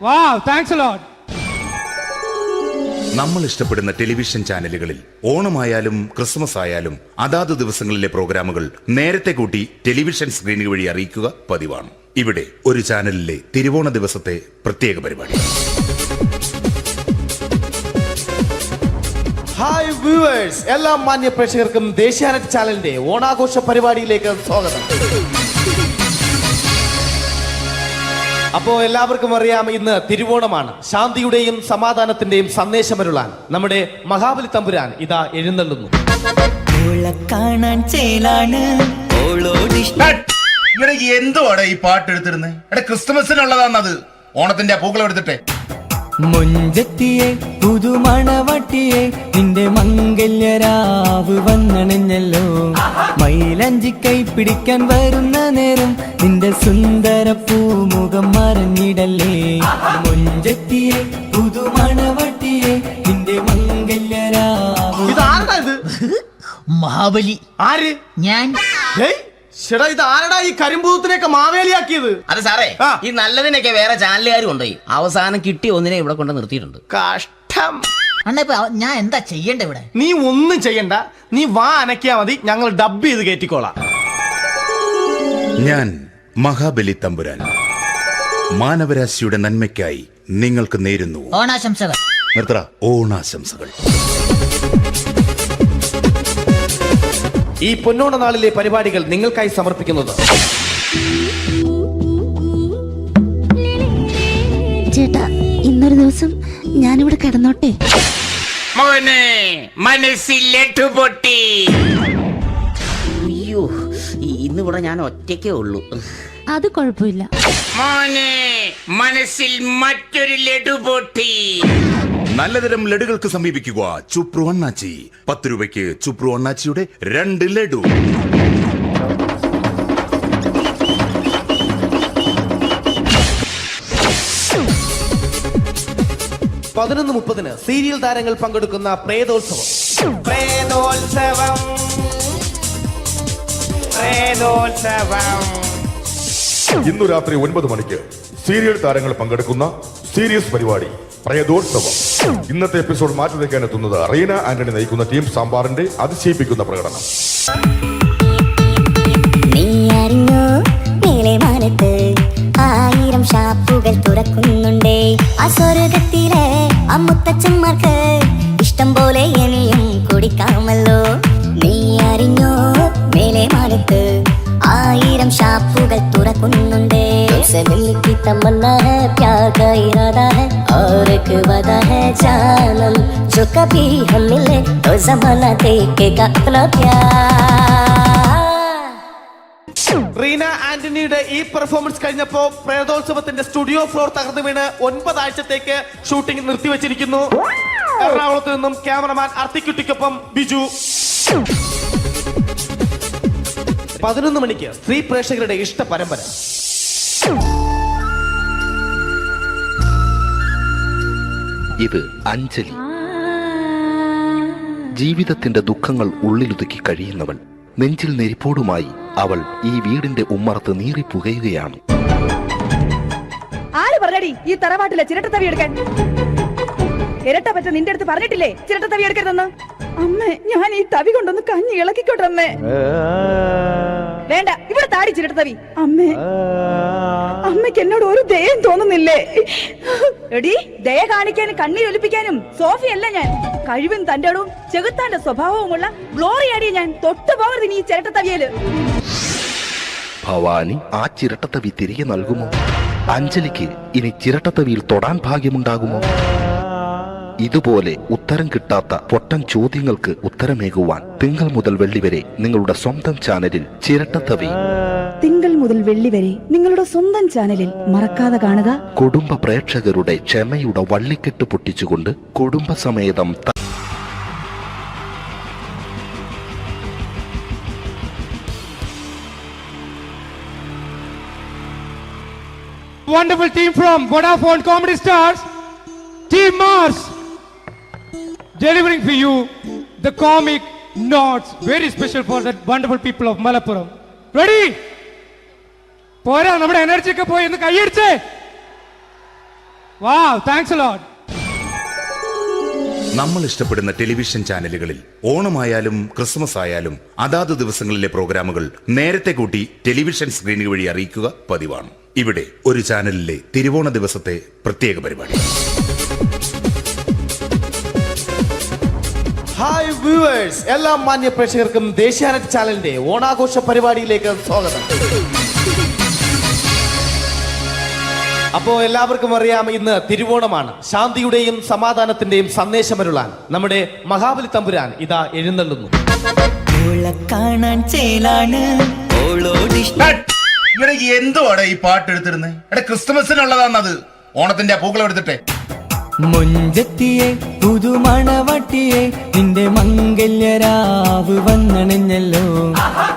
Wow, thanks a lot. നമ്മൾ ഇഷ്ടപ്പെടുന്ന ടെലിവിഷൻ ചാനലുകളിൽ ഓണമായാലും ക്രിസ്മസ് ആയാലും അതാത് ദിവസങ്ങളിലെ പ്രോഗ്രാമുകൾ നേരത്തെ കൂട്ടി ടെലിവിഷൻ സ്ക്രീനുകൾ വഴി അറിയിക്കുക പതിവാണ്. ഇവിടെ ഒരു ചാനലിലെ തിരുവോണ ദിവസത്തെ പ്രത്യേക പരിപാടി. ഹായ് വ്യൂവേഴ്സ്, എല്ലാ മാന്യ പ്രേക്ഷകർക്കും ദേശീയാനെറ്റ് ചാനലിന്റെ ഓണാഘോഷ പരിപാടിയിലേക്ക് സ്വാഗതം. അപ്പോ എല്ലാവർക്കും അറിയാം, ഇന്ന് തിരുവോണമാണ്. ശാന്തിയുടെയും സമാധാനത്തിന്റെയും സന്ദേശമരുളാൻ നമ്മുടെ മഹാബലി തമ്പുരാൻ ഇതാ എഴുന്നള്ളുന്നു. കാണാൻ ചേലാണ് എന്തുവാടെ ഈ പാട്ട് എടുത്തിരുന്നത്? ക്രിസ്മസിനുള്ളതാണത്. ഓണത്തിന്റെ പൂക്കളം എടുത്തിട്ടെ. മുഞ്ചത്തിയെ പുതുമണവട്ടിയെ നിന്റെ മംഗല്യരാവ് വന്നണഞ്ഞല്ലോ. മൈലഞ്ചി കൈ പിടിക്കാൻ വരുന്ന നേരം നിന്റെ സുന്ദര പൂമുഖം മറഞ്ഞിടല്ലേ. മുഞ്ചത്തിയെ പുതുമണവട്ടിയെ നിന്റെ മംഗല്യരാവ്. ഇതാരടാ? മഹാബലി. ആര്? ഞാൻ. ചേട്ടാ, ഇത് ആരടാ ഈ കരിമ്പൂത്തിനെയൊക്കെ മാവേലിയാക്കിയത്? അത് സാറേ, ഈ നല്ലതിനൊക്കെ വേറെ ചാനലുകാർ കൊണ്ടുപോയി അവസാനം കിട്ടി ഒന്നിനെ ഇവിടെ കൊണ്ട് നിർത്തിയിട്ടുണ്ട്. കഷ്ടം. അണ്ണാ ഞാൻ എന്താ ചെയ്യണ്ട ഇവിടെ? നീ ഒന്നും ചെയ്യണ്ട, നീ വാ അനക്കിയാ മതി, ഞങ്ങൾ ഡബ് ചെയ്ത് കയറ്റിക്കോളാം. ഞാൻ മഹാബലി തമ്പുരാൻ മാനവരാശിയുടെ നന്മയ്ക്കായി നിങ്ങൾക്ക് നേരുന്നു ഓണാശംസകൾ. നിർത്തറ. ഓണാശംസകൾ. ഈ പൊന്നോണ നാളിലെ പരിപാടികൾ നിങ്ങൾക്കായി സമർപ്പിക്കുന്നത് ചേട്ടാ, ഇന്നൊരു ദിവസം ഞാനിവിടെ കിടന്നോട്ടെ. മോനെ മനസ്സിലെട്ടു പൊട്ടി. അയ്യോ, ഇന്നിവിടെ ഞാൻ ഒറ്റയ്ക്കേ ഉള്ളൂ. അത് കുഴപ്പമില്ല. മോനെ മനസ്സിൽ മറ്റൊരു ലഡു പൊട്ടി. നല്ലതരം ലഡുകൾക്ക് സമീപിക്കുക ചുപ്രു അണ്ണാച്ചി. 10 രൂപയ്ക്ക് ചുപ്രു അണ്ണാച്ചിയുടെ 2 ലഡു. പതിനൊന്ന് 30 സീരിയൽ താരങ്ങൾ പങ്കെടുക്കുന്ന പ്രേതോത്സവം. പ്രേതോത്സവം, പ്രേതോത്സവം. ഇന്നു രാത്രി 9 മണിക്ക് സീരിയൽ താരങ്ങൾ പങ്കെടുക്കുന്ന സീരിയസ് പരിപാടി പ്രേതോത്സവം. ഇന്നത്തെ എപ്പിസോഡ് മാറ്റി വയ്ക്കാൻ എത്തുന്നത് റീന ആന്റണി നയിക്കുന്ന ടീം സാമ്പാറിന്റെ അതിശയിപ്പിക്കുന്ന പ്രകടനം. നീ അറിഞ്ഞോ, മേലെ മാനത്ത് 1000 ഷാപ്പുകൾ തുറക്കുന്നുണ്ടേ. ആ സ്വർഗത്തിലെ അമ്മുത്തച്ഛന്മാർക്ക് ഇഷ്ടം പോലെ ഇനിയും കുടിക്കാമല്ലോ. നീ അറിഞ്ഞോ, മേലെ മാനത്ത് 1000 ഷാപ്പുകൾ തുറക്കുന്നുണ്ടേ. मिलती तमन्ना है, प्यार का इरादा है और एक वादा है जानम, जो कभी हम मिले तो जमाना देखेगा अपना प्यार. റീന ആന്റണിയുടെ ഈ പെർഫോമൻസ് കഴിഞ്ഞപ്പോ പ്രേതോത്സവത്തിന്റെ സ്റ്റുഡിയോ ഫ്ലോർ തകർന്നു വീണ് 9 ആഴ്ചത്തേക്ക് ഷൂട്ടിംഗ് നിർത്തിവെച്ചിരിക്കുന്നു. എറണാകുളത്ത് നിന്നും ക്യാമറമാൻ അർത്തിക്കുട്ടിക്കൊപ്പം ബിജു. 11 മണിക്ക് സ്ത്രീ പ്രേക്ഷകരുടെ ഇഷ്ട പരമ്പര. ഇത് അഞ്ജലി. ജീവിതത്തിന്റെ ദുഃഖങ്ങൾ ഉള്ളിലൊതുക്കി കഴിയുന്നവൾ. നെഞ്ചിൽ നെരിപ്പോടുമായി അവൾ ഈ വീടിന്റെ ഉമ്മറത്ത് നീറിപ്പുകയുകയാണ്. ആര് പറഞ്ഞടി ഈ തറവാട്ടിലെ ചിരട്ട തവി എടുക്കാൻ? ഇരട്ട പറ്റ നിന്റെ അടുത്ത് പറഞ്ഞിട്ടില്ലേ ചിരട്ട തവി എടുക്കരുതെന്ന്? അമ്മേ, ഞാൻ ഈ തവി കൊണ്ടൊന്ന് കഞ്ഞി ഇളക്കിക്കോട്ടെ അമ്മേ. വേണ്ട, ഇവിടെ താടി ചിരട്ട തവി. അമ്മേ, അമ്മയ്ക്ക് എന്നോട് ഒരു ദയം തോന്നുന്നില്ലേ? എടി, ദയ കാണിക്കാനും കണ്ണീരൊലിപ്പിക്കാനും സോഫിയല്ല ഞാൻ. കഴിവും തന്റെടും ചെകുത്താന്റെ സ്വഭാവവുമുള്ള ഗ്ലോറിയാടിയ ഞാൻ. തൊട്ടു പോകരുത് നീ ചിരട്ട തവിയല്. ഭവാനി ആ ചിരട്ടത്തവി തിരികെ നൽകുമോ? അഞ്ജലിക്ക് ഇനി ചിരട്ടത്തവിയിൽ തൊടാൻ ഭാഗ്യമുണ്ടാകുമോ? ഇതുപോലെ ഉത്തരം കിട്ടാത്ത പൊട്ടൻ ചോദ്യങ്ങൾക്ക് ഉത്തരമേകുവാൻ തിങ്കൾ മുതൽ വെള്ളി വരെ നിങ്ങളുടെ സ്വന്തം ചാനലിൽ ചിരട്ടത്തവി. തിങ്കൾ മുതൽ വെള്ളി വരെ നിങ്ങളുടെ സ്വന്തം ചാനലിൽ മറക്കാതെ കാണുക. കുടുംബ പ്രേക്ഷകരുടെ ക്ഷമയുടെ വള്ളിക്കെട്ട് പൊട്ടിച്ചുകൊണ്ട് കുടുംബസമേതം Wonderful team from Vodafone Comedy Stars, Team Mars, delivering for you the comic notes, very special for the wonderful people of Malappuram. Ready? പോരാ, നമ്മുടെ എനർജി ഒക്കെ പോയി ഒന്ന് കൈയടിച്ചേ. Wow, thanks a lot. നമ്മൾ ഇഷ്ടപ്പെടുന്ന ടെലിവിഷൻ ചാനലുകളിൽ ഓണമായാലും ക്രിസ്മസ് ആയാലും അതാത് ദിവസങ്ങളിലെ പ്രോഗ്രാമുകൾ നേരത്തെ കൂട്ടി ടെലിവിഷൻ സ്ക്രീനുകൾ വഴി അറിയിക്കുക പതിവാണ്. ഇവിടെ ഒരു ചാനലിലെ തിരുവോണ ദിവസത്തെ പ്രത്യേക പരിപാടി. ഹായ് വ്യൂവേഴ്സ്, എല്ലാ മാന്യ പ്രേക്ഷകർക്കും ദേശീയാനെറ്റ് ചാനലിന്റെ ഓണാഘോഷ പരിപാടിയിലേക്ക് സ്വാഗതം. അപ്പോ എല്ലാവർക്കും അറിയാം, ഇന്ന് തിരുവോണമാണ്. ശാന്തിയുടെയും സമാധാനത്തിന്റെയും സന്ദേശമരുളാൻ നമ്മുടെ മഹാബലി തമ്പുരാൻ ഇതാ എഴുന്നള്ളുന്നു. കാണാൻ ചേലാണ് എന്തുവാടെ ഈ പാട്ട് എടുത്തിരുന്നത്? എടാ, ക്രിസ്മസിനുള്ളതാണത്. ഓണത്തിന്റെ പൂക്കളം എടുത്തിട്ടെ. മുഞ്ചത്തിയെ പുതുമണവട്ടിയെ നിന്റെ മംഗല്യരാവ് വന്നണഞ്ഞല്ലോ.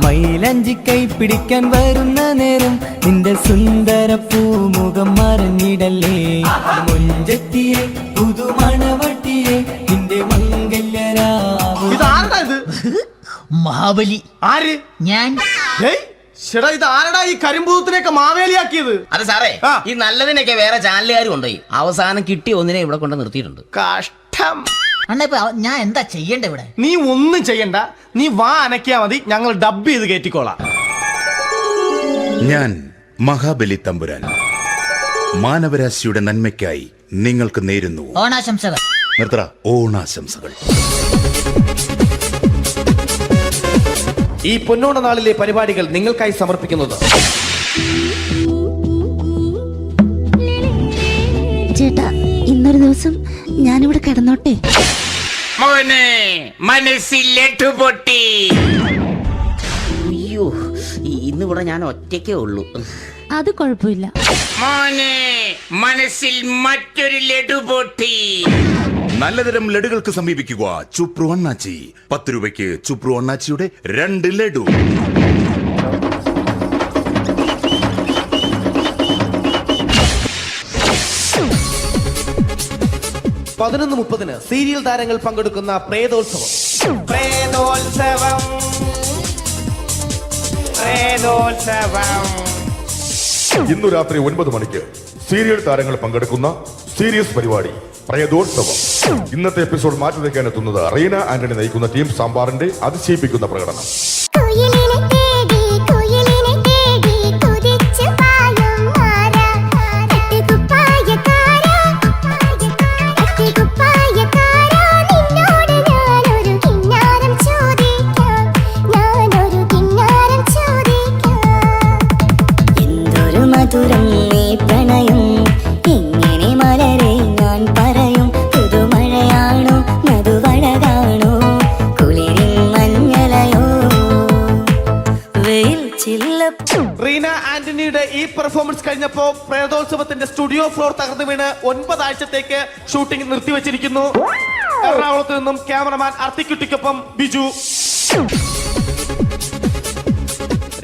മൈലഞ്ചി കൈ പിടിക്കാൻ വരുന്ന നേരം നിന്റെ സുന്ദര പൂമുഖം മറഞ്ഞിടല്ലേ. മുഞ്ചത്തിയെ പുതുമണവട്ടിയെ നിന്റെ മംഗല്യരാവ്. മഹാബലി ആര്? ഞാൻ. ചേട്ടാ, ഇത് ആരടാ ഈ കരിമ്പൂത്തിനെയൊക്കെ മാവേലിയാക്കിയത്? അത് സാറേ, ഈ നല്ലതിനൊക്കെ വേറെ ചാനലുകാർ കൊണ്ടുപോയി അവസാനം കിട്ടി ഒന്നിനെ ഇവിടെ കൊണ്ട് നിർത്തിയിട്ടുണ്ട്. കഷ്ടം. അണ്ണാ, ഞാൻ എന്താ ചെയ്യണ്ട ഇവിടെ? നീ ഒന്നും ചെയ്യണ്ട, നീ വാ അനക്കിയാ മതി, ഞങ്ങൾ ഡബ് ചെയ്ത് കയറ്റിക്കോളാം. ഞാൻ മഹാബലി തമ്പുരാൻ മാനവരാശിയുടെ നന്മയ്ക്കായി നിങ്ങൾക്ക് നേരുന്നു ഓണാശംസകൾ. നിർത്തറ, ഓണാശംസകൾ. ഈ പൊന്നോണ നാളിലെ പരിപാടികൾ നിങ്ങൾക്കായി സമർപ്പിക്കുന്നത് ചേട്ടാ, ഇന്നൊരു ദിവസം ഞാനിവിടെ കിടന്നോട്ടെ. മോനെ മനസ്സിലെട്ടു പൊട്ടി. അയ്യോ, ഇന്നിവിടെ ഞാൻ ഒറ്റയ്ക്കേ ഉള്ളൂ. അത് കുഴപ്പമില്ല. മോനെ മനസ്സിൽ മറ്റൊരു ലഡു പൊട്ടി. നല്ലതരം ലഡുകൾക്ക് സമീപിക്കുക ചുപ്രു അണ്ണാച്ചി. 10 രൂപയ്ക്ക് ചുപ്രു അണ്ണാച്ചിയുടെ 2 ലഡു. (11:30) സീരിയൽ താരങ്ങൾ പങ്കെടുക്കുന്ന പ്രേതോത്സവം. പ്രേതോത്സവം, പ്രേതോത്സവം. ഇന്നു രാത്രി 9 മണിക്ക് സീരിയൽ താരങ്ങൾ പങ്കെടുക്കുന്ന സീരിയസ് പരിപാടി പ്രേതോത്സവം. ഇന്നത്തെ എപ്പിസോഡ് മാറ്റി വയ്ക്കാൻ എത്തുന്നത് റീന ആന്റണി നയിക്കുന്ന ടീം സാമ്പാറിന്റെ അതിശയിപ്പിക്കുന്ന പ്രകടനം. മധുരം നീ പ്രണയം എങ്ങനെ മലരെ ഞാൻ പറയും. പുതുമഴയാണോ മധുവഴകാണോ കുളിരിൻ മഞ്ഞളയോ വെയിൽ ചില്ല. റീന ആന്റണിയുടെ ഈ പെർഫോമൻസ് കഴിഞ്ഞപ്പോ പ്രേതോത്സവത്തിന്റെ സ്റ്റുഡിയോ ഫ്ലോർ തകർന്നു വീണ് 9 ആഴ്ചത്തേക്ക് ഷൂട്ടിംഗ് നിർത്തിവെച്ചിരിക്കുന്നു. എറണാകുളത്ത് നിന്നും ക്യാമറമാൻ അർത്തിക്കുട്ടിക്കൊപ്പം ബിജു.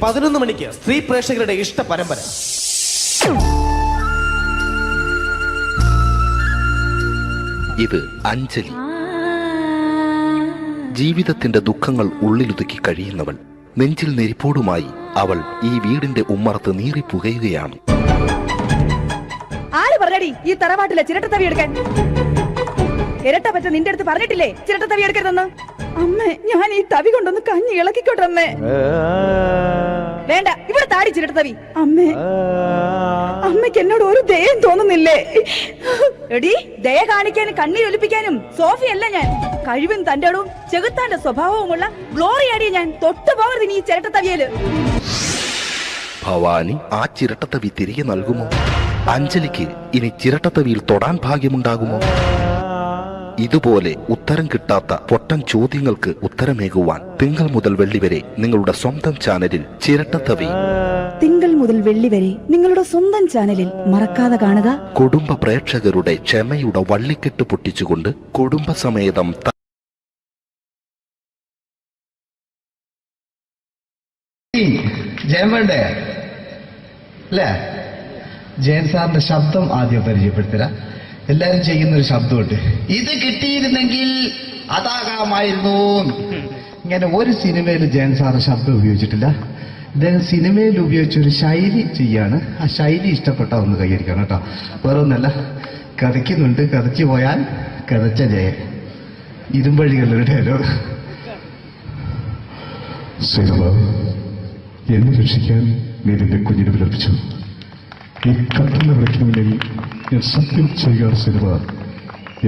11 മണിക്ക് സ്ത്രീ പ്രേക്ഷകരുടെ ഇഷ്ട പരമ്പര. ഇത് അഞ്ജലി. ജീവിതത്തിന്റെ ദുഃഖങ്ങൾ ഉള്ളിലൊതുക്കി കഴിയുന്നവൾ. നെഞ്ചിൽ നെരിപ്പോടുമായി അവൾ ഈ വീടിന്റെ ഉമ്മറത്ത് നീറിപ്പുകയുകയാണ്. ആര് പറഞ്ഞടി ഈ തറവാട്ടിലെ ചിരട്ട തവി എടുക്കാൻ? ഇരട്ട പറ്റ നിന്റെ അടുത്ത് പറഞ്ഞിട്ടില്ലേ ചിരട്ട തവി എടുക്കരുതെന്ന്? അമ്മേ, ഞാൻ ഈ തവി കൊണ്ടൊന്ന് കഞ്ഞി ഇളക്കിക്കോട്ടെ അമ്മേ. വേണ്ട, ഇവിടെ താടി ചിരട്ട തവി. അമ്മേ, അമ്മയ്ക്ക് എന്നോട് ഒരു ദയം തോന്നുന്നില്ലേ? എടി, ദയ കാണിക്കാനും കണ്ണീരൊലിപ്പിക്കാനും സോഫിയല്ല ഞാൻ. കഴിവും തന്റെടും ചെകുത്താന്റെ സ്വഭാവവുമുള്ള ഗ്ലോറിയാടിയ ഞാൻ. തൊട്ടു പോകരുത് നീ ചിരട്ട തവിയല്. ഭവാനി ആ ചിരട്ടത്തവി തിരികെ നൽകുമോ? അഞ്ജലിക്ക് ഇനി ചിരട്ടത്തവിയിൽ തൊടാൻ ഭാഗ്യമുണ്ടാകുമോ? ഇതുപോലെ ഉത്തരം കിട്ടാത്ത പൊട്ടൻ ചോദ്യങ്ങൾക്ക് ഉത്തരമേകുവാൻ തിങ്കൾ മുതൽ വെള്ളി വരെ നിങ്ങളുടെ സ്വന്തം ചാനലിൽ ചിരട്ടത്തവി. തിങ്കൾ മുതൽ വെള്ളി വരെ നിങ്ങളുടെ സ്വന്തം ചാനലിൽ മറക്കാതെ കാണുക. കുടുംബ പ്രേക്ഷകരുടെ ക്ഷമയുടെ വള്ളിക്കെട്ട് പൊട്ടിച്ചുകൊണ്ട് കുടുംബസമേതം ജയം വേണ്ടേ അല്ലേ? ജയൻ സാറിന്റെ ശബ്ദം ആദ്യം പരിചയപ്പെടുത്തരാം. എല്ലാരും ചെയ്യുന്ന ഒരു ശബ്ദമുണ്ട്, ഇത് കിട്ടിയിരുന്നെങ്കിൽ അതാകാമായിരുന്നു. ഇങ്ങനെ ഒരു സിനിമയിൽ ജയൻ സാറ് ശബ്ദം ഉപയോഗിച്ചിട്ടില്ല. അദ്ദേഹം സിനിമയിൽ ഉപയോഗിച്ച ഒരു ശൈലി ചെയ്യാണ്. ആ ശൈലി ഇഷ്ടപ്പെട്ട ഒന്ന് കൈയടിക്കണം കേട്ടോ. വേറെ ഒന്നല്ല, കഥയ്ക്കുന്നുണ്ട്, കഥയ്ക്ക് പോയാൽ കഥച്ച ജയൻ. ഇരുമ്പഴികളുടെ ഡയലോഗ്. സിനിമ എന്നെ രക്ഷിക്കാൻ നീ നിന്റെ കുഞ്ഞിനെ വിലപിച്ചു. ഈ കത്തുന്ന വിളക്കിന് മുന്നിൽ ഞാൻ സത്യം ചെയ്യുക. സിനിമ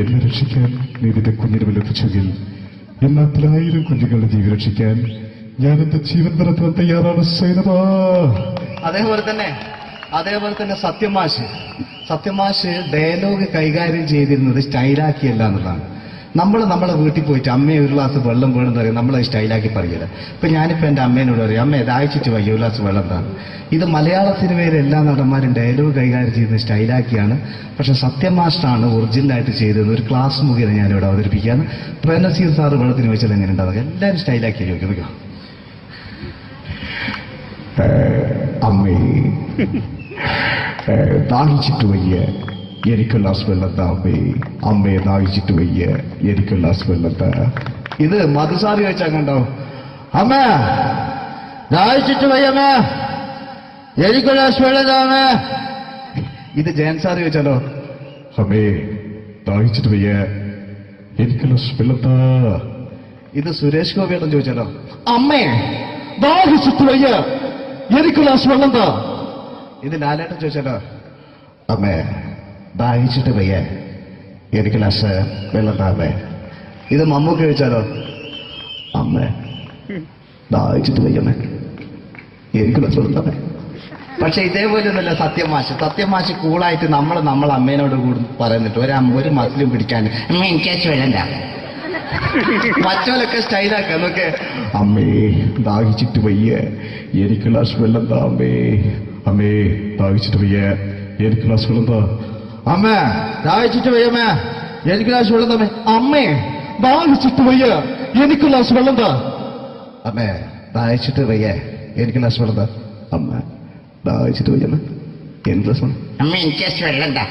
എന്നെ രക്ഷിക്കാൻ നീ നിന്റെ കുഞ്ഞിനെ വിലപിച്ചെങ്കിൽ എന്നാൽ 1000 കുഞ്ഞുങ്ങളുടെ ജീവൻ രക്ഷിക്കാൻ ഞാൻ എന്റെ ജീവൻ നടത്താൻ തയ്യാറാണ് സിനിമ. അതേപോലെ തന്നെ സത്യമാഷ് ഡയലോഗ് കൈകാര്യം ചെയ്തിരുന്നത് സ്റ്റൈലാക്കിയല്ല എന്നുള്ളതാണ്. നമ്മളെ വീട്ടിൽ പോയിട്ട് അമ്മയെ ഒരു ഗ്ലാസ് വെള്ളം വേണമെന്ന് പറയും, നമ്മളത് സ്റ്റൈലാക്കി പറയില്ല. ഇപ്പൊ ഞാനിപ്പോ എന്റെ അമ്മേനോട് പറയും, അമ്മ ദാഹിച്ചിട്ട് വയ്യ ഒരു ഗ്ലാസ് വെള്ളം എന്താണ്. ഇത് മലയാള സിനിമയിലെ എല്ലാ നടന്മാരും ഡയലോഗ് കൈകാര്യം ചെയ്യുന്നത് സ്റ്റൈലാക്കിയാണ്. പക്ഷെ സത്യമാഷ്ടാണ് ഒറിജിനലായിട്ട് ചെയ്തത്. ഒരു ക്ലാസ് മുഖേന ഞാനിവിടെ അവതരിപ്പിക്കുകയാണ്. പ്രേംനസീർ സാറ് വെള്ളത്തിന് വെച്ചാൽ എങ്ങനെ ഉണ്ടാവുക? എല്ലാവരും സ്റ്റൈലാക്കി ചോദിക്കുക. അമ്മേ ദാഹിച്ചിട്ട് വയ്യ എനിക്ക് ഗ്ലാസ് വെള്ളം താ. അമ്മയെ ദാഹിച്ചിട്ട് വയ്യ എനിക്ക് ഗ്ലാസ് വെള്ളം താ. ഇത് മധുസാറി വെച്ചാൽ കണ്ടാവും. അമ്മ ദാഹിച്ചിട്ട് വയ്യ, അമ്മ എനിക്ക് ഗ്ലാസ് വെള്ളം താ. ഇത് ജയൻ സാറി വെച്ചാലോ, അമ്മേ ദാഹിച്ചിട്ട് വയ്യ എനിക്ക് ഗ്ലാസ് വെള്ളം താ. ഇത് സുരേഷ് ഗോപിയേട്ടൻ ചോദിച്ചാലോ, അമ്മേ ദാഹിച്ചിട്ട് വയ്യ എനിക്ക് ഗ്ലാസ് വെള്ളം താ. ഇത് ലാലേട്ടൻ ചോദിച്ചാലോ, അമ്മേ ദാഹിച്ചിട്ട് വയ്യ എനിക്ക് ഗ്ലാസ് വെള്ളം താ. അമ്മേ. ഇത് മമ്മൂക്ക് ചോദിച്ചാലോ, അമ്മേ ദാഹിച്ചിട്ട് വയ്യമ്മേ എനിക്ക് ഗ്ലാസ് വെള്ളം താ. പക്ഷെ ഇതേപോലെ ഒന്നല്ല സത്യമാഷ് കൂളായിട്ട് നമ്മളെ അമ്മേനോട് കൂടി പറയുന്നിട്ട് ഒരു മസിലും പിടിക്കാൻ അമ്മ എനിക്ക് വേണ്ട. മറ്റോലൊക്കെ സ്റ്റൈലാക്കാം നോക്കെ. അമ്മേ ദാഹിച്ചിട്ട് വയ്യ എനിക്ക് ഗ്ലാസ് വെള്ളം താ. അമ്മേ ദാഹിച്ചിട്ട് വയ്യ എനിക്ക് ഗ്ലാസ് വെള്ളം താ. അമ്മ ദാഹിച്ചിട്ട് വയ്യമ്മേ എനിക്ക് ഗ്ലാസ് വെള്ളം താ. അമ്മേ ദാഹിച്ചിട്ട് വയ്യ എനിക്ക് ഗ്ലാസ് വെള്ളം താ. അമ്മേ ദാഹിച്ചിട്ട് വയ്യ എനിക്ക് ഗ്ലാസ് വെള്ളം താ. അമ്മ ദാഹിച്ചിട്ട് വയ്യമ്മ എനിക്ക് ഗ്ലാസ് വെള്ളം. അമ്മ എനിക്ക് വെള്ളം താ.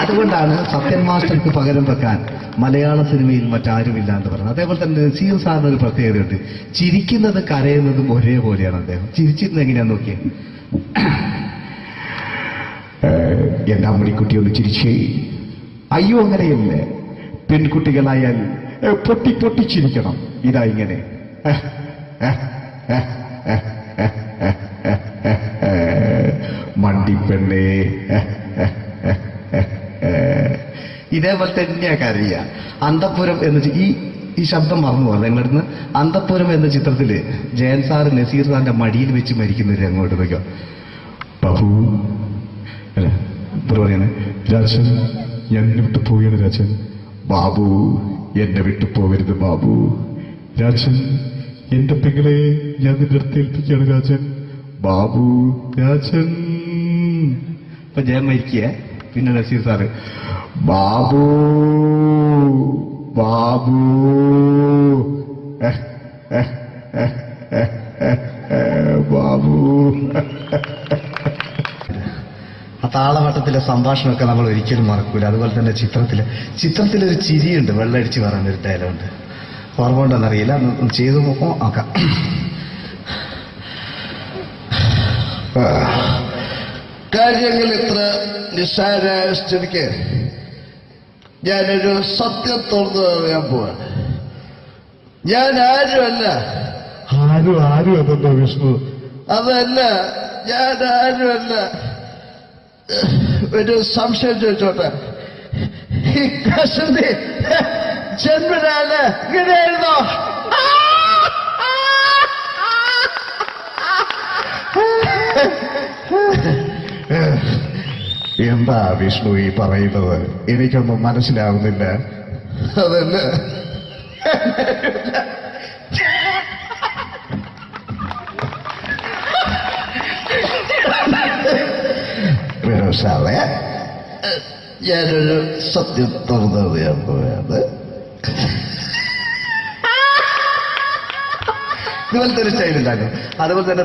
അതുകൊണ്ടാണ് സത്യൻ മാസ്റ്റർക്ക് പകരം വെക്കാൻ മലയാള സിനിമയിൽ മറ്റാരുമില്ല എന്ന് പറയുന്നത്. അതേപോലെ തന്നെ നസീർ സാറിന് ഒരു പ്രത്യേകതയുണ്ട്, ചിരിക്കുന്നത് കരയുന്നതും ഒരേപോലെയാണ്. അദ്ദേഹം ചിരിച്ചിരുന്നത് എങ്ങനെയാന്ന് നോക്കിയേ. എന്റെ അമ്മണിക്കുട്ടി ഒന്ന് ചിരിച്ചേ. അയ്യോ അങ്ങനെയല്ലേ, പെൺകുട്ടികളായാൽ പൊട്ടി ചിരിക്കണം. ഇതാ ഇങ്ങനെ മണ്ടിപ്പെണ്ണേ. ഇതേപോലെ തന്നെയാ കരയ. അന്തപ്പുരം എന്ന് ഈ ശബ്ദം മറന്നു പോകാം നിങ്ങളിടുന്ന്. അന്തപ്പുരം എന്ന ചിത്രത്തില് ജയൻ സാറ് നസീർ സാറിന്റെ മടിയിൽ വെച്ച് മരിക്കുന്നവര് അങ്ങോട്ട് നോക്കാം. ബാബു അല്ല എന്താ പറയണേ, രാജൻ ഞാൻ എന്നെ വിട്ടു പോവുകയാണ് രാജൻ. ബാബു എന്നെ വിട്ടു പോകരുത് ബാബു. രാജൻ എന്റെ പെങ്ങളെ ഞാൻ നിന്റെ അടുത്ത് ഏൽപ്പിക്കുകയാണ് രാജൻ. ബാബു രാജൻ. ഇപ്പൊ ജയൻ മരിക്കുക. പിന്നെ നസീർ സാറ് ബാബു ബാബു ബാബു. ആ താളവട്ടത്തിലെ സംഭാഷണമൊക്കെ നമ്മൾ ഒരിക്കലും മറക്കൂല. അതുപോലെ തന്നെ ചിത്രത്തിലൊരു ചിരിയുണ്ട്, വെള്ളടിച്ച് പറയുന്നൊരു ഡയലോഗുണ്ട്. ഓർമ്മ ഉണ്ടെന്നറിയില്ല, ചെയ്തു നോക്കാം. കാര്യങ്ങൾ ഇത്ര നിസ്സാരമായ സ്ഥിതിക്ക് ഞാനൊരു സത്യം തുറന്നു പറയാൻ പോവാണ്. ഞാൻ ആരുമല്ല. ആരും അതെന്താ വിഷ്ണു? അതല്ല, ഞാൻ ആരുമല്ല. ഒരു സംശയം ചോദിച്ചോട്ടെ, ഈ കസന്തി ജന്മനാല് ഇങ്ങനെയായിരുന്നോ? എന്താ വിഷ്ണു ഈ പറയുന്നത്? എനിക്കൊന്നും മനസ്സിലാവുന്നില്ല. അതല്ല, സാറേ ഞാനൊരു സത്യം തുറന്നറിയാൻ പോയത്. ഇതുപോലത്തെ ഒരു സ്റ്റൈലുണ്ടാക്കും. അതുപോലെ തന്നെ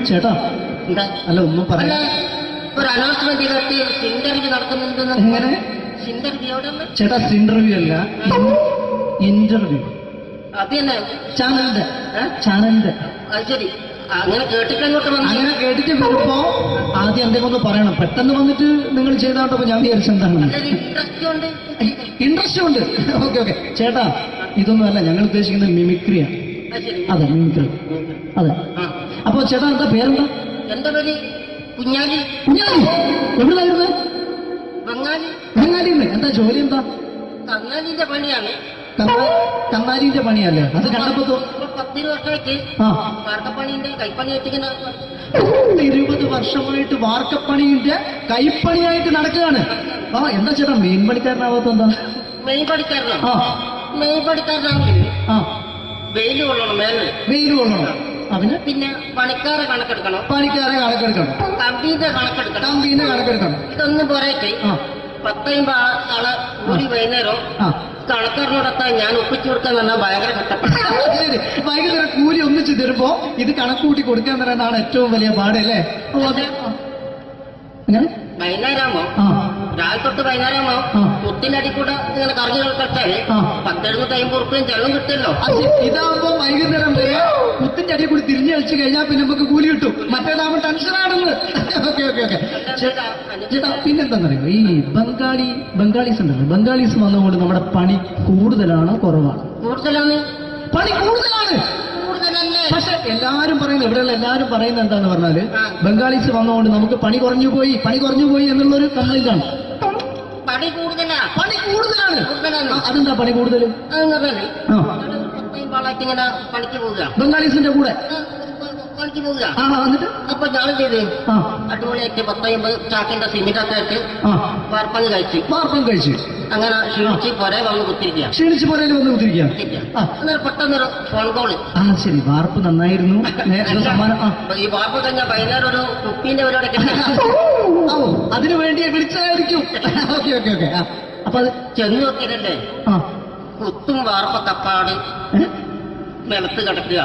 ചേട്ടാ എന്താ അല്ല ഒന്നും അല്ല പറയാ ഒരു അനൗൺസ്മെന്റ് ചെയ്തിട്ട് ഇന്റർവ്യൂ നടക്കുന്നുണ്ടെന്ന് എങ്ങനെ ഇന്റർവ്യൂ എവിടെ ചേട്ടാ ഇന്റർവ്യൂ അല്ല ഇന്റർവ്യൂ അത് തന്നെ ചാനലിന്റെ അത് ശരി അങ്ങനെ കേട്ടിട്ട് അങ്ങോട്ട് വന്നു അങ്ങനെ കേട്ടിട്ട് വരുമ്പോ ആദ്യം എന്തെങ്കിലും ഒന്ന് പറയണം. പെട്ടെന്ന് വന്നിട്ട് നിങ്ങൾ ചെയ്താണ്ടപ്പോ ഞാൻ വിചാരിച്ചെന്താണ് ഇൻട്രസ്റ്റ് ഉണ്ട് ഇൻട്രസ്റ്റ് ഉണ്ട്. ഓക്കെ ഓക്കെ ചേട്ടാ ഇതൊന്നും അല്ല ഞങ്ങൾ ഉദ്ദേശിക്കുന്നത് മിമിക്രിയാണ്. അത് ശരി അതെ മിമിക്രി അതെ. അപ്പൊ ചേട്ടാ എന്താ പേരെന്താ? എന്റെ പേര് കുഞ്ഞാലി. കുഞ്ഞാലി എവിടുന്നായിരുന്നു? ബംഗാളി. ബംഗാളിന്ന്. എന്താ ജോലി എന്താ? കന്നാലിന്റെ പണിയാണ്. കന്നാലിന്റെ പണിയല്ലേ? അത് കണ്ടപ്പോ 10 വർഷമായിട്ട് വാർക്കപ്പണിന്റെ കൈപ്പണിയായിട്ട് ഇങ്ങനെ 20 വർഷമായിട്ട് വാർക്കപ്പണിന്റെ കൈപ്പണിയായിട്ട് നടക്കുകയാണ്. എന്താ ചേട്ടാ മെയിൻ പണിക്കാരനാവാത്ത എന്താ? മെയിൻ പണിക്കാരനാണ്. മെയിൻ പണിക്കാരനാണെങ്കിൽ വെയിൽ കൊള്ളണം. വെയിൽ കൊള്ളണം. അതിന് പിന്നെ പണിക്കാരെ കണക്കെടുക്കണം. കമ്പീന്റെ കണക്കെടുക്കണം. ഇതൊന്നും പോരായിട്ട് 10-50 ആളെ കൂടി വൈകുന്നേരം കണക്കാരനോടൊക്കെ ഞാൻ ഒപ്പിച്ചു കൊടുക്കാൻ പറഞ്ഞാൽ ഭയങ്കര കഷ്ടപ്പെട്ടു. വൈകുന്നേരം കൂലി ഒന്നിച്ച് തരുമ്പോ ഇത് കണക്കൂട്ടി കൊടുക്കാൻ തരാനാണ് ഏറ്റവും വലിയ പാടല്ലേ? വൈകുന്നേരമാകുമ്പോ രാവിലെ തൊട്ട് വൈകുന്നേരമാകുമ്പോ കുത്തിന്റെ അടി കൂടെ ഇങ്ങനെ കറങ്ങി കളിച്ചാല് 10-750 ഉറുപ്പിയും ചെലവും കിട്ടുമല്ലോ. ഇതാകുമ്പോ വൈകുന്നേരം വരെ കുത്തിന്റെ അടി കൂടി തിരിഞ്ഞു കളിച്ചു കഴിഞ്ഞാൽ പിന്നെ നമുക്ക് കൂലി കിട്ടും. മറ്റേതാകുമ്പോ ടെൻഷനാണെന്ന്. ഓക്കെ ഓക്കെ ഓക്കെ ചേട്ടാ പിന്നെന്താന്നറിയോ ഈ ബംഗാളീസ് ഉണ്ടല്ലോ, ബംഗാളീസ് വന്നുകൊണ്ട് നമ്മുടെ പണി കൂടുതലാണോ കുറവാണ്? കൂടുതലാണ്. പണി കൂടുതലാണ്. പക്ഷെ എല്ലാരും പറയുന്നത് ഇവിടെയുള്ള എല്ലാരും പറയുന്നത് എന്താന്ന് പറഞ്ഞാല് ബംഗാളീസ് വന്നുകൊണ്ട് നമുക്ക് പണി കുറഞ്ഞു പോയി എന്നുള്ളൊരു കംപ്ലൈന്റ് ആണ്. പണി കൂടുതലാണ്. അതെന്താ പണി കൂടുതൽ? ഇങ്ങനെ പണിക്ക് പോവുക ബംഗാളീസിന്റെ കൂടെ പണിക്ക് പോവുക. എന്നിട്ട് അപ്പൊ ഞാൻ ചെയ്ത് അടിപൊളിയായിട്ട് 10-50 ചാക്കിന്റെ സിമെന്റൊക്കെ ആയിട്ട് വാർപ്പം കഴിച്ചു. അങ്ങനെ ക്ഷീണിച്ച് പുറേ വന്ന് കുത്തിരിക്കുക. പെട്ടെന്നൊരു ഫോൺ കോള്. ശരി വാർപ്പ് നന്നായിരുന്നു. ഈ വാർപ്പ് കഴിഞ്ഞാൽ വൈകുന്നേരം ഒരു കുപ്പീന്റെ പരിപാടി അതിനു വേണ്ടി വിളിച്ചതായിരിക്കും. Okay okay okay. അപ്പൊ അത് ചെന്ന് നോക്കിയതല്ലേ കുത്തും വാർപ്പ കപ്പാട് നിലത്ത് കിടക്കുക.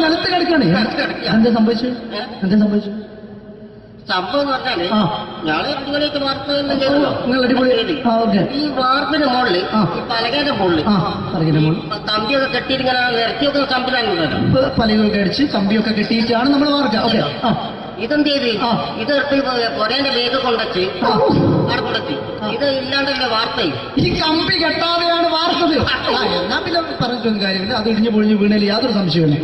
നിലത്ത് കിടക്കാണ്. എന്താ സംഭവിച്ചു? സംഭവം എന്ന് പറഞ്ഞാല് ഞാള് അടിപൊളിയായിട്ട് വാർത്ത ഈ വാർപ്പിന്റെ മുകളില് ഈ പലകയുടെ മുകളില് കമ്പിയൊക്കെ കെട്ടിയിട്ട് ഇങ്ങനെ നിരത്തി വെക്കുന്ന സംവിധാനം പലകൊക്കെ അടിച്ച് കമ്പിയൊക്കെ കെട്ടിയിട്ടാണ് നമ്മൾ വാർക്കുക. ഇതെന്ത് ചെയ്ത് ഇതെടുത്ത് പൊരേന്റെ വേഗ കൊണ്ടച്ച് അവിടെ കൊണ്ടച്ച് ഇത് ഇല്ലാണ്ടല്ലേ വാർത്ത. ഈ കമ്പി കെട്ടാതെയാണ് വാർത്തത്. എന്നാ പിന്നെ പറഞ്ഞിട്ടൊന്നും കാര്യമില്ല. അത് ഇടിഞ്ഞു പൊളിഞ്ഞു വീണേൽ യാതൊരു സംശയമില്ല.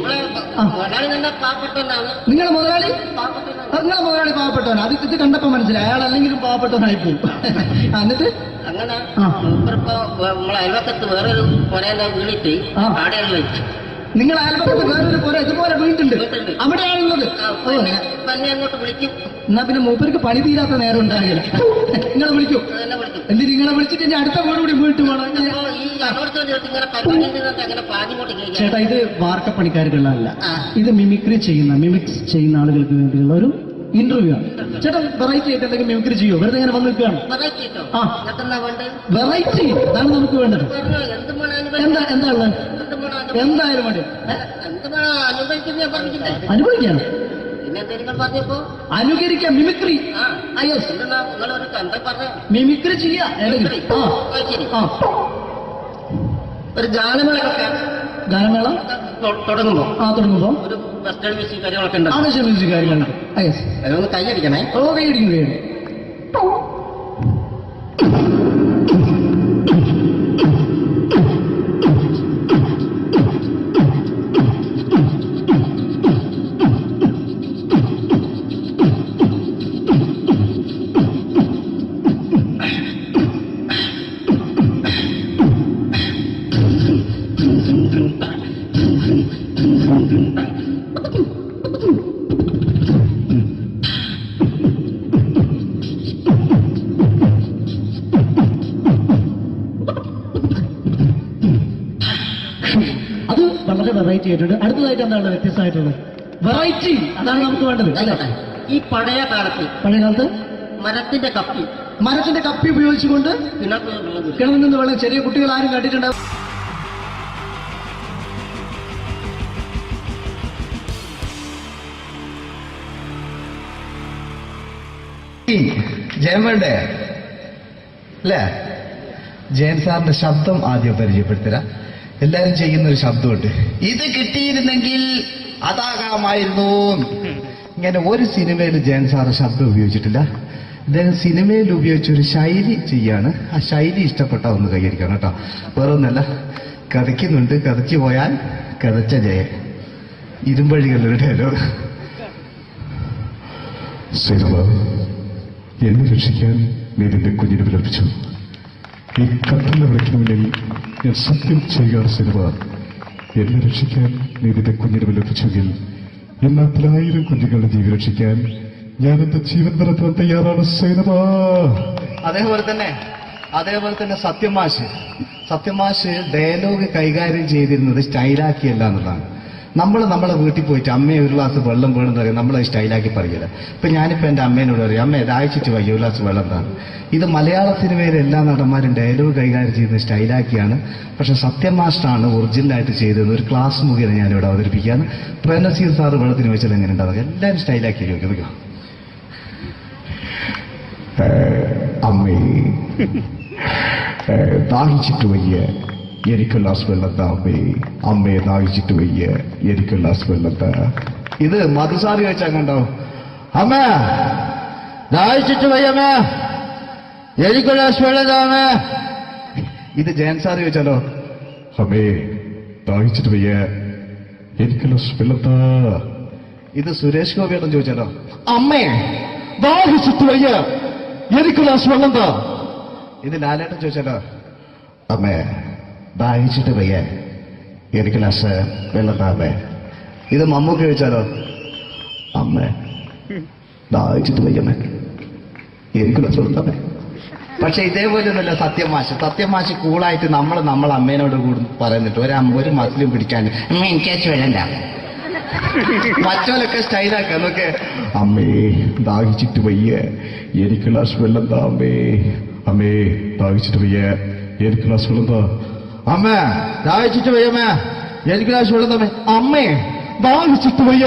മുതലാളി നല്ല പാവപ്പെട്ടവനാണ്. നിങ്ങളെ മുതലാളി പാവപ്പെട്ടവനാണ്. അത് ഇത് കണ്ടപ്പോ മനസ്സിലായി അയാൾ അല്ലെങ്കിലും പാവപ്പെട്ടവനായി പോകും. എന്നിട്ട് അങ്ങനെ ഇപ്പൊ നമ്മളെ അയൽവക്കത്ത് വേറൊരു പൊരേന്റെ വീണിട്ട് ആടെ വെച്ചു. നിങ്ങൾ അയൽപക്കത്ത് വേറൊരു പോലെ ഇതുപോലെ വീട്ടുണ്ട് അവിടെയാണുള്ളത്. തന്നെ അങ്ങോട്ട് വിളിക്കും. എന്നാ പിന്നെ മൂപ്പർക്ക് പണി തീരാത്ത നേരം ഉണ്ടാകില്ല. നിങ്ങളെ വിളിക്കും. എന്തിന് നിങ്ങളെ വിളിച്ചിട്ട് ഇനി അടുത്ത വീട് കൂടി വീട്ടു വേണം. ചേട്ടാ ഇത് വാർക്കപ്പണിക്കാർക്കുള്ളതല്ല. ഇത് മിമിക്സ് ചെയ്യുന്ന ആളുകൾക്ക് വേണ്ടിയുള്ള ഒരു ഇന്റർവ്യൂ ആണ്. ചേട്ടാ വെറൈറ്റി ആയിട്ട് എന്തെങ്കിലും മിമിക്രി ചെയ്യോ? വെറുതെ ഇങ്ങനെ വന്ന് നിൽക്കുകയാണ്. വെറൈറ്റി അതാണ് നമുക്ക് വേണ്ടത്. എന്താ ഉള്ളത്? എന്തായാലും വേണ്ടി അനുഭവിക്കാണ്. അനുകരിക്കാം. മിമിക്രി മിമിക്രി ചെയ്യാ. ഒരു ഗാനമേള തുടങ്ങുമ്പോ ഒരു വെസ്റ്റേൺ മ്യൂസിക് കാര്യങ്ങളൊക്കെ ഉണ്ട്. മ്യൂസിക് കാര്യങ്ങളുണ്ട്. അതൊന്ന് കൈയടിക്കണേ. കൈയടിക്കും. അത് വളരെ വെറൈറ്റി ആയിട്ടുണ്ട്. അടുത്തതായിട്ട് എന്താണ് വ്യത്യസ്തമായിട്ടുള്ളത്? വെറൈറ്റി അതാണ് നമുക്ക് വേണ്ടത് അല്ലേ? ഈ പഴയ കാലത്ത് മരത്തിന്റെ കപ്പി ഉപയോഗിച്ചുകൊണ്ട് കിണറിൽ നിന്ന് വെള്ളം ചെറിയ കുട്ടികൾ ആരും കണ്ടിട്ടുണ്ടാവും. ജയൻ വേണ്ടേ അല്ലേ? ജയൻ സാറിന്റെ ശബ്ദം ആദ്യം പരിചയപ്പെടുത്തരാ. എല്ലാരും ചെയ്യുന്ന ഒരു ശബ്ദമുണ്ട്, ഇത് കിട്ടിയിരുന്നെങ്കിൽ അതാകാമായിരുന്നു. ഇങ്ങനെ ഒരു സിനിമയിൽ ജയൻ സാറ് ശബ്ദം ഉപയോഗിച്ചിട്ടില്ല. അദ്ദേഹം സിനിമയിൽ ഉപയോഗിച്ച ഒരു ശൈലി ചെയ്യാണ്. ആ ശൈലി ഇഷ്ടപ്പെട്ട ഒന്ന് കൈകരിക്കണം കേട്ടോ. വേറെ ഒന്നല്ല, കഥയ്ക്കുന്നുണ്ട്, കഥയ്ക്ക് പോയാൽ കഥച്ച ജയൻ. ഇരുമ്പഴികളുടെ ഡയലോഗ്. സേനവ, എന്നെ രക്ഷിക്കാൻ നീ നിന്റെ കുഞ്ഞിനെ വിലപിച്ചു. ഈ കത്തുന്ന വിളക്കിന് മുന്നിൽ ഞാൻ സത്യം ചെയ്യുകയാണ് സേനവ. എന്നെ രക്ഷിക്കാൻ നീ നിന്റെ കുഞ്ഞിനെ വിലപിച്ചെങ്കിൽ എന്നാൽ 1000 കുഞ്ഞുങ്ങളുടെ ജീവൻ രക്ഷിക്കാൻ ഞാൻ എന്റെ ജീവൻ നടത്താൻ തയ്യാറാണ് സേനവ. അതേപോലെ തന്നെ സത്യമാഷ് ഡയലോഗ് കൈകാര്യം ചെയ്തിരുന്നത് സ്റ്റൈലാക്കിയല്ല എന്നുള്ളതാണ്. നമ്മൾ നമ്മളെ വീട്ടിൽ പോയിട്ട് അമ്മയെ ഒരു ഗ്ലാസ് വെള്ളം വേണമെന്ന് പറയും, നമ്മളത് സ്റ്റൈലാക്കി പറയില്ല. ഇപ്പൊ ഞാനിപ്പോ എന്റെ അമ്മേനോട് പറയും, അമ്മ ദാഹിച്ചിട്ട് വയ്യ ഒരു ഗ്ലാസ് വെള്ളം എന്താണ്. ഇത് മലയാള സിനിമയിലെ എല്ലാ നടന്മാരും ഡയലോഗ് കൈകാര്യം ചെയ്യുന്നത് സ്റ്റൈലാക്കിയാണ്. പക്ഷെ സത്യമാഷ്ടാണ് ഒറിജിനലായിട്ട് ചെയ്തത്. ഒരു ക്ലാസ് മുഖേന ഞാനിവിടെ അവതരിപ്പിക്കുകയാണ്. പ്രേംനസീർ സാറ് വെള്ളത്തിന് വെച്ചാൽ എങ്ങനെ ഉണ്ടാവുക, എല്ലാവരും സ്റ്റൈലാക്കി നോക്കുക. അമ്മേ, ദാഹിച്ചിട്ട് വയ്യ, എനിക്ക് ഗ്ലാസ് വെള്ളം താ അമ്മേ. അമ്മയെ ദാഹിച്ചിട്ട് വയ്യ, എനിക്ക് ഗ്ലാസ് വെള്ളം താ. ഇത് മധുസാറി വെച്ചാൽ കണ്ടോ, അമ്മ ദാഹിച്ചിട്ട് വയ്യ അമ്മ, എനിക്ക് ഗ്ലാസ് വെള്ളം താ അമ്മ. ഇത് ജയൻ സാറി വെച്ചാലോ, അമ്മേ ദാഹിച്ചിട്ട് വയ്യ, എനിക്ക് ഗ്ലാസ് വെള്ളം താ. ഇത് സുരേഷ് ഗോപിയോടും ചോദിച്ചാലോ, അമ്മേ ദാഹിച്ചിട്ട് വയ്യ, എനിക്ക് ഗ്ലാസ് വെള്ളം താ. ഇത് ലാലേട്ടൻ ചോദിച്ചാലോ, അമ്മേ ദാഹിച്ചിട്ട് വയ്യ, എനിക്ക് ഗ്ലാസ് വെള്ളം താ അമ്മേ. ഇത് മമ്മൂക്ക് ചോദിച്ചാലോ, അമ്മേ ദാഹിച്ചിട്ട് വയ്യമ്മേ, എനിക്ക് ഗ്ലാസ് വെള്ളം താ അമ്മേ. പക്ഷെ ഇതേപോലെ ഒന്നുമല്ല സത്യമാഷ് കൂളായിട്ട് നമ്മളെ അമ്മേനോട് കൂടി പറയുന്നിട്ട് ഒരു മസിലും പിടിക്കാൻ എനിക്ക് വേണ്ട. മറ്റോലൊക്കെ സ്റ്റൈലാക്കാം നോക്കെ. അമ്മേ ദാഹിച്ചിട്ട് വയ്യ, എനിക്ക് ഗ്ലാസ് വെള്ളം താ അമ്മേ. അമ്മേ ദാഹിച്ചിട്ട് വയ്യ, എനിക്ക് ഗ്ലാസ് വെള്ളം താ. അമ്മ ദാഹിച്ചിട്ട് വയ്യമ്മ, എനിക്ക് ഗ്ലാസ് വെള്ളം താ. അമ്മേ ദാഹിച്ചിട്ട് വയ്യ,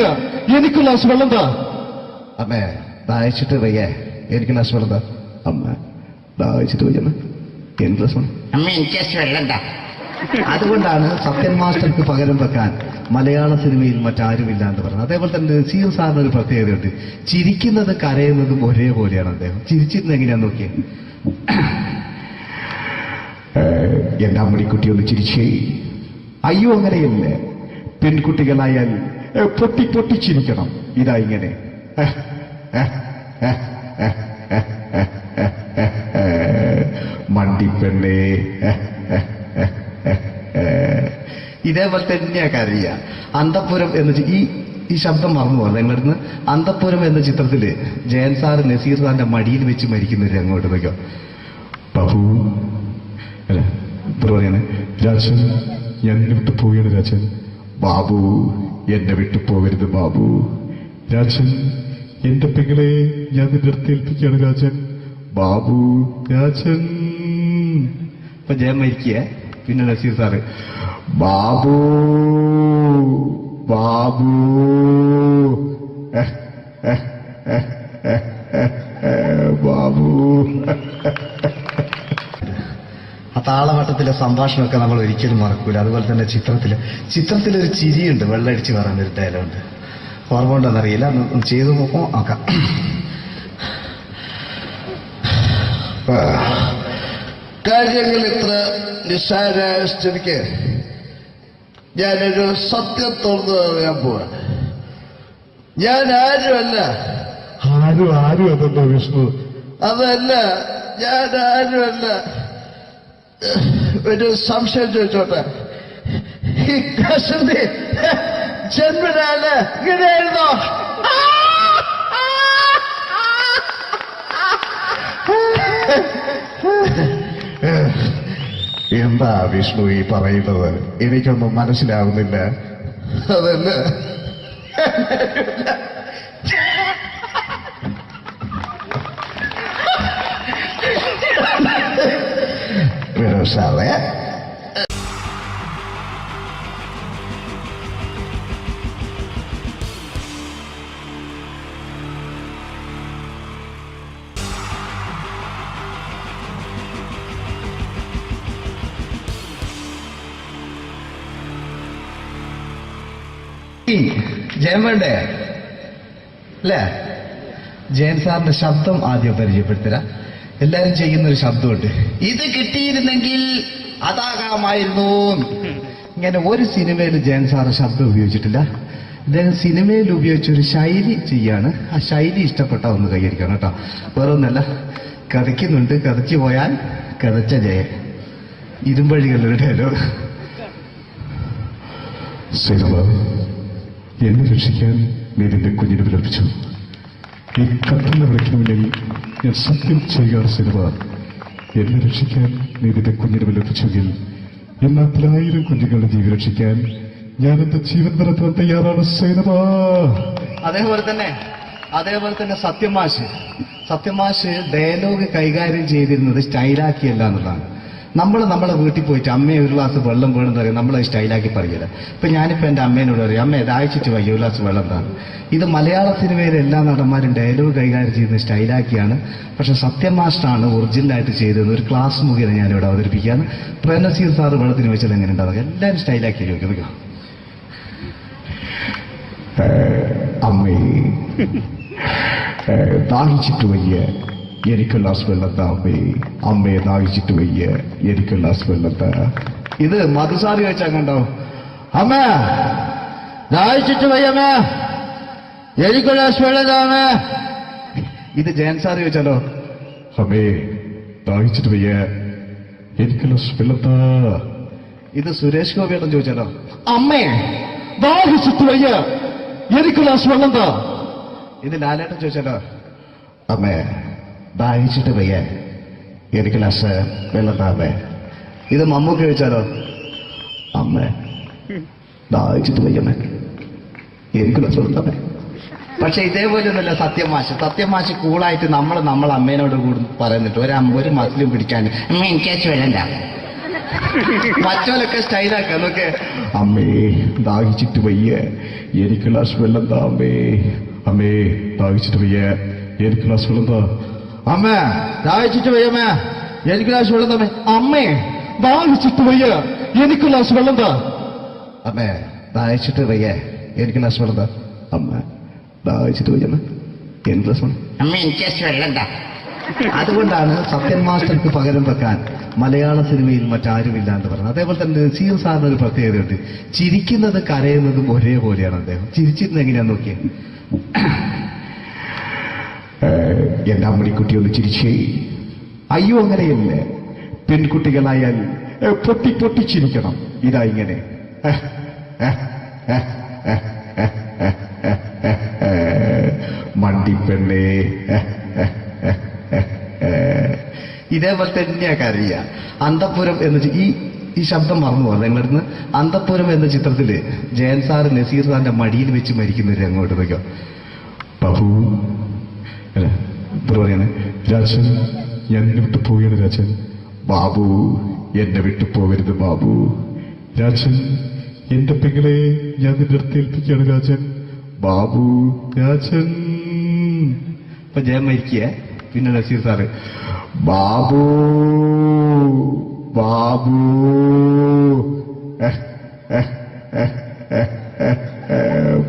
എനിക്ക് ഗ്ലാസ് വെള്ളം താ. അമ്മേ ദാഹിച്ചിട്ട് വയ്യ, എനിക്ക് ഗ്ലാസ് വെള്ളം താ. അമ്മ ദാഹിച്ചിട്ട് വയ്യമ്മ, എനിക്ക് ഗ്ലാസ് വെള്ളം. അമ്മ എനിക്ക് വെള്ളം താ. അതുകൊണ്ടാണ് സത്യൻ മാസ്റ്റർക്ക് പകരം വെക്കാൻ മലയാള സിനിമയിൽ മറ്റാരുമില്ല എന്ന് പറയുന്നത്. അതേപോലെ തന്നെ നസീർ സാറിന് ഒരു പ്രത്യേകതയുണ്ട്, ചിരിക്കുന്നത് കരയുന്നതും ഒരേപോലെയാണ്. അദ്ദേഹം ചിരിച്ചിരുന്നത് എങ്ങനെയാന്ന് നോക്കിയേ. എന്റെ അമ്മടിക്കുട്ടി ഒന്ന് ചിരിച്ചേ. അയ്യോ അങ്ങനെയല്ല, പെൺകുട്ടികളായാൽ പൊട്ടി പൊട്ടിച്ചിരിക്കണം. ഇതാ ഇങ്ങനെ മണ്ടിപ്പെണ്ണേ. ഇതേപോലെ തന്നെയാ കരയ. അന്തപ്പുരം എന്ന ഈ ശബ്ദം മറന്നു പോകുന്നത് നിങ്ങളിരുന്ന്. അന്തപ്പുരം എന്ന ചിത്രത്തില് ജയൻ സാറ് നസീർ സാറിന്റെ മടിയിൽ വെച്ച് മരിക്കുന്നവര് അങ്ങോട്ട് നോക്കോ. ബാബു അല്ല പറയാണ്, രാജൻ ഞാൻ എന്നെ വിട്ടു പോവുകയാണ് രാജൻ. ബാബു എന്നെ വിട്ടു പോകരുത് ബാബു. രാജൻ എന്റെ പെങ്ങളെ ഞാൻ നിന്റെ അടുത്ത് ഏൽപ്പിക്കുകയാണ് രാജൻ. ബാബു രാജൻ. ഇപ്പൊ ജയൻ മരിക്കുക, പിന്നെ നസീർ സാറ് ബാബു ബാബു ബാബു. ആ താളവട്ടത്തിലെ സംഭാഷണമൊക്കെ നമ്മൾ ഒരിക്കലും മറക്കൂല. അതുപോലെ തന്നെ ചിത്രത്തിലൊരു ചിരിയുണ്ട്, വെള്ളടിച്ച് പറയുന്നൊരു ഡയലോഗുണ്ട്. ഓർമ്മ ഉണ്ടെന്നറിയില്ല, ഒന്ന് ചെയ്തു നോക്കാം. കാര്യങ്ങൾ ഇത്ര നിസ്സാരമായ സ്ഥിതിക്ക് ഞാനൊരു സത്യം തുറന്നു പറയാൻ പോവാ. ഞാൻ ആരുമല്ല. ആരും അതല്ലോ വിഷ്ണു. അതല്ല, ഞാൻ ആരുമല്ല. ഒരു സംശയം ചോദിച്ചോട്ടെ, ഈ കസന്തി ജന്മനാല് ഇങ്ങനെയായിരുന്നോ? എന്താ വിഷ്ണു ഈ പറയുന്നത്? എനിക്കൊന്നും മനസ്സിലാവുന്നില്ല. അതല്ല, സാറേ ജയൻ വേണ്ടേ അല്ലേ? ജയൻ സാറിന്റെ ശബ്ദം ആദ്യം പരിചയപ്പെടുത്തരാ. എല്ലാരും ചെയ്യുന്ന ഒരു ശബ്ദമുണ്ട്, ഇത് കിട്ടിയിരുന്നെങ്കിൽ അതാകാമായിരുന്നു. ഇങ്ങനെ ഒരു സിനിമയിൽ ജയൻ സാറ് ശബ്ദം ഉപയോഗിച്ചിട്ടില്ല. അദ്ദേഹം സിനിമയിൽ ഉപയോഗിച്ചൊരു ശൈലി ചെയ്യാണ്. ആ ശൈലി ഇഷ്ടപ്പെട്ട ഒന്ന് കൈയടിക്കണം കേട്ടോ. വേറൊന്നല്ല, കഥയ്ക്കുന്നുണ്ട്, കഥച്ചു പോയാൽ കഥച്ച ജയൻ. ഇരുമ്പഴികളുടെ ഡയലോഗ്. സേനബ, എന്നെ രക്ഷിക്കാൻ നീ നിന്റെ കുഞ്ഞിനെ വിലപിച്ചു. ഈ കത്തുന്ന വിളക്കിന് മുന്നിൽ ഞാൻ സത്യം ചെയ്യുക സേനബ, എന്നെ രക്ഷിക്കാൻ നീ നിന്റെ കുഞ്ഞിനെ വിലപിച്ചെങ്കിൽ ഈ 40,000 കുഞ്ഞുങ്ങളുടെ ജീവൻ രക്ഷിക്കാൻ ഞാൻ എന്റെ ജീവൻ നടത്താൻ തയ്യാറാണ് സേനബ. അതേപോലെ തന്നെ സത്യമാഷ് ഡയലോഗ് കൈകാര്യം ചെയ്തിരുന്നത് സ്റ്റൈലാക്കിയല്ല എന്നുള്ളതാണ്. നമ്മൾ നമ്മളെ വീട്ടിൽ പോയിട്ട് അമ്മയെ ഒരു ഗ്ലാസ് വെള്ളം വേണമെന്ന് പറയും, നമ്മളത് സ്റ്റൈലാക്കി പറയില്ല. ഇപ്പൊ ഞാനിപ്പോ എന്റെ അമ്മേനോട് പറയും, അമ്മ ദാഹിച്ചിട്ട് വയ്യ ഒരു ഗ്ലാസ് വെള്ളം എന്താണ്. ഇത് മലയാള സിനിമയിലെ എല്ലാ നടന്മാരും ഡയലോഗ് കൈകാര്യം ചെയ്യുന്നത് സ്റ്റൈലാക്കിയാണ്. പക്ഷെ സത്യമാഷ്ടാണ് ഒറിജിനലായിട്ട് ചെയ്തത്. ഒരു ക്ലാസ് മുഖേന ഞാനിവിടെ അവതരിപ്പിക്കുകയാണ്. പ്രേംനസീർ സാറ് വെള്ളത്തിന് വെച്ചാൽ എങ്ങനെ ഉണ്ടാകും? എല്ലാവരും സ്റ്റൈലാക്കി ചോദിക്കും. അമ്മേ, ദാഹിച്ചിട്ട് വയ്യ, എനിക്ക് ഗ്ലാസ് വെള്ളം താ അമ്മേ. അമ്മയെ ദാഹിച്ചിട്ട് വയ്യ, എനിക്ക് ഗ്ലാസ് വെള്ളം താ. ഇത് മധുസാറി വെച്ചാൽ കണ്ടോ, അമ്മ ദാഹിച്ചിട്ട് വയ്യമ്മ, എനിക്ക് ഗ്ലാസ് വെള്ളം താ അമ്മ. ഇത് ജയൻ സാറി വെച്ചാലോ, അമ്മേ ദാഹിച്ചിട്ട് വയ്യ, എനിക്ക് ഗ്ലാസ് വെള്ളം താ. ഇത് സുരേഷ് ഗോപിയേട്ടൻ ചോദിച്ചാലോ, അമ്മേ ദാഹിച്ചിട്ട് വയ്യ, എനിക്ക് ഗ്ലാസ് വെള്ളം താ. ഇത് ലാലേട്ടൻ ചോദിച്ചാലോ, അമ്മേ ദാഹിച്ചിട്ട് വയ്യ, എനിക്ക് ഗ്ലാസ് വെള്ളം താ അമ്മേ. ഇത് മമ്മൂക്ക് ചോദിച്ചാലോ, അമ്മേ ദാഹിച്ചിട്ട് വയ്യമ്മേ, എനിക്ക് ഗ്ലാസ് വെള്ളം താ. പക്ഷെ ഇതേപോലെയൊന്നുമല്ല സത്യമാഷ് കൂളായിട്ട് നമ്മളെ അമ്മേനോട് കൂടി പറയുന്നിട്ട് ഒരു മസിലും പിടിക്കാൻ അമ്മ എനിക്ക് വേണ്ട. മറ്റോലൊക്കെ സ്റ്റൈലാക്ക നോക്കെ, അമ്മേ ദാഹിച്ചിട്ട് വയ്യ, എനിക്ക് ഗ്ലാസ് വെള്ളം താ അമ്മേ. അമ്മേ ദാഹിച്ചിട്ട് വയ്യ, എനിക്ക് ഗ്ലാസ് വെള്ളം താ. അമ്മ ദാഹിച്ചിട്ട് വയ്യമ്മ, എനിക്ക് ഗ്ലാസ് വെള്ളം താ. അമ്മേ ദാഹിച്ചിട്ട് വയ്യ, എനിക്ക് ഗ്ലാസ് വെള്ളം താ. അമ്മേ ദാഹിച്ചിട്ട് വയ്യ, എനിക്ക് ഗ്ലാസ് വെള്ളം താ. അമ്മ ദാഹിച്ചിട്ട് വയ്യമ്മ, എനിക്ക് ഗ്ലാസ് വെള്ളം. അമ്മ എനിക്ക് വെള്ളം താ. അതുകൊണ്ടാണ് സത്യൻ മാസ്റ്റർക്ക് പകരം വെക്കാൻ മലയാള സിനിമയിൽ മറ്റാരുമില്ല എന്ന് പറയുന്നത്. അതേപോലെ തന്നെ നസീർ സാറിന് ഒരു പ്രത്യേകതയുണ്ട്, ചിരിക്കുന്നത് കരയുന്നതും ഒരേപോലെയാണ്. അദ്ദേഹം ചിരിച്ചിരുന്നത് എങ്ങനെയാന്ന് നോക്കിയേ. എന്റെ അമ്മണിക്കുട്ടി ഒന്ന് ചിരിച്ചേ. അയ്യോ അങ്ങനെയല്ലേ, പെൺകുട്ടികളായാൽ പൊട്ടി പൊട്ടി ചിരിക്കണം. ഇതാ ഇങ്ങനെ മണ്ടിപ്പെണ്ണേ. ഇതേപോലെ തന്നെയാ കരയ. അന്തപ്പുരം എന്ന ഈ ശബ്ദം മറന്നു പോകാം നിങ്ങളിടുന്ന്. അന്തപ്പുരം എന്ന ചിത്രത്തില് ജയൻ സാറ് നസീർ സാറിന്റെ മടിയിൽ വെച്ച് മരിക്കുന്ന ഒരു രംഗോട്ട് നോക്കാം. ബാബു പറയാണ്, രാജൻ ഞാൻ എന്നെ വിട്ടു പോവുകയാണ് രാജൻ. ബാബു എന്നെ വിട്ടു പോകരുത് ബാബു. രാജൻ എന്റെ പെങ്ങളെ ഞാൻ നിന്റെ അടുത്ത് ഏൽപ്പിക്കുകയാണ് രാജൻ. ബാബു രാജൻ. ഇപ്പൊ ജയൻ മരിക്കുക, പിന്നെ നസീർ സാറ് ബാബു ബാബു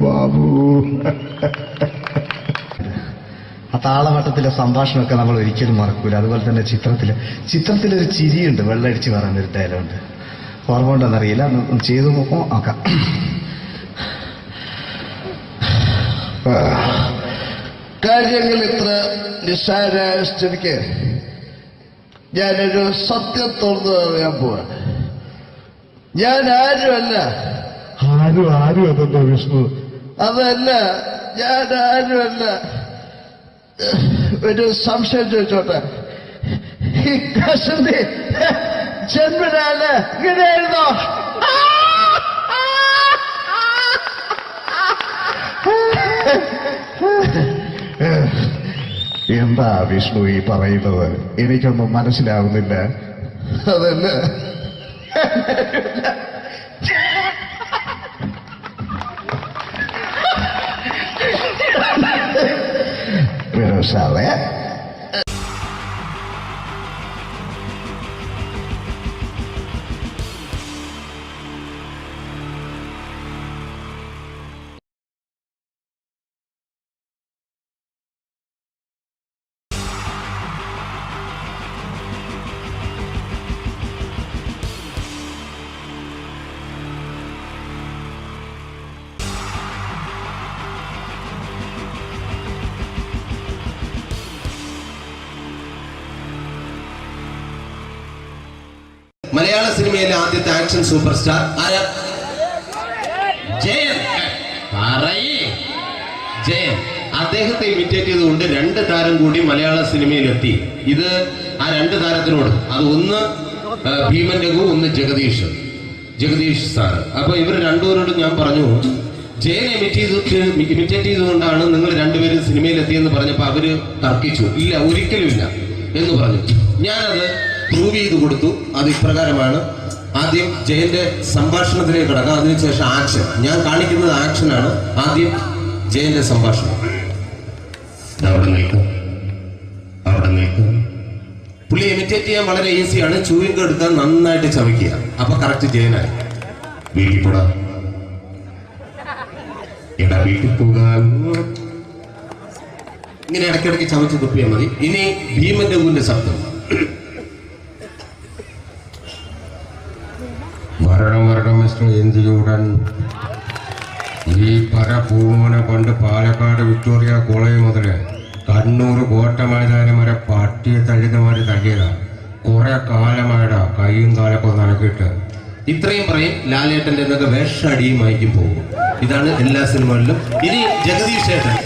ബാബു. ആ താളവട്ടത്തിലെ സംഭാഷണമൊക്കെ നമ്മൾ ഒരിക്കലും മറക്കൂല. അതുപോലെ തന്നെ ചിത്രത്തിലൊരു ചിരിയുണ്ട്, വെള്ളടിച്ച് പറയുന്ന ഒരു ഡയലോഗുണ്ട്. ഓർമ്മ ഉണ്ടെന്നറിയില്ല, ഒന്ന് ചെയ്തു നോക്കാം. കാര്യങ്ങൾ ഇത്ര നിസ്സാരമായ സ്ഥിതിക്ക് ഞാനൊരു സത്യം തുറന്നു പറയാൻ പോവാ. ഞാൻ ആരുമല്ല. ആരും അതെന്താ വിഷ്ണു? അതല്ല, ഞാൻ ആരുമല്ല. ഒരു സംശയം ചോദിച്ചോട്ടെ, ഈ കസന്തി ജന്മനാണ് ഇങ്ങനെയായിരുന്നോ? എന്താ വിഷ്ണു ഈ പറയുന്നത്? എനിക്കൊന്നും മനസ്സിലാവുന്നില്ല. അതല്ല, സാറേ മലയാള സിനിമയിലെ ആദ്യത്തെ ആക്ഷൻ സൂപ്പർ സ്റ്റാർ ആരാ? ജയൻ. ജയൻ. അദ്ദേഹത്തെ ഇമിറ്റേറ്റ് ചെയ്തുകൊണ്ട് 2 താരം കൂടി മലയാള സിനിമയിലെത്തി. ഇത് ആ 2 താരത്തിനോട്, അത് ഒന്ന് ഭീമൻ രഘു, ഒന്ന് ജഗദീഷ് സാറ്. അപ്പൊ ഇവർ രണ്ടുപേരോട് ഞാൻ പറഞ്ഞു, ജയനെ ഇമിറ്റേറ്റ് ചെയ്തുകൊണ്ടാണ് നിങ്ങൾ രണ്ടുപേരും സിനിമയിലെത്തിയെന്ന് പറഞ്ഞപ്പോൾ അവര് തർക്കിച്ചു. ഇല്ല, ഒരിക്കലും ഇല്ല എന്ന് പറഞ്ഞു. ഞാനത് പ്രൂവ് ചെയ്ത് കൊടുത്തു. അത് ഇപ്രകാരമാണ്. ആദ്യം ജയന്റെ സംഭാഷണത്തിലേക്ക് കിടക്കാം, അതിനുശേഷം ആക്ഷൻ. ഞാൻ കാണിക്കുന്നത് ആക്ഷനാണ്. ആദ്യം ജയന്റെ സംഭാഷണം. അവിടെ നിൽക്കും. പുള്ളി ഇമിറ്റേറ്റ് ചെയ്യാൻ വളരെ ഈസിയാണ്. ചൂയിങ് എടുക്കാൻ നന്നായിട്ട് ചവയ്ക്കുക. അപ്പൊ കറക്റ്റ് ജയനായി. വീട്ടിൽ പോടാ, എടാ വീട്ടിൽ പോകാൻ. ഇങ്ങനെ ഇടയ്ക്കിടയ്ക്ക് ചവച്ച് തുപ്പിയാൽ മതി. ഇനി ഭീമൻ രഘുവിന്റെ ശബ്ദം. വരണം മിസ്റ്റർ എന്തിയൂടൻ. ഈ പരപൂമനെ കൊണ്ട് പാലക്കാട് വിക്ടോറിയ കോളേജ് മുതല് കണ്ണൂർ കോട്ട മൈതാനം വരെ പട്ടിയെ തള്ളിയമാര് തള്ളിയതാ. കുറെ കാലമായടാ കൈയും കാലൊക്കെ നടക്കിയിട്ട്. ഇത്രയും പറയും. ലാലേട്ടന്റെ എന്നൊക്കെ വേഷടിയുമായിരിക്കും പോകും. ഇതാണ് എല്ലാ സിനിമകളിലും. ഇനി ജഗദീഷ് ഏട്ടൻ.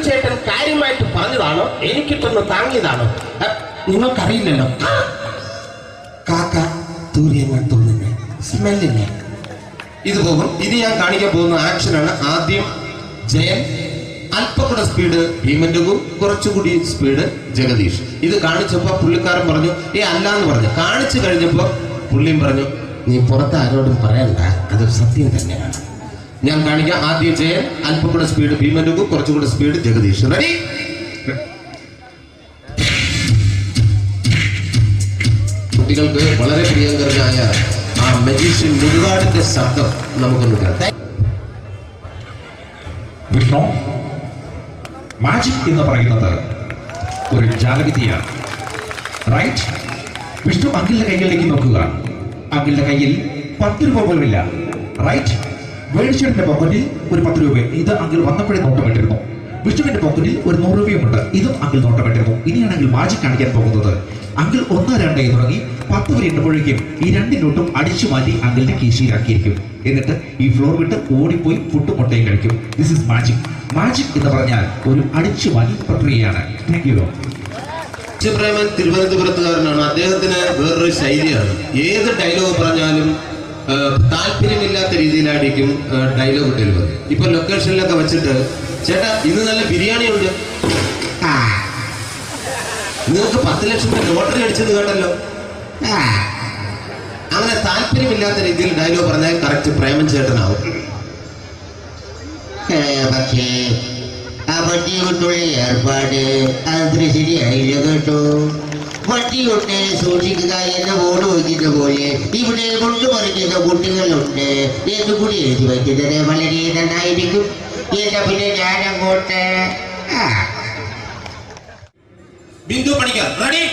ചേട്ടൻ കാര്യമായിട്ട് പറഞ്ഞതാണോ എനിക്കിട്ടൊന്ന് താങ്ങിയതാണോ? നിങ്ങൾക്കറിയില്ലല്ലോ. കാക്ക തൂരിയെന്ന് തോന്നുന്നേ, സ്മെല്ലിനെ. ഇത് പോകും. ഇനി ഞാൻ കാണിക്കാൻ പോകുന്ന ആക്ഷനാണ്. ആദ്യം ജയൻ, അല്പം കൂടെ സ്പീഡ് ഭീമൻ രഘു, കുറച്ചുകൂടി സ്പീഡ് ജഗദീഷ്. ഇത് കാണിച്ചപ്പോ പുള്ളിക്കാരൻ പറഞ്ഞു അല്ലാന്ന് പറഞ്ഞു. കാണിച്ചു കഴിഞ്ഞപ്പോ പുള്ളിയും പറഞ്ഞു നീ പുറത്ത് ആരോടും പറയണ്ട, അത് സത്യം തന്നെയാണ്. ഞാൻ കാണിക്കാം. ആദ്യം ജയൻ, അല്പം കൂടെ സ്പീഡ് ഭീമൻ രഘു, കുറച്ചുകൂടെ സ്പീഡ് ജഗദീഷ്. റെഡി? കുട്ടികൾക്ക് വളരെ പ്രിയങ്കരനായ ആ മജീഷ്യൻ മുരുകാടിന്റെ ശബ്ദം നമുക്കൊന്ന് കേൾക്കാം. വിഷ്ണു, മാജിക് എന്ന് പറയുന്നത് ഒരു ജാലവിദ്യയാണ്. റൈറ്റ്? വിഷ്ണു അങ്കിളിന്റെ കൈകളിലേക്ക് നോക്കുക. അങ്കിളിന്റെ കയ്യിൽ 10 രൂപ പോലുമില്ല. റൈറ്റ്? വേണിച്ചേട്ടന്റെ പോക്കറ്റിൽ ഒരു 10 രൂപ. ഇത് അങ്കിൾ വന്നപ്പോഴേ നോട്ടമിട്ടിരുന്നു. വിഷ്ണുവിന്റെ പോക്കറ്റിൽ ഒരു 100 രൂപയുമുണ്ട്. ഇതും അങ്കിൾ നോട്ടമിട്ടിരുന്നു. ഇനിയാണെങ്കിൽ മാജിക് കാണിക്കാൻ പോകുന്നത്. അങ്കിൾ 1, 2 തുടങ്ങി 10 വരെ എണ്ണുമ്പോഴേക്കും ഈ 2 നോട്ടും അടിച്ചു മാറ്റി അങ്കിളിന്റെ കീശയിലാക്കിയിരിക്കും. എന്നിട്ട് ഈ ഫ്ലോർ വിട്ട് ഓടിപ്പോയി പുട്ടും മുട്ടയും കഴിക്കും. This is magic. മാജിക് എന്ന് പറഞ്ഞാൽ ഒരു അടിച്ചു മാറ്റി പ്രക്രിയയാണ്. Thank you. പ്രേമൻ തിരുവനന്തപുരത്തുകാരനാണ്. അദ്ദേഹത്തിന് വേറൊരു ശൈലിയാണ്. ഏത് ഡയലോഗ് പറഞ്ഞാലും താല്പര്യമില്ലാത്ത രീതിയിലായിരിക്കും ഡയലോഗ് ഡെലിവറി. ഇപ്പൊ ലൊക്കേഷനിലൊക്കെ വെച്ചിട്ട് ചേട്ടാ ഇന്ന് നല്ല ബിരിയാണി ഉണ്ട്, നിങ്ങൾക്ക് 10 ലക്ഷം രൂപ ലോട്ടറി അടിച്ചെന്ന് കേട്ടല്ലോ. അങ്ങനെ താല്പര്യമില്ലാത്ത രീതിയിൽ ഡയലോഗ് പറഞ്ഞാൽ കറക്റ്റ് പ്രേമൻ ചേട്ടനാവും. പക്ഷേ ആ വണ്ടി കൊണ്ടുള്ള ഏർപ്പാട് അത്ര ശരിയായില്ല കേട്ടോ. വണ്ടി കൊണ്ട് സൂക്ഷിക്കുക എന്ന ബോർഡ് വയ്ക്കുന്ന പോലെ ഇവിടെ കൊണ്ടുമറിക്കുന്ന കുട്ടികളുണ്ട് എന്നുകൂടി എഴുതി വയ്ക്കുന്നത് വളരെ നന്നായിരിക്കും. എന്നാ പിന്നെ ഞാനങ്ങോട്ട് ബിന്ദു പണിക്കർ. റെഡി?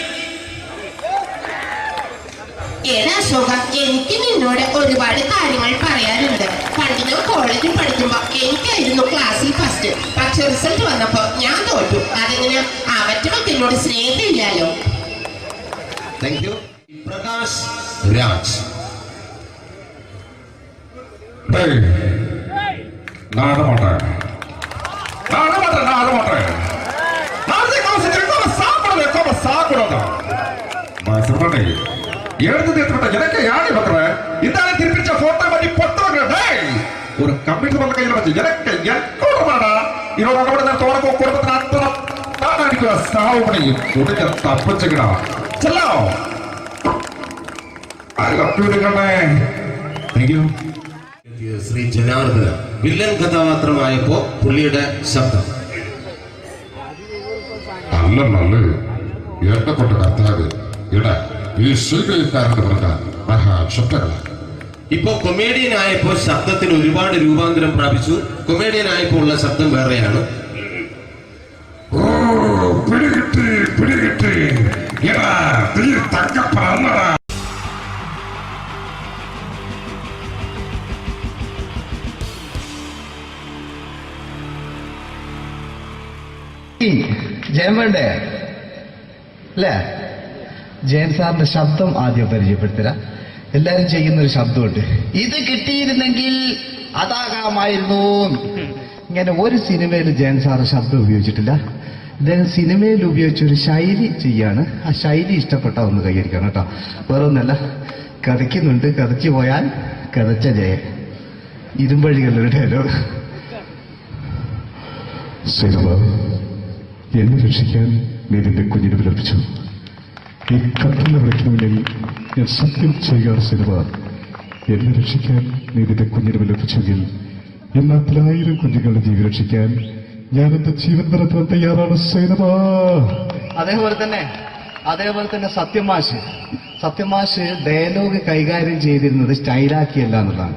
ഏതാ അശോക, എനിക്ക് നിന്നോട് ഒരുപാട് കാര്യങ്ങൾ പറയാനുണ്ട്. പണ്ട് ഞാൻ കോളേജിൽ പഠിക്കുമ്പോ എനിക്കായിരുന്നു ക്ലാസ്സിൽ ഫസ്റ്റ്. പക്ഷെ റിസൾട്ട് വന്നപ്പോ ഞാൻ തോറ്റു. അതെങ്ങനെ അവറ്റൊക്കെ എന്നോട് സ്നേഹമില്ലല്ലോ. Thank you. പ്രകാശ് രാജ്. எனக்கு யாரு பக்கற இதான திருப்பிச்ச போட்டோ பண்ணி பொட்டோங்க. ஒரு கம்ப்யூட்டர் பண்ண கையில வச்சு எனக்கு எக்கோடமாடா இவரோட கூட நான் தோட குடும்பத்துல அத்தனை நான் அடிக்கிற சாவு பண்ணி உடக்க தப்பிச்சுக்கடா. செல்லோ அது കമ്പ്യൂട്ടറിനെ. Thank you. ശ്രീ ജനാർദ്ദന വില്ലൻ കഥാപാത്രമായപ്പോ പുള്ളിയുടെ ശബ്ദം. നല്ല നല്ല ഏട്ടപ്പെട്ട കർത്താവ് ഇടാ ഈ സ്വീകരിക്കാരെന്ന് പറഞ്ഞാൽ മഹാശബ്ദങ്ങളാണ്. ഇപ്പൊ കൊമേഡിയൻ ആയപ്പോ ശബ്ദത്തിന് ഒരുപാട് രൂപാന്തരം പ്രാപിച്ചു. കൊമേഡിയൻ ആയപ്പോ ഉള്ള ശബ്ദം വേറെയാണ്. ഓ പിടികിട്ടി പിടികിട്ടി എടാ തീ തങ്കപ്പറന്നടാ. ജയൻ വേണ്ടേ അല്ലേ? ജയൻ സാറിന്റെ ശബ്ദം ആദ്യം പരിചയപ്പെടുത്തരാ. എല്ലാരും ചെയ്യുന്ന ഒരു ശബ്ദമുണ്ട്, ഇത് കിട്ടിയിരുന്നെങ്കിൽ അതാകാമായിരുന്നു. ഇങ്ങനെ ഒരു സിനിമയിൽ ജയൻ സാറ് ശബ്ദം ഉപയോഗിച്ചിട്ടില്ല. അദ്ദേഹം സിനിമയിൽ ഉപയോഗിച്ചൊരു ശൈലി ചെയ്യാണ്. ആ ശൈലി ഇഷ്ടപ്പെട്ട ഒന്ന് കൈയടിക്കണം കേട്ടോ. വേറൊന്നല്ല, കഥയ്ക്കുന്നുണ്ട്, കഥയ്ക്ക് പോയാൽ കഥച്ച ജയൻ. ഇരുമ്പഴികളുടെ ഡയലോഗ്. സേനവ, എന്നെ രക്ഷിക്കാൻ നീ നിന്റെ കുഞ്ഞിനെ വിലപിച്ചു. ഈ കത്തുന്ന വിളക്കിന് മുന്നിൽ ഞാൻ സത്യം ചെയ്യുക സേനവ, എന്നെ രക്ഷിക്കാൻ നീ നിന്റെ കുഞ്ഞിനെ വിലപിച്ചെങ്കിൽ ഈ 40,000 കുഞ്ഞുങ്ങളുടെ ജീവൻ രക്ഷിക്കാൻ ഞാൻ എന്റെ ജീവൻ നടത്താൻ തയ്യാറാണ് സേനവ. അതേപോലെ തന്നെ സത്യമാഷ് ഡയലോഗ് കൈകാര്യം ചെയ്തിരുന്നത് സ്റ്റൈലാക്കിയല്ല എന്നുള്ളതാണ്.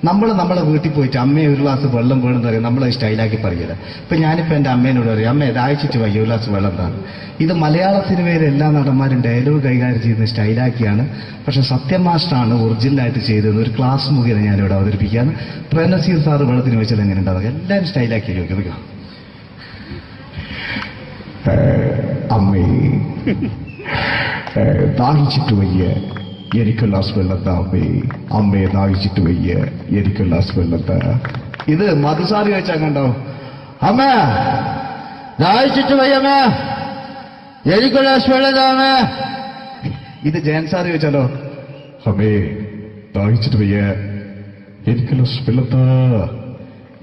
നമ്മൾ നമ്മളെ വീട്ടിൽ പോയിട്ട് അമ്മയെ ഒരു ഗ്ലാസ് വെള്ളം വേണമെന്ന് പറയും, നമ്മളത് സ്റ്റൈലാക്കി പറയില്ല. ഇപ്പൊ ഞാനിപ്പോ എന്റെ അമ്മേനോട് പറയും, അമ്മ ദാഹിച്ചിട്ട് വയ്യ ഒരു ഗ്ലാസ് വെള്ളം എന്താണ്. ഇത് മലയാള സിനിമയിലെ എല്ലാ നടന്മാരും ഡയലോഗ് കൈകാര്യം ചെയ്യുന്നത് സ്റ്റൈലാക്കിയാണ്. പക്ഷെ സത്യമാഷ്ടാണ് ഒറിജിനലായിട്ട് ചെയ്തത്. ഒരു ക്ലാസ് മുഖേന ഞാനിവിടെ അവതരിപ്പിക്കുകയാണ്. പ്രേംനസീർ സാറ് വെള്ളത്തിന് വെച്ചാൽ എങ്ങനെ ഉണ്ടാവുക? എല്ലാവരും സ്റ്റൈലാക്കി ചോദിക്കുക. അമ്മേ, ദാഹിച്ചിട്ട് വയ്യ, എനിക്ക് ഗ്ലാസ് വെള്ളം താ അമ്മേ. അമ്മയെ ദാഹിച്ചിട്ട് വയ്യ, എനിക്ക് ഗ്ലാസ് വെള്ളം താ. ഇത് മധുസാറി വെച്ചാൽ കണ്ടോ, അമ്മ ദാഹിച്ചിട്ട് വയ്യമ്മ, എനിക്ക് ഗ്ലാസ് വെള്ളം താ അമ്മ. ഇത് ജയൻ സാറി വെച്ചാലോ, അമ്മേ ദാഹിച്ചിട്ട് വയ്യ, എനിക്ക് ഗ്ലാസ് വെള്ളം താ.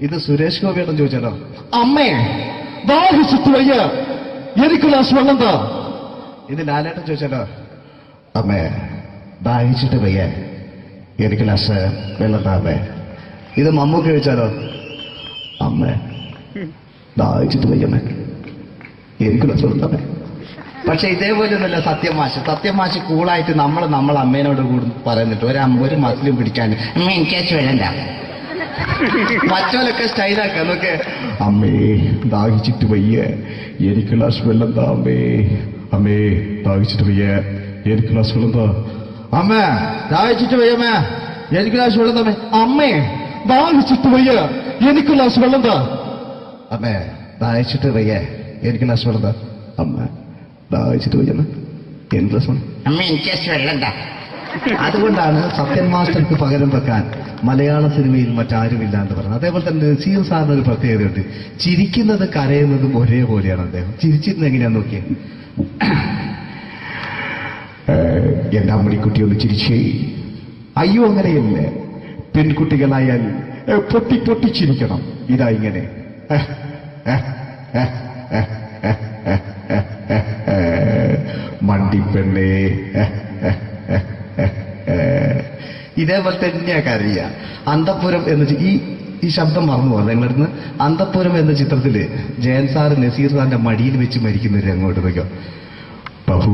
ഇത് സുരേഷ് ഗോപിയേട്ടൻ ചോദിച്ചാലോ, അമ്മേ ദാഹിച്ചിട്ട് വയ്യ, എനിക്ക് ഗ്ലാസ് വെള്ളം താ. ഇത് ലാലേട്ടൻ ചോദിച്ചാലോ, അമ്മേ ദാഹിച്ചിട്ട് വയ്യ, എനിക്ക് ഗ്ലാസ് വെള്ളം താ അമ്മേ. ഇത് മമ്മൂക്ക് ചോദിച്ചാലോ, അമ്മേ ദാഹിച്ചിട്ട് വയ്യമ്മേ, എനിക്ക് ഗ്ലാസ് വെള്ളം താ അമ്മേ. പക്ഷെ ഇതേപോലെയൊന്നുമല്ല സത്യമാഷ് കൂളായിട്ട് നമ്മളെ അമ്മേനോട് കൂടി പറയുന്നിട്ട് ഒരു മസിലും പിടിക്കാൻ അമ്മ എനിക്ക് വേണ്ട. മറ്റോലൊക്കെ സ്റ്റൈലാക്ക നോക്കെ, അമ്മേ ദാഹിച്ചിട്ട് വയ്യ, എനിക്ക് ഗ്ലാസ് വെള്ളം താ അമ്മേ. അമ്മേ ദാഹിച്ചിട്ട് വയ്യ, എനിക്ക് ഗ്ലാസ് വെള്ളം താ. അമ്മ ദാഹിച്ചിട്ട് വയ്യമ്മ, എനിക്ക് ഗ്ലാസ് വെള്ളം താ. അമ്മേ ദാഹിച്ചിട്ട് വയ്യ, എനിക്ക് ഗ്ലാസ് വെള്ളം താ. അമ്മേ ദാഹിച്ചിട്ട് വയ്യ, എനിക്ക് ഗ്ലാസ് വെള്ളം താ. അമ്മ ദാഹിച്ചിട്ട് വയ്യമ്മ, എനിക്ക് ഗ്ലാസ് വെള്ളം. അമ്മ എനിക്ക് വെള്ളം താ. അതുകൊണ്ടാണ് സത്യൻ മാസ്റ്റർക്ക് പകരം വെക്കാൻ മലയാള സിനിമയിൽ മറ്റാരുമില്ല എന്ന് പറയുന്നത്. അതേപോലെ തന്നെ നസീർ സാറിന് ഒരു പ്രത്യേകതയുണ്ട്, ചിരിക്കുന്നത് കരയുന്നതും ഒരേപോലെയാണ്. അദ്ദേഹം ചിരിച്ചിരുന്നത് എങ്ങനെയാന്ന് നോക്കിയേ. എന്റെ അമ്മണിക്കുട്ടി ഒന്ന് ചിരിച്ചേ. അയ്യോ അങ്ങനെയല്ലേ, പെൺകുട്ടികളായാൽ പൊട്ടി പൊട്ടി ചിരിക്കണം. ഇതാ ഇങ്ങനെ മണ്ടിപ്പെണ്ണേ. ഇതേപോലെ തന്നെയാ കരയ. അന്തപ്പുരം എന്ന ഈ ശബ്ദം മറന്നു പോകാം നിങ്ങളടുന്ന്. അന്തപ്പുരം എന്ന ചിത്രത്തില് ജയൻ സാറ് നസീർ സാറിന്റെ മടിയിൽ വെച്ച് മരിക്കുന്നവര് അങ്ങോട്ട് നോക്കാം. ബാബു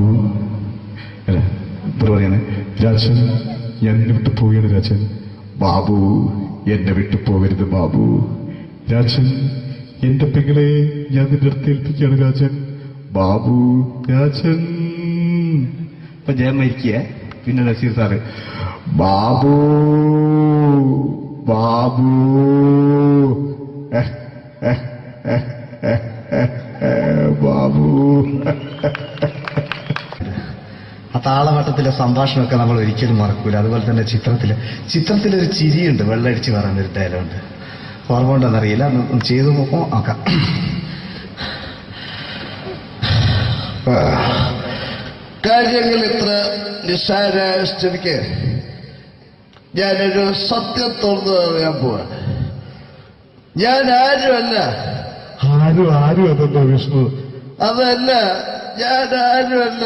പറയാണ്, രാജൻ ഞാൻ എന്നെ വിട്ടു പോവുകയാണ് രാജൻ. ബാബു എന്നെ വിട്ടു പോകരുത് ബാബു. രാജൻ എന്റെ പെങ്ങളെ ഞാൻ നിന്റെ അടുത്ത് ഏൽപ്പിക്കുകയാണ് രാജൻ. ബാബു രാജൻ. ഇപ്പൊ ജയൻ മരിക്കുക. പിന്നെ നസീർ സാറ് ബാബു ബാബു ബാബു. ആ താളവട്ടത്തിലെ സംഭാഷണമൊക്കെ നമ്മൾ ഒരിക്കലും മറക്കൂല. അതുപോലെ തന്നെ ചിത്രത്തിലൊരു ചിരിയുണ്ട്, വെള്ളടിച്ച് പറയുന്ന ഒരു ഡയലോഗുണ്ട്. ഓർമ്മ ഉണ്ടെന്നറിയില്ല, ഒന്ന് ചെയ്തു നോക്കാം. കാര്യങ്ങൾ ഇത്ര നിസ്സാരമായ സ്ഥിതിക്ക് ഞാനൊരു സത്യം തുറന്നു പറയാൻ പോവാ. ഞാൻ ആരുമല്ല. ആരും അതെന്താ വിഷ്ണു? അതല്ല, ഞാൻ ആരുമല്ല.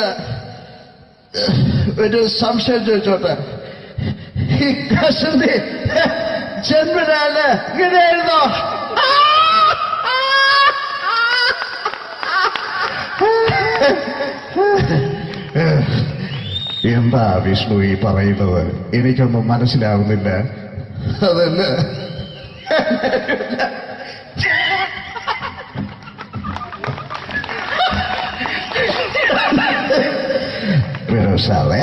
ഒരു സംശയം ചോദിച്ചോട്ടെ, ഈ കസന്തി ജന്മനാണ് ഇങ്ങനെയായിരുന്നോ? എന്താ വിഷ്ണു ഈ പറയുന്നത്? എനിക്കൊന്നും മനസ്സിലാവുന്നില്ല. അതല്ല, സാറേ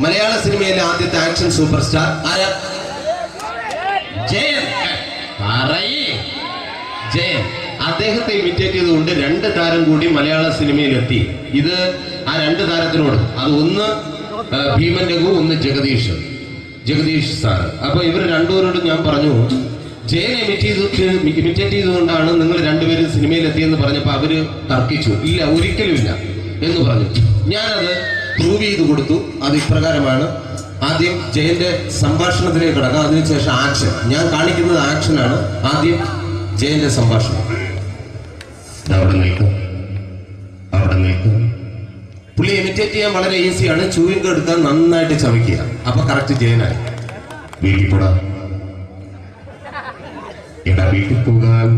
മലയാള സിനിമയിലെ ആദ്യത്തെ ആക്ഷൻ സൂപ്പർ സ്റ്റാർ ആരാ? ജയൻ. ജയൻ. അദ്ദേഹത്തെ ഇമിറ്റേറ്റ് ചെയ്തുകൊണ്ട് 2 താരം കൂടി മലയാള സിനിമയിലെത്തി. ഇത് ആ 2 താരത്തിനോട്, അത് ഒന്ന് ഭീമൻ രഘു, ഒന്ന് ജഗദീഷ് സാറ്. അപ്പൊ ഇവർ രണ്ടുപേരോട് ഞാൻ പറഞ്ഞു, ജയനെ ഇമിറ്റേറ്റ് ചെയ്തുകൊണ്ടാണ് നിങ്ങൾ രണ്ടുപേരും സിനിമയിലെത്തിയെന്ന് പറഞ്ഞപ്പോൾ അവര് തർക്കിച്ചു. ഇല്ല, ഒരിക്കലും ഇല്ല എന്ന് പറഞ്ഞു. ഞാനത് പ്രൂവ് ചെയ്ത് കൊടുത്തു. അത് ഇപ്രകാരമാണ്. ആദ്യം ജയന്റെ സംഭാഷണത്തിലേക്ക് കിടക്കാം, അതിനുശേഷം ആക്ഷൻ. ഞാൻ കാണിക്കുന്നത് ആക്ഷനാണ്. ആദ്യം ജയന്റെ സംഭാഷണം. അവിടെ നിൽക്കും. പുള്ളി ഇമിറ്റേറ്റ് ചെയ്യാൻ വളരെ ഈസിയാണ്. ചൂയിങ് എടുക്കാൻ നന്നായിട്ട് ചവയ്ക്കുക. അപ്പൊ കറക്റ്റ് ജയനായി. വീട്ടിൽ പോടാ, എടാ വീട്ടിൽ പോകാൻ.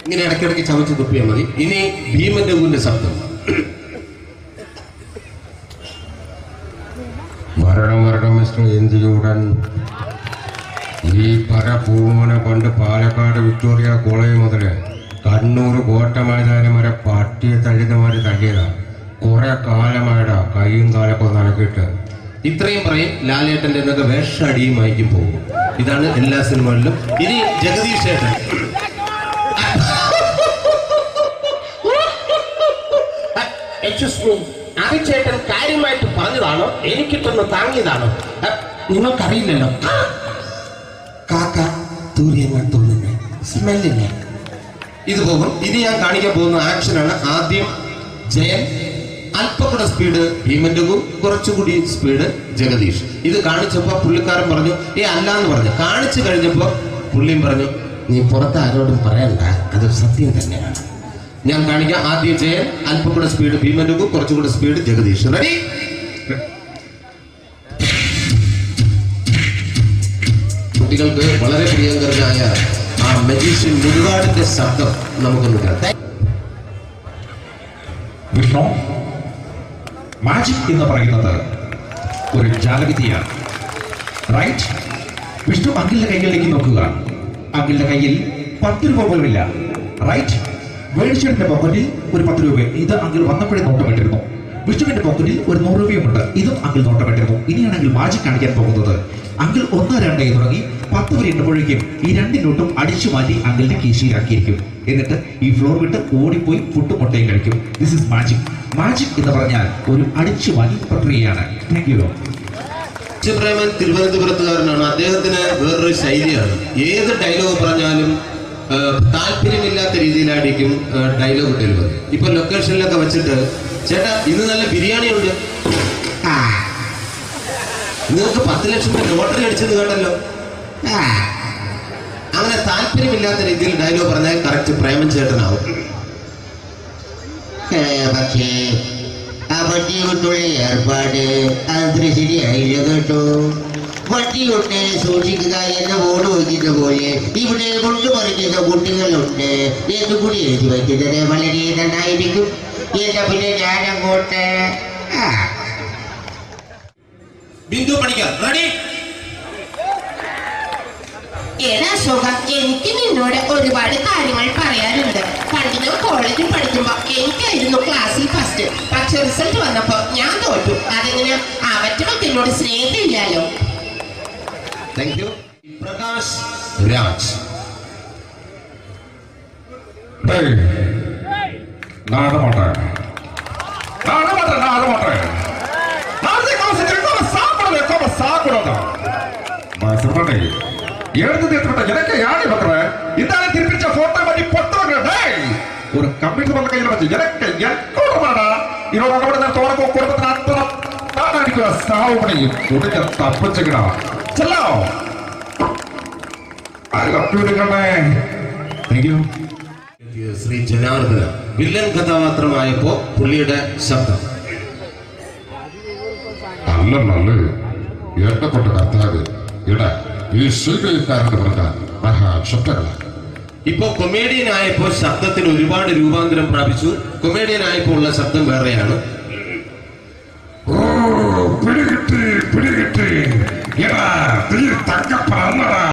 ഇങ്ങനെ ഇടയ്ക്കിടയ്ക്ക് ചവച്ച് തുപ്പിയാൽ മതി. ഇനി ഭീമൻ രഘുവിന്റെ ശബ്ദം. വരണം മിസ്റ്റർ ഇന്ത്യയുടൻ. ഈ പരപൂമനെ കൊണ്ട് പാലക്കാട് വിക്ടോറിയ കോളേജ് മുതല് കണ്ണൂർ കോട്ടമൈതാനം വരെ പട്ടിയെ തള്ളുന്നമാര് തള്ളിയതാ. കുറെ കാലമായിടാ കൈയും കാലൊക്കെ നടക്കിയിട്ട്. ഇത്രയും പറയും. ലാലേട്ടന്റെ എന്നൊക്കെ വേഷടിയുമായിരിക്കും പോകും. ഇതാണ് എല്ലാ സിനിമകളിലും. ഇനി ജഗദീഷ് ചേട്ടൻ. ചേട്ടൻ കാര്യമായിട്ട് പറഞ്ഞതാണോ എനിക്കിട്ടൊന്ന് താങ്ങിയതാണോ? നിങ്ങൾക്കറിയില്ലല്ലോ. കാക്ക തൂരിയെന്ന് തോന്നുന്നു, സ്മെല്ലിനെ. ഇത് പോകും. ഇനി ഞാൻ കാണിക്കാൻ പോകുന്ന ആക്ഷനാണ്. ആദ്യം ജയൻ, അല്പം കൂടെ സ്പീഡ് ഭീമൻ രഘു, കുറച്ചുകൂടി സ്പീഡ് ജഗദീഷ്. ഇത് കാണിച്ചപ്പോ പുള്ളിക്കാരൻ പറഞ്ഞു അല്ലാന്ന് പറഞ്ഞു. കാണിച്ചു കഴിഞ്ഞപ്പോ പുള്ളിയും പറഞ്ഞു നീ പുറത്ത് ആരോടും പറയണ്ട, അത് സത്യം തന്നെയാണ്. ഞാൻ കാണിക്കാം. ആദ്യം ജയൻ, അല്പം കൂടെ സ്പീഡ് ഭീമൻ രഘു, കുറച്ചുകൂടെ സ്പീഡ് ജഗദീഷ്. റെഡി? കുട്ടികൾക്ക് വളരെ പ്രിയങ്കരനായ ആ മജീഷ്യൻ മുരുകാടിന്റെ ശബ്ദം നമുക്കൊന്ന് കേൾക്കാം. വിഷ്ണു, മാജിക് എന്ന് പറയുന്നത് ഒരു ജാലവിദ്യയാണ്. റൈറ്റ്? വിഷ്ണു അങ്കിളിന്റെ കൈകളിലേക്ക് നോക്കുക. അങ്കിളിന്റെ കയ്യിൽ 10 രൂപ പോലുമില്ല. റൈറ്റ്? വേണിച്ചേട്ടന്റെ പോക്കറ്റിൽ ഒരു 10 രൂപ. ഇത് അങ്കിൾ വന്നപ്പോഴേ നോട്ടമിട്ടിരുന്നു. വിഷ്ണുവിന്റെ പോക്കറ്റിൽ ഒരു 100 രൂപയുമുണ്ട്. ഇതും അങ്കിൾ നോട്ടമിട്ടിരുന്നു. ഇനിയാണെങ്കിൽ മാജിക് കാണിക്കാൻ പോകുന്നത്. അങ്കിൾ 1, 2 തുടങ്ങി 10 വരെ ഇടുമ്പോഴേക്കും ഈ 2 നോട്ടും അടിച്ചു മാറ്റി അങ്കിളിന്റെ കീശയിലാക്കിയിരിക്കും. എന്നിട്ട് ഈ ഫ്ലോർ വിട്ട് ഓടിപ്പോയി പുട്ടും മുട്ടയും കഴിക്കും. This is magic. മാജിക് എന്ന് പറഞ്ഞാൽ ഒരു അടിച്ചു മാറ്റി പ്രക്രിയയാണ്. Thank you. പ്രേമൻ തിരുവനന്തപുരത്തുകാരനാണ്. അദ്ദേഹത്തിന് വേറൊരു ശൈലിയാണ്. ഏത് ഡയലോഗ് പറഞ്ഞാലും താല്പര്യമില്ലാത്ത രീതിയിലായിരിക്കും ഡയലോഗ് ഡെലിവറി. ഇപ്പൊ ലൊക്കേഷനിലൊക്കെ വെച്ചിട്ട് ചേട്ടാ ഇന്ന് നല്ല ബിരിയാണി ഉണ്ട്, നിങ്ങൾക്ക് 10 ലക്ഷം രൂപ ലോട്ടറി അടിച്ചെന്ന് കേട്ടല്ലോ. അങ്ങനെ താല്പര്യമില്ലാത്ത രീതിയിൽ ഡയലോഗ് പറഞ്ഞാൽ കറക്റ്റ് പ്രേമൻ ചേട്ടനാവും. പക്ഷേ ആ വണ്ടി കൊണ്ടുള്ള ഏർപ്പാട് അത്ര ശരിയായില്ല കേട്ടോ. വണ്ടി കൊണ്ട് സൂക്ഷിക്കുക എന്ന ബോർഡ് വയ്ക്കുന്ന പോലെ ഇവിടെ കൊണ്ടുമറിക്കുന്ന കുട്ടികളുണ്ട് എന്നുകൂടി എഴുതി വയ്ക്കുന്നത് വളരെ നന്നായിരിക്കും. എന്നാ പിന്നെ ഞാനങ്ങോട്ട് ബിന്ദു പണിക്കർ. റെഡി? ഏതാ സുഖം, എനിക്ക് നിന്നോട് ഒരുപാട് കാര്യങ്ങൾ പറയാനുണ്ട്. പണ്ട് ഞാൻ കോളേജിൽ പഠിക്കുമ്പോ എനിക്കായിരുന്നു ക്ലാസ്സിൽ ഫസ്റ്റ്. പക്ഷെ റിസൾട്ട് വന്നപ്പോ ഞാൻ തോറ്റു. അതെങ്ങനെ അവറ്റൊക്കെ എന്നോട് സ്നേഹമില്ലല്ലോ. Thank you. പ്രകാശ് രാജ്. ஒரு கம்ப்யூட்டர் பண்ண கையில் வச்சு எனக்கு எக்கோடமாடா இதோட நான் தோறப்போ குடும்பത്തിന് അത്ര താനായിരിക്കും സാവ് പണിയും കുടിച്ച തപ്പിച്ചിക്കടാ ചെല്ലോ ശ്രീ ജനാർദ്ദന വില്ലൻ കഥാപാത്രമായപ്പോ പുള്ളിയുടെ ശബ്ദം. അല്ല ഏട്ടപ്പെട്ട കർത്താവ് ഇടാ ഈ സ്വീകരിക്കാരെന്ന് പറഞ്ഞാൽ മഹാശബ്ദങ്ങളാണ്. ഇപ്പൊ കൊമേഡിയൻ ആയപ്പോ ശബ്ദത്തിന് ഒരുപാട് രൂപാന്തരം പ്രാപിച്ചു. കൊമേഡിയൻ ആയപ്പോ ഉള്ള ശബ്ദം വേറെയാണ്. പിടികിട്ടി തങ്കപ്പറന്നടാ.